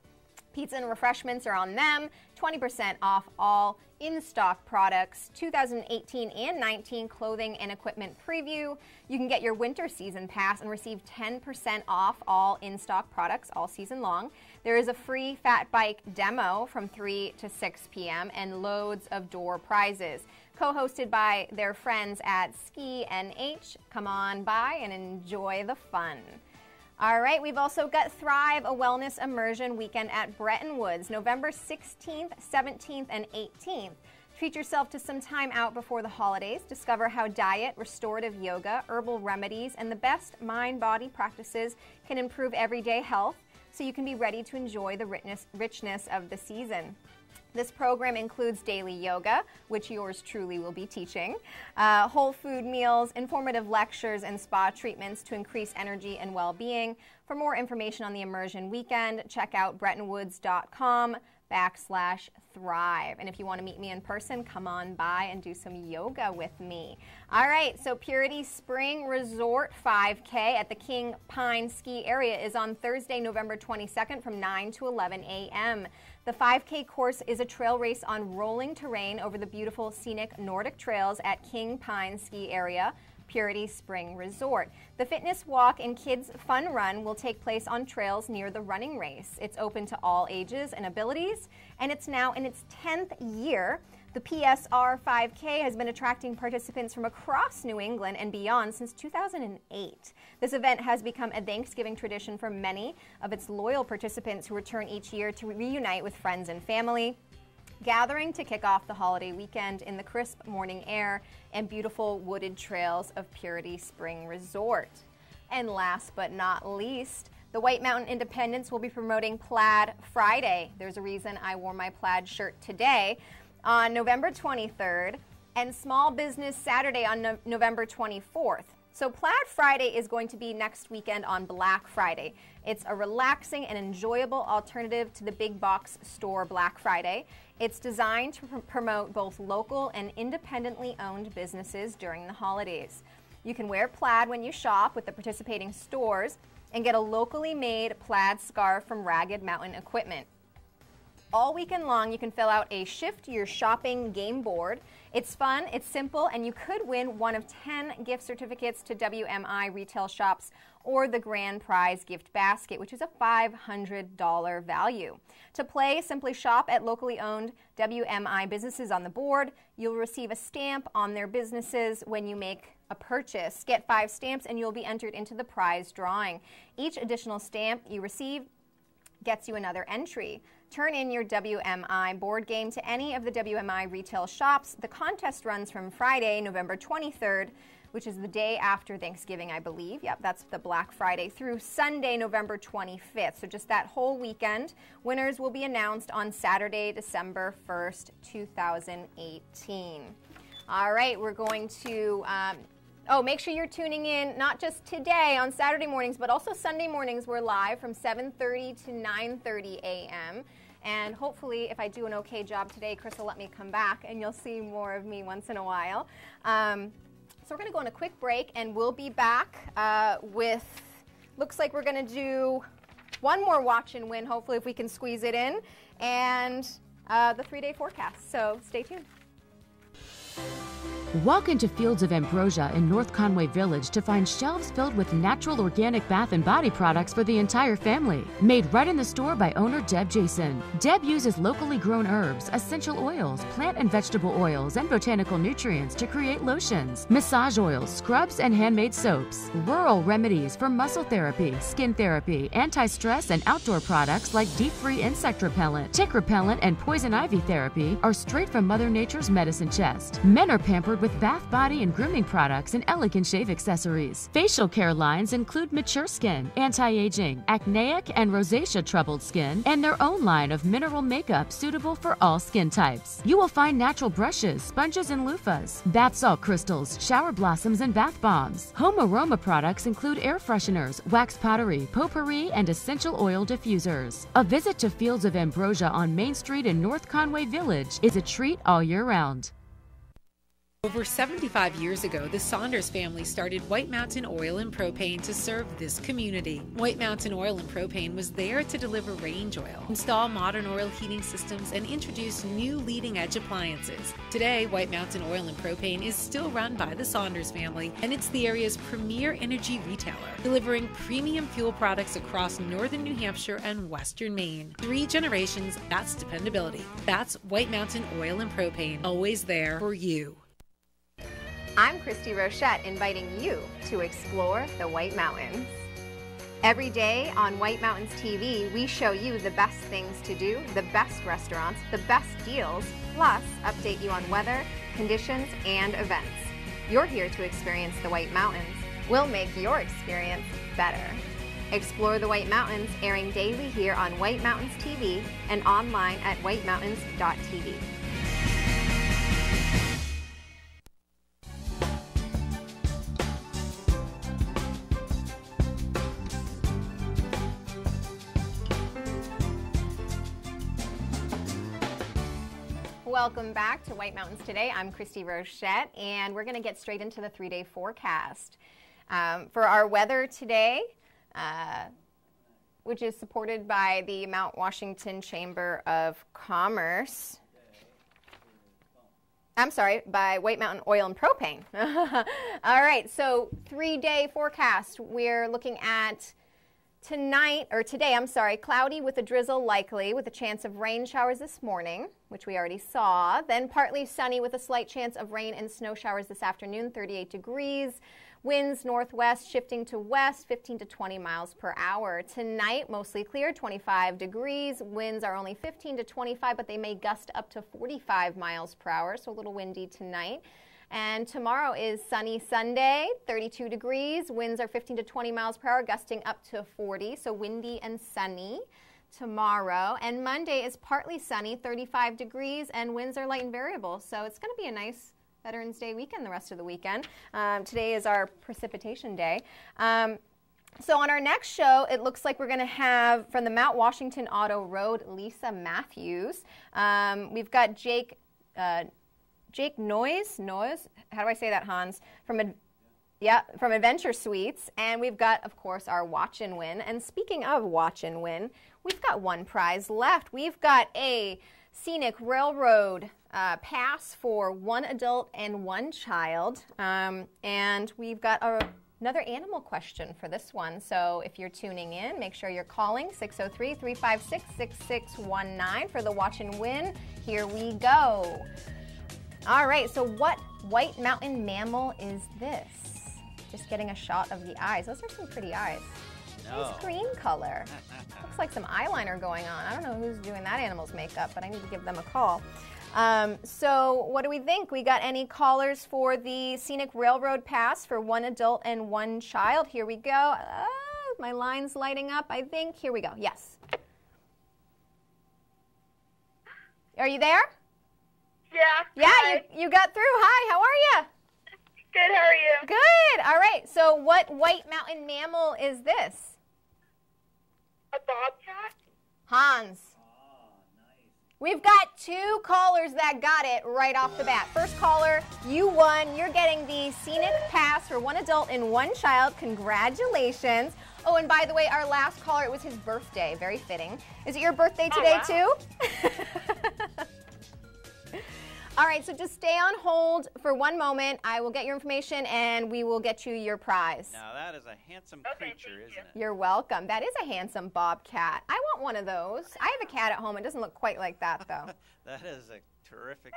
Pizza and refreshments are on them, 20% off all in-stock products, 2018 and 19 clothing and equipment preview. You can get your winter season pass and receive 10% off all in-stock products all season long. There is a free fat bike demo from 3 to 6 p.m. and loads of door prizes. Co-hosted by their friends at Ski NH. Come on by and enjoy the fun. All right, we've also got Thrive, a wellness immersion weekend at Bretton Woods, November 16th, 17th, and 18th. Treat yourself to some time out before the holidays. Discover how diet, restorative yoga, herbal remedies, and the best mind-body practices can improve everyday health so you can be ready to enjoy the richness of the season. This program includes daily yoga, which yours truly will be teaching, whole food meals, informative lectures, and spa treatments to increase energy and well-being. For more information on the immersion weekend, check out BrettonWoods.com/thrive. And if you want to meet me in person, come on by and do some yoga with me. All right, so Purity Spring Resort 5K at the King Pine Ski Area is on Thursday, November 22nd from 9 to 11 a.m. The 5K course is a trail race on rolling terrain over the beautiful scenic Nordic trails at King Pine Ski Area, Purity Spring Resort. The fitness walk and kids fun run will take place on trails near the running race. It's open to all ages and abilities, and it's now in its 10th year. The PSR 5K has been attracting participants from across New England and beyond since 2008. This event has become a Thanksgiving tradition for many of its loyal participants who return each year to reunite with friends and family, gathering to kick off the holiday weekend in the crisp morning air and beautiful wooded trails of Purity Spring Resort. And last but not least, the White Mountain Independents will be promoting Plaid Friday. There's a reason I wore my plaid shirt today. On November 23rd, and Small Business Saturday on November 24th. So Plaid Friday is going to be next weekend on Black Friday. It's a relaxing and enjoyable alternative to the big box store Black Friday. It's designed to promote both local and independently owned businesses during the holidays. You can wear plaid when you shop with the participating stores and get a locally made plaid scarf from Ragged Mountain Equipment. All weekend long, you can fill out a Shift Your Shopping game board. It's fun, it's simple, and you could win one of 10 gift certificates to WMI retail shops or the grand prize gift basket, which is a $500 value. To play, simply shop at locally owned WMI businesses on the board. You'll receive a stamp on their businesses when you make a purchase. Get 5 stamps and you'll be entered into the prize drawing. Each additional stamp you receive gets you another entry. Turn in your WMI board game to any of the WMI retail shops. The contest runs from Friday, November 23rd, which is the day after Thanksgiving, I believe. Yep, that's the Black Friday through Sunday, November 25th. So just that whole weekend. Winners will be announced on Saturday, December 1st, 2018. All right, we're going to, make sure you're tuning in, not just today on Saturday mornings, but also Sunday mornings. We're live from 7:30 to 9:30 a.m. And hopefully, if I do an okay job today, Chris will let me come back, and you'll see more of me once in a while. So we're going to go on a quick break, and we'll be back with, looks like we're going to do one more watch and win, hopefully, if we can squeeze it in, and the 3-day forecast. So stay tuned. Walk into Fields of Ambrosia in North Conway Village to find shelves filled with natural organic bath and body products for the entire family. Made right in the store by owner Deb Jason. Deb uses locally grown herbs, essential oils, plant and vegetable oils, and botanical nutrients to create lotions, massage oils, scrubs, and handmade soaps. Rural remedies for muscle therapy, skin therapy, anti-stress, and outdoor products like deep-free insect repellent, tick repellent, and poison ivy therapy are straight from Mother Nature's medicine chest. Men are pampered with bath, body, and grooming products and elegant shave accessories. Facial care lines include mature skin, anti-aging, acneic, and rosacea troubled skin, and their own line of mineral makeup suitable for all skin types. You will find natural brushes, sponges, and loofahs, bath salt crystals, shower blossoms, and bath bombs. Home aroma products include air fresheners, wax pottery, potpourri, and essential oil diffusers. A visit to Fields of Ambrosia on Main Street in North Conway Village is a treat all year round. Over 75 years ago, the Saunders family started White Mountain Oil and Propane to serve this community. White Mountain Oil and Propane was there to deliver range oil, install modern oil heating systems, and introduce new leading-edge appliances. Today, White Mountain Oil and Propane is still run by the Saunders family, and it's the area's premier energy retailer, delivering premium fuel products across northern New Hampshire and western Maine. 3 generations, that's dependability. That's White Mountain Oil and Propane, always there for you. I'm Christy Rochette, inviting you to explore the White Mountains. Every day on White Mountains TV, we show you the best things to do, the best restaurants, the best deals, plus update you on weather, conditions, and events. You're here to experience the White Mountains. We'll make your experience better. Explore the White Mountains, airing daily here on White Mountains TV and online at whitemountains.tv. Welcome back to White Mountains Today. I'm Christy Rochette, and we're going to get straight into the 3-day forecast. For our weather today, which is supported by the Mount Washington Chamber of Commerce. I'm sorry, by White Mountain Oil and Propane. All right, so 3-day forecast. We're looking at today, cloudy with a drizzle likely, with a chance of rain showers this morning, which we already saw. Then partly sunny with a slight chance of rain and snow showers this afternoon, 38 degrees. Winds northwest shifting to west, 15 to 20 miles per hour. Tonight, mostly clear, 25 degrees. Winds are only 15 to 25, but they may gust up to 45 miles per hour, so a little windy tonight. And tomorrow is sunny Sunday, 32 degrees. Winds are 15 to 20 miles per hour, gusting up to 40, so windy and sunny tomorrow. And Monday is partly sunny, 35 degrees, and winds are light and variable. So it's going to be a nice Veterans Day weekend the rest of the weekend. Today is our precipitation day. So on our next show, it looks like we're going to have, from the Mount Washington Auto Road, Lisa Matthews. We've got Jake Noyes, how do I say that, Hans? From Adventure Suites. And we've got, of course, our Watch and Win. And speaking of Watch and Win, we've got one prize left. We've got a Scenic Railroad pass for 1 adult and 1 child. And we've got another animal question for this one. So if you're tuning in, make sure you're calling 603-356-6619 for the Watch and Win. Here we go. All right, so what White Mountain mammal is this? Just getting a shot of the eyes. Those are some pretty eyes. Nice green color. Looks like some eyeliner going on. I don't know who's doing that animal's makeup, but I need to give them a call. So what do we think? We got any callers for the Scenic Railroad Pass for 1 adult and 1 child? Here we go. My line's lighting up, I think. Here we go. Yes. Are you there? Yeah. Yeah, you got through. Hi, how are you? Good, how are you? Good. All right. So what White Mountain mammal is this? A bobcat? Hans. We've got 2 callers that got it right off the bat. First caller, you won. You're getting the Scenic Pass for 1 adult and 1 child. Congratulations. Oh, and by the way, our last caller, it was his birthday. Very fitting. Is it your birthday today, too? All right, so just stay on hold for 1 moment. I will get your information, and we will get you your prize. Now, that is a handsome creature, isn't it? You're welcome. That is a handsome bobcat. I want one of those. I have a cat at home. It doesn't look quite like that, though. That is a terrific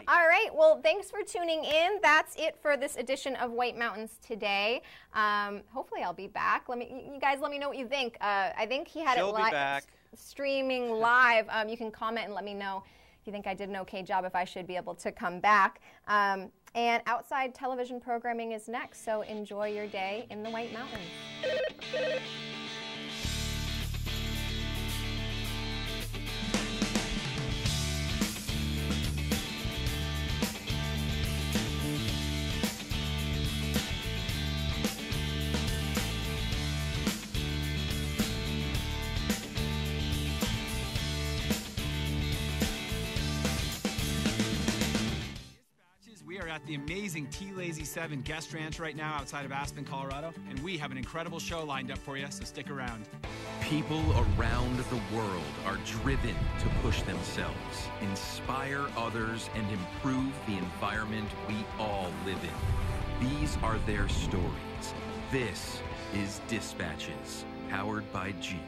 All right, well, thanks for tuning in. That's it for this edition of White Mountains today. Hopefully I'll be back. You guys let me know what you think. I think he had She'll be back. Streaming live. You can comment and let me know if you think I did an okay job, if I should be able to come back. And outside television programming is next, so enjoy your day in the White Mountains. We are at the amazing T Lazy 7 Guest Ranch right now outside of Aspen, Colorado, and we have an incredible show lined up for you, so stick around. People around the world are driven to push themselves, inspire others, and improve the environment we all live in. These are their stories. This is Dispatches, powered by Jeep.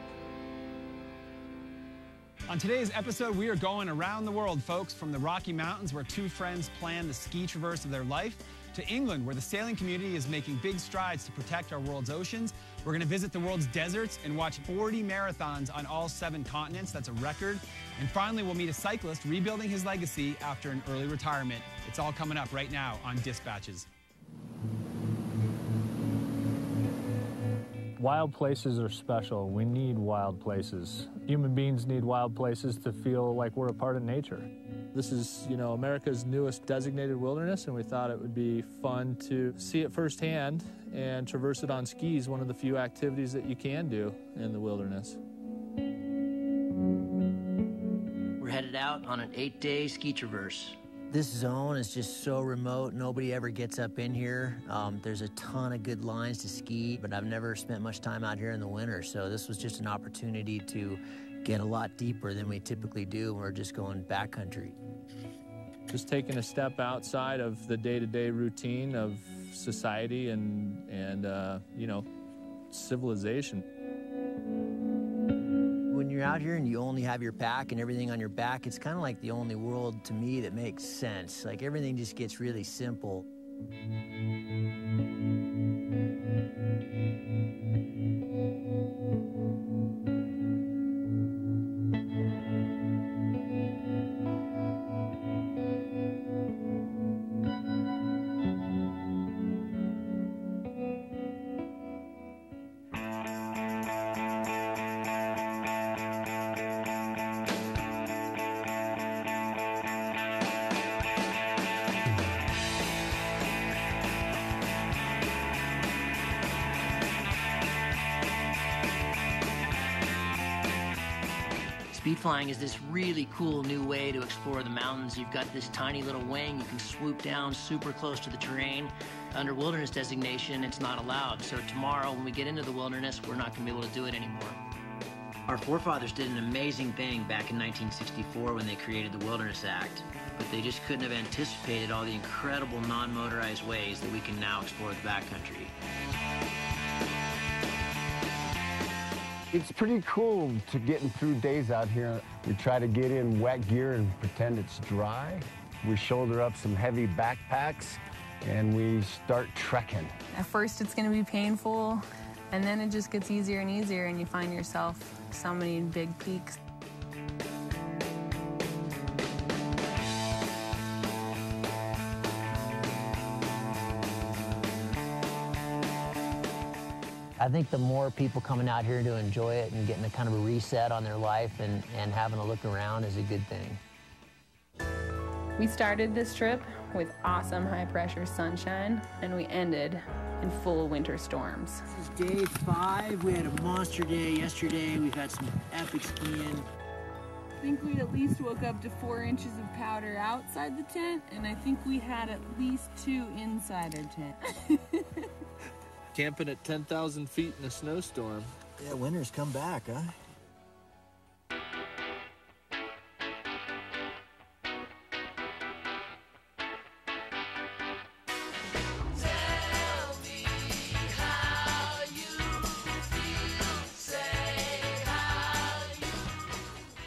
On today's episode, we are going around the world, folks, from the Rocky Mountains, where 2 friends plan the ski traverse of their life, to England, where the sailing community is making big strides to protect our world's oceans. We're going to visit the world's deserts and watch 40 marathons on all 7 continents. That's a record. And finally, we'll meet a cyclist rebuilding his legacy after an early retirement. It's all coming up right now on Dispatches. Wild places are special. We need wild places. Human beings need wild places to feel like we're a part of nature. This is, America's newest designated wilderness, and we thought it would be fun to see it firsthand and traverse it on skis, one of the few activities that you can do in the wilderness. We're headed out on an 8-day ski traverse. This zone is just so remote. Nobody ever gets up in here. There's a ton of good lines to ski, but I've never spent much time out here in the winter, so this was just an opportunity to get a lot deeper than we typically do when we're just going backcountry. Just taking a step outside of the day-to-day routine of society and civilization. When you're out here and you only have your pack and everything on your back, it's kind of like the only world to me that makes sense. Like everything just gets really simple. Speed flying is this really cool new way to explore the mountains. You've got this tiny little wing. You can swoop down super close to the terrain. Under wilderness designation, it's not allowed. So tomorrow, when we get into the wilderness, we're not going to be able to do it anymore. Our forefathers did an amazing thing back in 1964 when they created the Wilderness Act. But they just couldn't have anticipated all the incredible non-motorized ways that we can now explore the backcountry. It's pretty cool to getting through days out here. We try to get in wet gear and pretend it's dry. We shoulder up some heavy backpacks and we start trekking. At first it's going to be painful, and then it just gets easier and easier, and you find yourself summiting big peaks. I think the more people coming out here to enjoy it and getting a kind of a reset on their life and having a look around is a good thing. We started this trip with awesome high-pressure sunshine, and we ended in full winter storms. This is day 5. We had a monster day yesterday. We've had some epic skiing. I think we at least woke up to 4 inches of powder outside the tent, and I think we had at least 2 inside our tent. Camping at 10,000 feet in a snowstorm. Yeah, winter's come back, huh?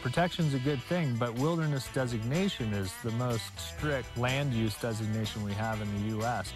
Protection's a good thing, but wilderness designation is the most strict land use designation we have in the U.S.